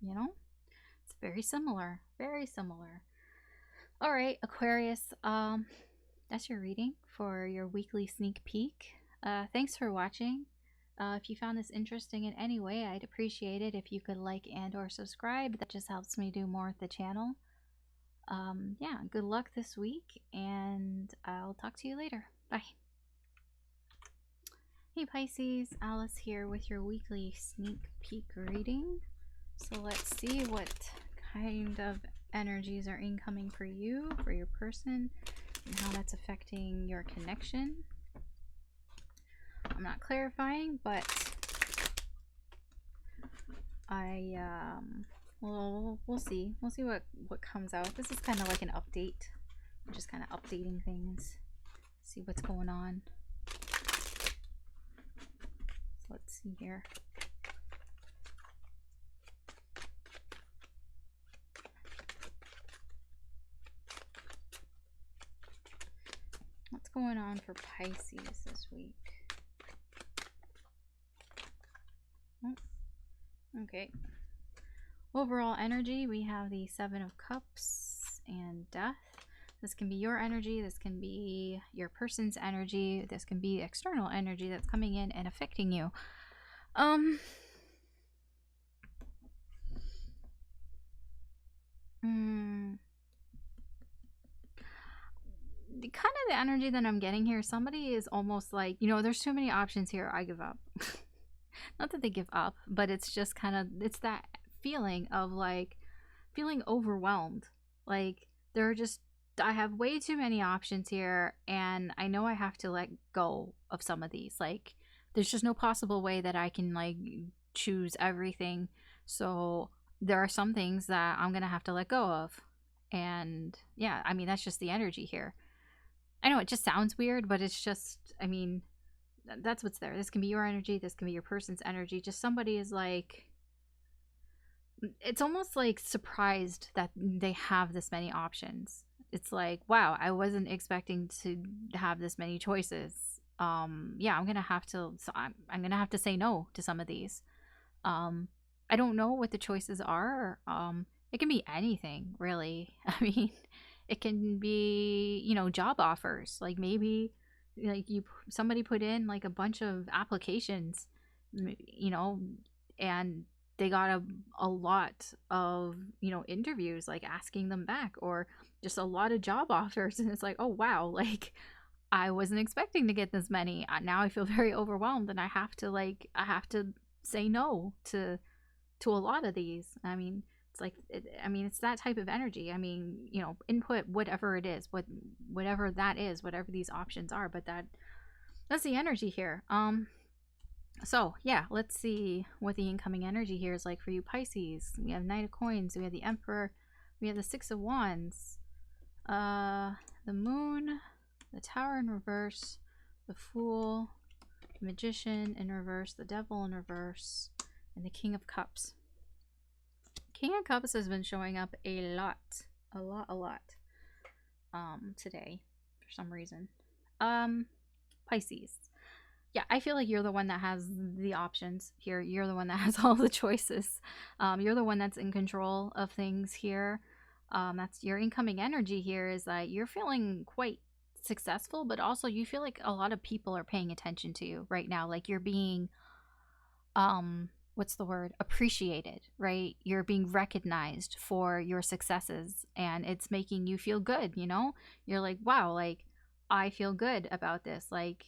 you know? It's very similar, very similar. All right, Aquarius, that's your reading for your weekly sneak peek. Thanks for watching. If you found this interesting in any way, I'd appreciate it if you could like and or subscribe. That just helps me do more with the channel. Yeah, good luck this week, and I'll talk to you later. Bye. Hey Pisces, Alice here with your weekly sneak peek reading. So let's see what kind of energies are incoming for you, for your person, and how that's affecting your connection. I'm not clarifying, but we'll see. We'll see what comes out. This is kind of like an update. I'm just kind of updating things. See what's going on. So let's see here. What's going on for Pisces this week? Oh, okay. Overall energy, we have the Seven of Cups and Death. This can be your energy, this can be your person's energy, this can be external energy that's coming in and affecting you. Kind of the energy that I'm getting here, somebody is almost like, you know, there's too many options here, I give up. Not that they give up, but it's just kind of, it's that feeling of like feeling overwhelmed. Like there are just, I have way too many options here, and I know I have to let go of some of these. Like there's just no possible way that I can like choose everything. So there are some things that I'm gonna have to let go of. And yeah, I mean, that's just the energy here. I know it just sounds weird, but it's just, I mean, that's what's there. This can be your energy, this can be your person's energy. Just somebody is like, it's almost like surprised that they have this many options. It's like, wow, I wasn't expecting to have this many choices. Yeah, I'm gonna have to, so I'm gonna have to say no to some of these. I don't know what the choices are. It can be anything, really. I mean, it can be, you know, job offers. Like maybe like somebody put in like a bunch of applications, you know, and they got a lot of, you know, interviews like asking them back, or just a lot of job offers, and it's like, oh wow, like I wasn't expecting to get this many. Now I feel very overwhelmed, and I have to say no to a lot of these. I mean, it's like I mean, it's that type of energy. I mean, you know, input whatever it is, whatever that is, whatever these options are, but that's the energy here. So yeah, let's see what the incoming energy here is like for you Pisces. We have Knight of Coins, we have the Emperor, we have the Six of Wands, the Moon, the Tower in reverse, the Fool, the Magician in reverse, the Devil in reverse, and the King of Cups. King of Cups has been showing up a lot today for some reason. Pisces. Yeah, I feel like you're the one that has the options here. You're the one that has all the choices. You're the one that's in control of things here. That's your incoming energy here, is that you're feeling quite successful, but also you feel like a lot of people are paying attention to you right now. Like you're being, what's the word? Appreciated, right? You're being recognized for your successes, and it's making you feel good, you know? You're like, wow, like I feel good about this. Like,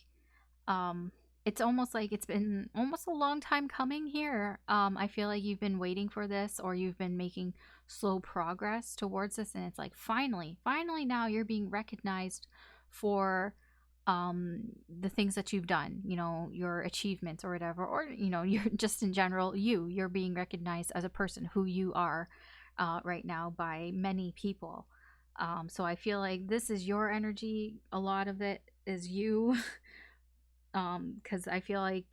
it's almost like it's been almost a long time coming here. I feel like you've been waiting for this, or you've been making slow progress towards this, and it's like finally now you're being recognized for the things that you've done, you know, your achievements or whatever, or you know, you're just in general, you're being recognized as a person, who you are right now by many people. So I feel like this is your energy. A lot of it is you. Because I feel like,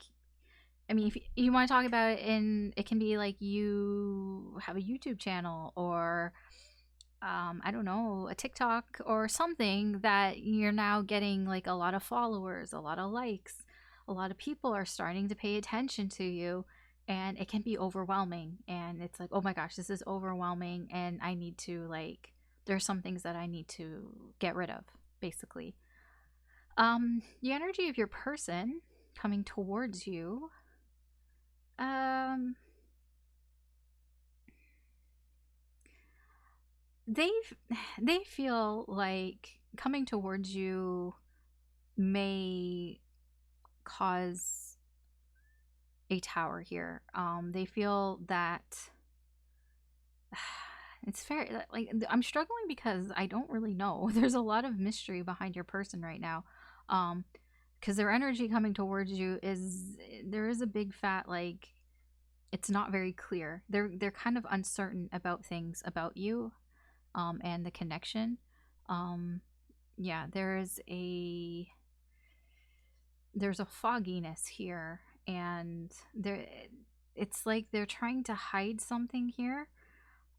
I mean, if you want to talk about it, it can be like you have a YouTube channel, or I don't know, a TikTok or something, that you're now getting like a lot of followers, a lot of likes, a lot of people are starting to pay attention to you, and it can be overwhelming. And it's like, oh my gosh, this is overwhelming, and I need to like, there's some things that I need to get rid of, basically. The energy of your person coming towards you, they feel like coming towards you may cause a tower here. They feel that it's fair. Like I'm struggling because I don't really know. There's a lot of mystery behind your person right now. because their energy coming towards you is, there is a big fat, like, it's not very clear. They're kind of uncertain about things about you, and the connection. Um, yeah, there's a fogginess here, and there, it's like they're trying to hide something here.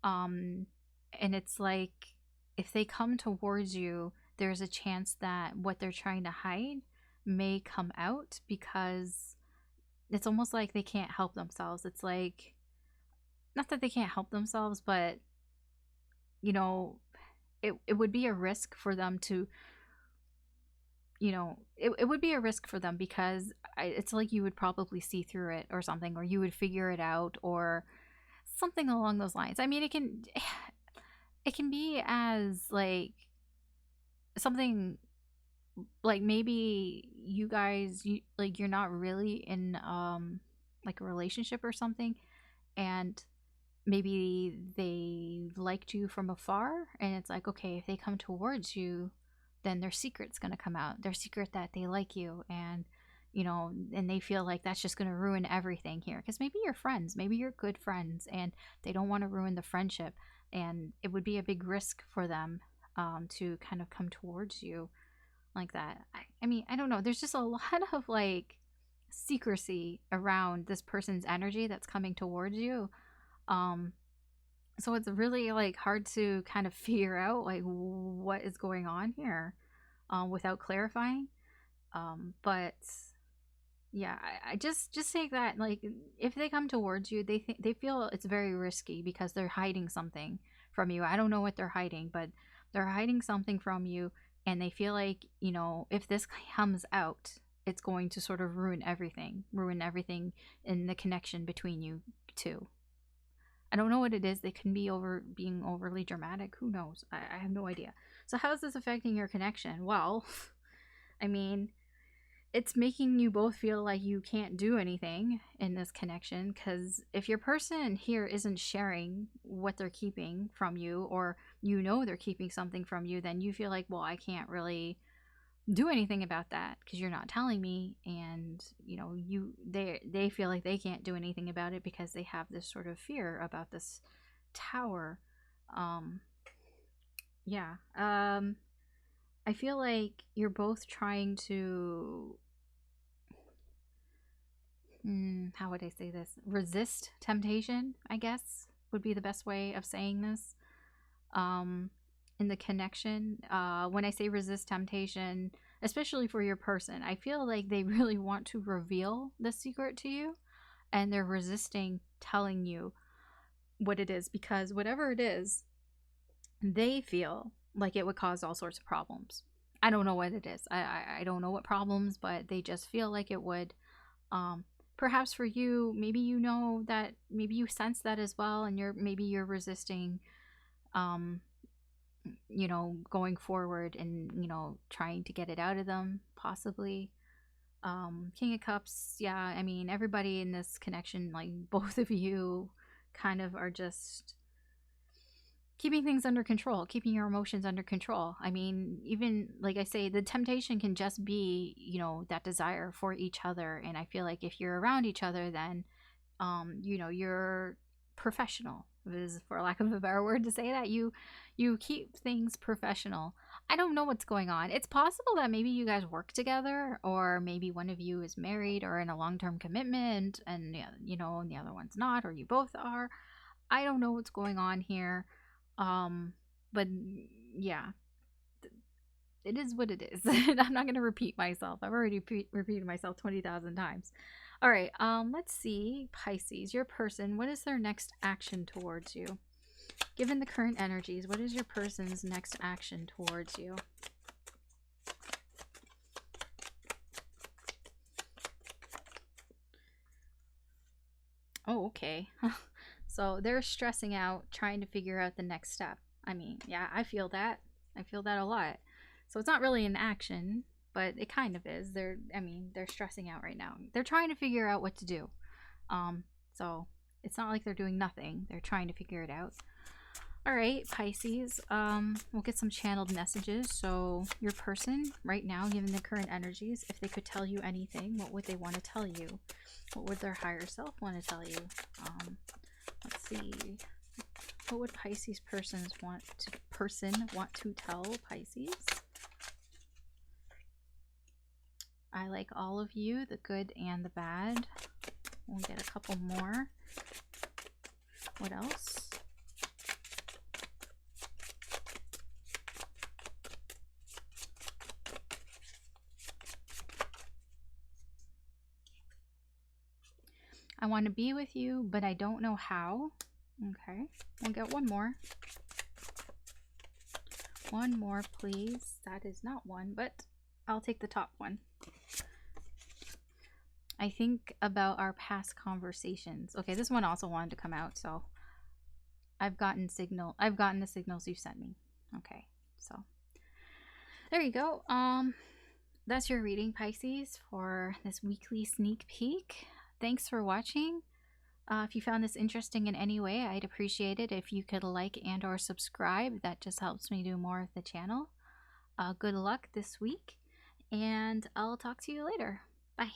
Um, and it's like if they come towards you, there's a chance that what they're trying to hide may come out, because it's almost like they can't help themselves. It's like, not that they can't help themselves, but you know, it would be a risk for them to, it would be a risk for them, because it's like you would probably see through it or something, or you would figure it out, or something along those lines. I mean, it can be as like something like, maybe you guys, like, you're not really in like a relationship or something, and maybe they liked you from afar, and it's like, okay, if they come towards you, then their secret's going to come out, their secret that they like you, and and they feel like that's just going to ruin everything here, because maybe you're friends, maybe you're good friends, and they don't want to ruin the friendship, and it would be a big risk for them to kind of come towards you like that. I mean, I don't know, there's just a lot of like secrecy around this person's energy that's coming towards you. um so it's really like hard to kind of figure out like what is going on here, without clarifying. But yeah, I just say that, like, if they come towards you, they feel it's very risky because they're hiding something from you. I don't know what they're hiding, but they're hiding something from you, and they feel like, if this comes out, it's going to sort of ruin everything in the connection between you two. I don't know what it is. They can be being overly dramatic. Who knows? I have no idea. So how is this affecting your connection? Well, I mean, it's making you both feel like you can't do anything in this connection, because if your person here isn't sharing what they're keeping from you, or they're keeping something from you, then you feel like, well, I can't really do anything about that because you're not telling me, and they feel like they can't do anything about it because they have this sort of fear about this tower. um yeah. I feel like you're both trying to, how would I say this, resist temptation, I guess, would be the best way of saying this. um in the connection, when I say resist temptation, especially for your person, I feel like they really want to reveal the secret to you, and they're resisting telling you what it is, because whatever it is, they feel like it would cause all sorts of problems. I don't know what it is. I don't know what problems, but they just feel like it would. um Perhaps for you, maybe that, maybe you sense that as well, and you're resisting, um going forward, and trying to get it out of them, possibly. King of Cups, yeah, I mean, everybody in this connection, like, both of you kind of are just keeping things under control, keeping your emotions under control. I mean, even like I say, the temptation can just be, that desire for each other. And I feel like if you're around each other, then you're professional, is for lack of a better word to say that. You keep things professional. I don't know what's going on. It's possible that maybe you guys work together, or maybe one of you is married or in a long-term commitment, and and the other one's not, or you both are. I don't know what's going on here. um but yeah, it is what it is. I'm not going to repeat myself. I've already repeated myself 20,000 times. All right, let's see. Pisces, your person, what is their next action towards you? Given the current energies, what is your person's next action towards you? Oh, okay. So they're stressing out, trying to figure out the next step. I mean, yeah, I feel that. I feel that a lot. So it's not really an action, but it kind of is. They're stressing out right now. They're trying to figure out what to do. So it's not like they're doing nothing. They're trying to figure it out. All right, Pisces. We'll get some channeled messages. So your person right now, given the current energies, if they could tell you anything, what would they want to tell you? What would their higher self want to tell you? Let's see. What would Pisces person want to tell Pisces? I like all of you, the good and the bad. We'll get a couple more. What else? I want to be with you, but I don't know how. Okay, we'll get one more. One more, please. That is not one, but I'll take the top one. I think about our past conversations. Okay, this one also wanted to come out, so I've gotten the signals you sent me. Okay, so there you go. That's your reading, Pisces, for this weekly sneak peek. Thanks for watching. If you found this interesting in any way, I'd appreciate it if you could like and or subscribe. That just helps me do more of the channel. Good luck this week, and I'll talk to you later. Bye.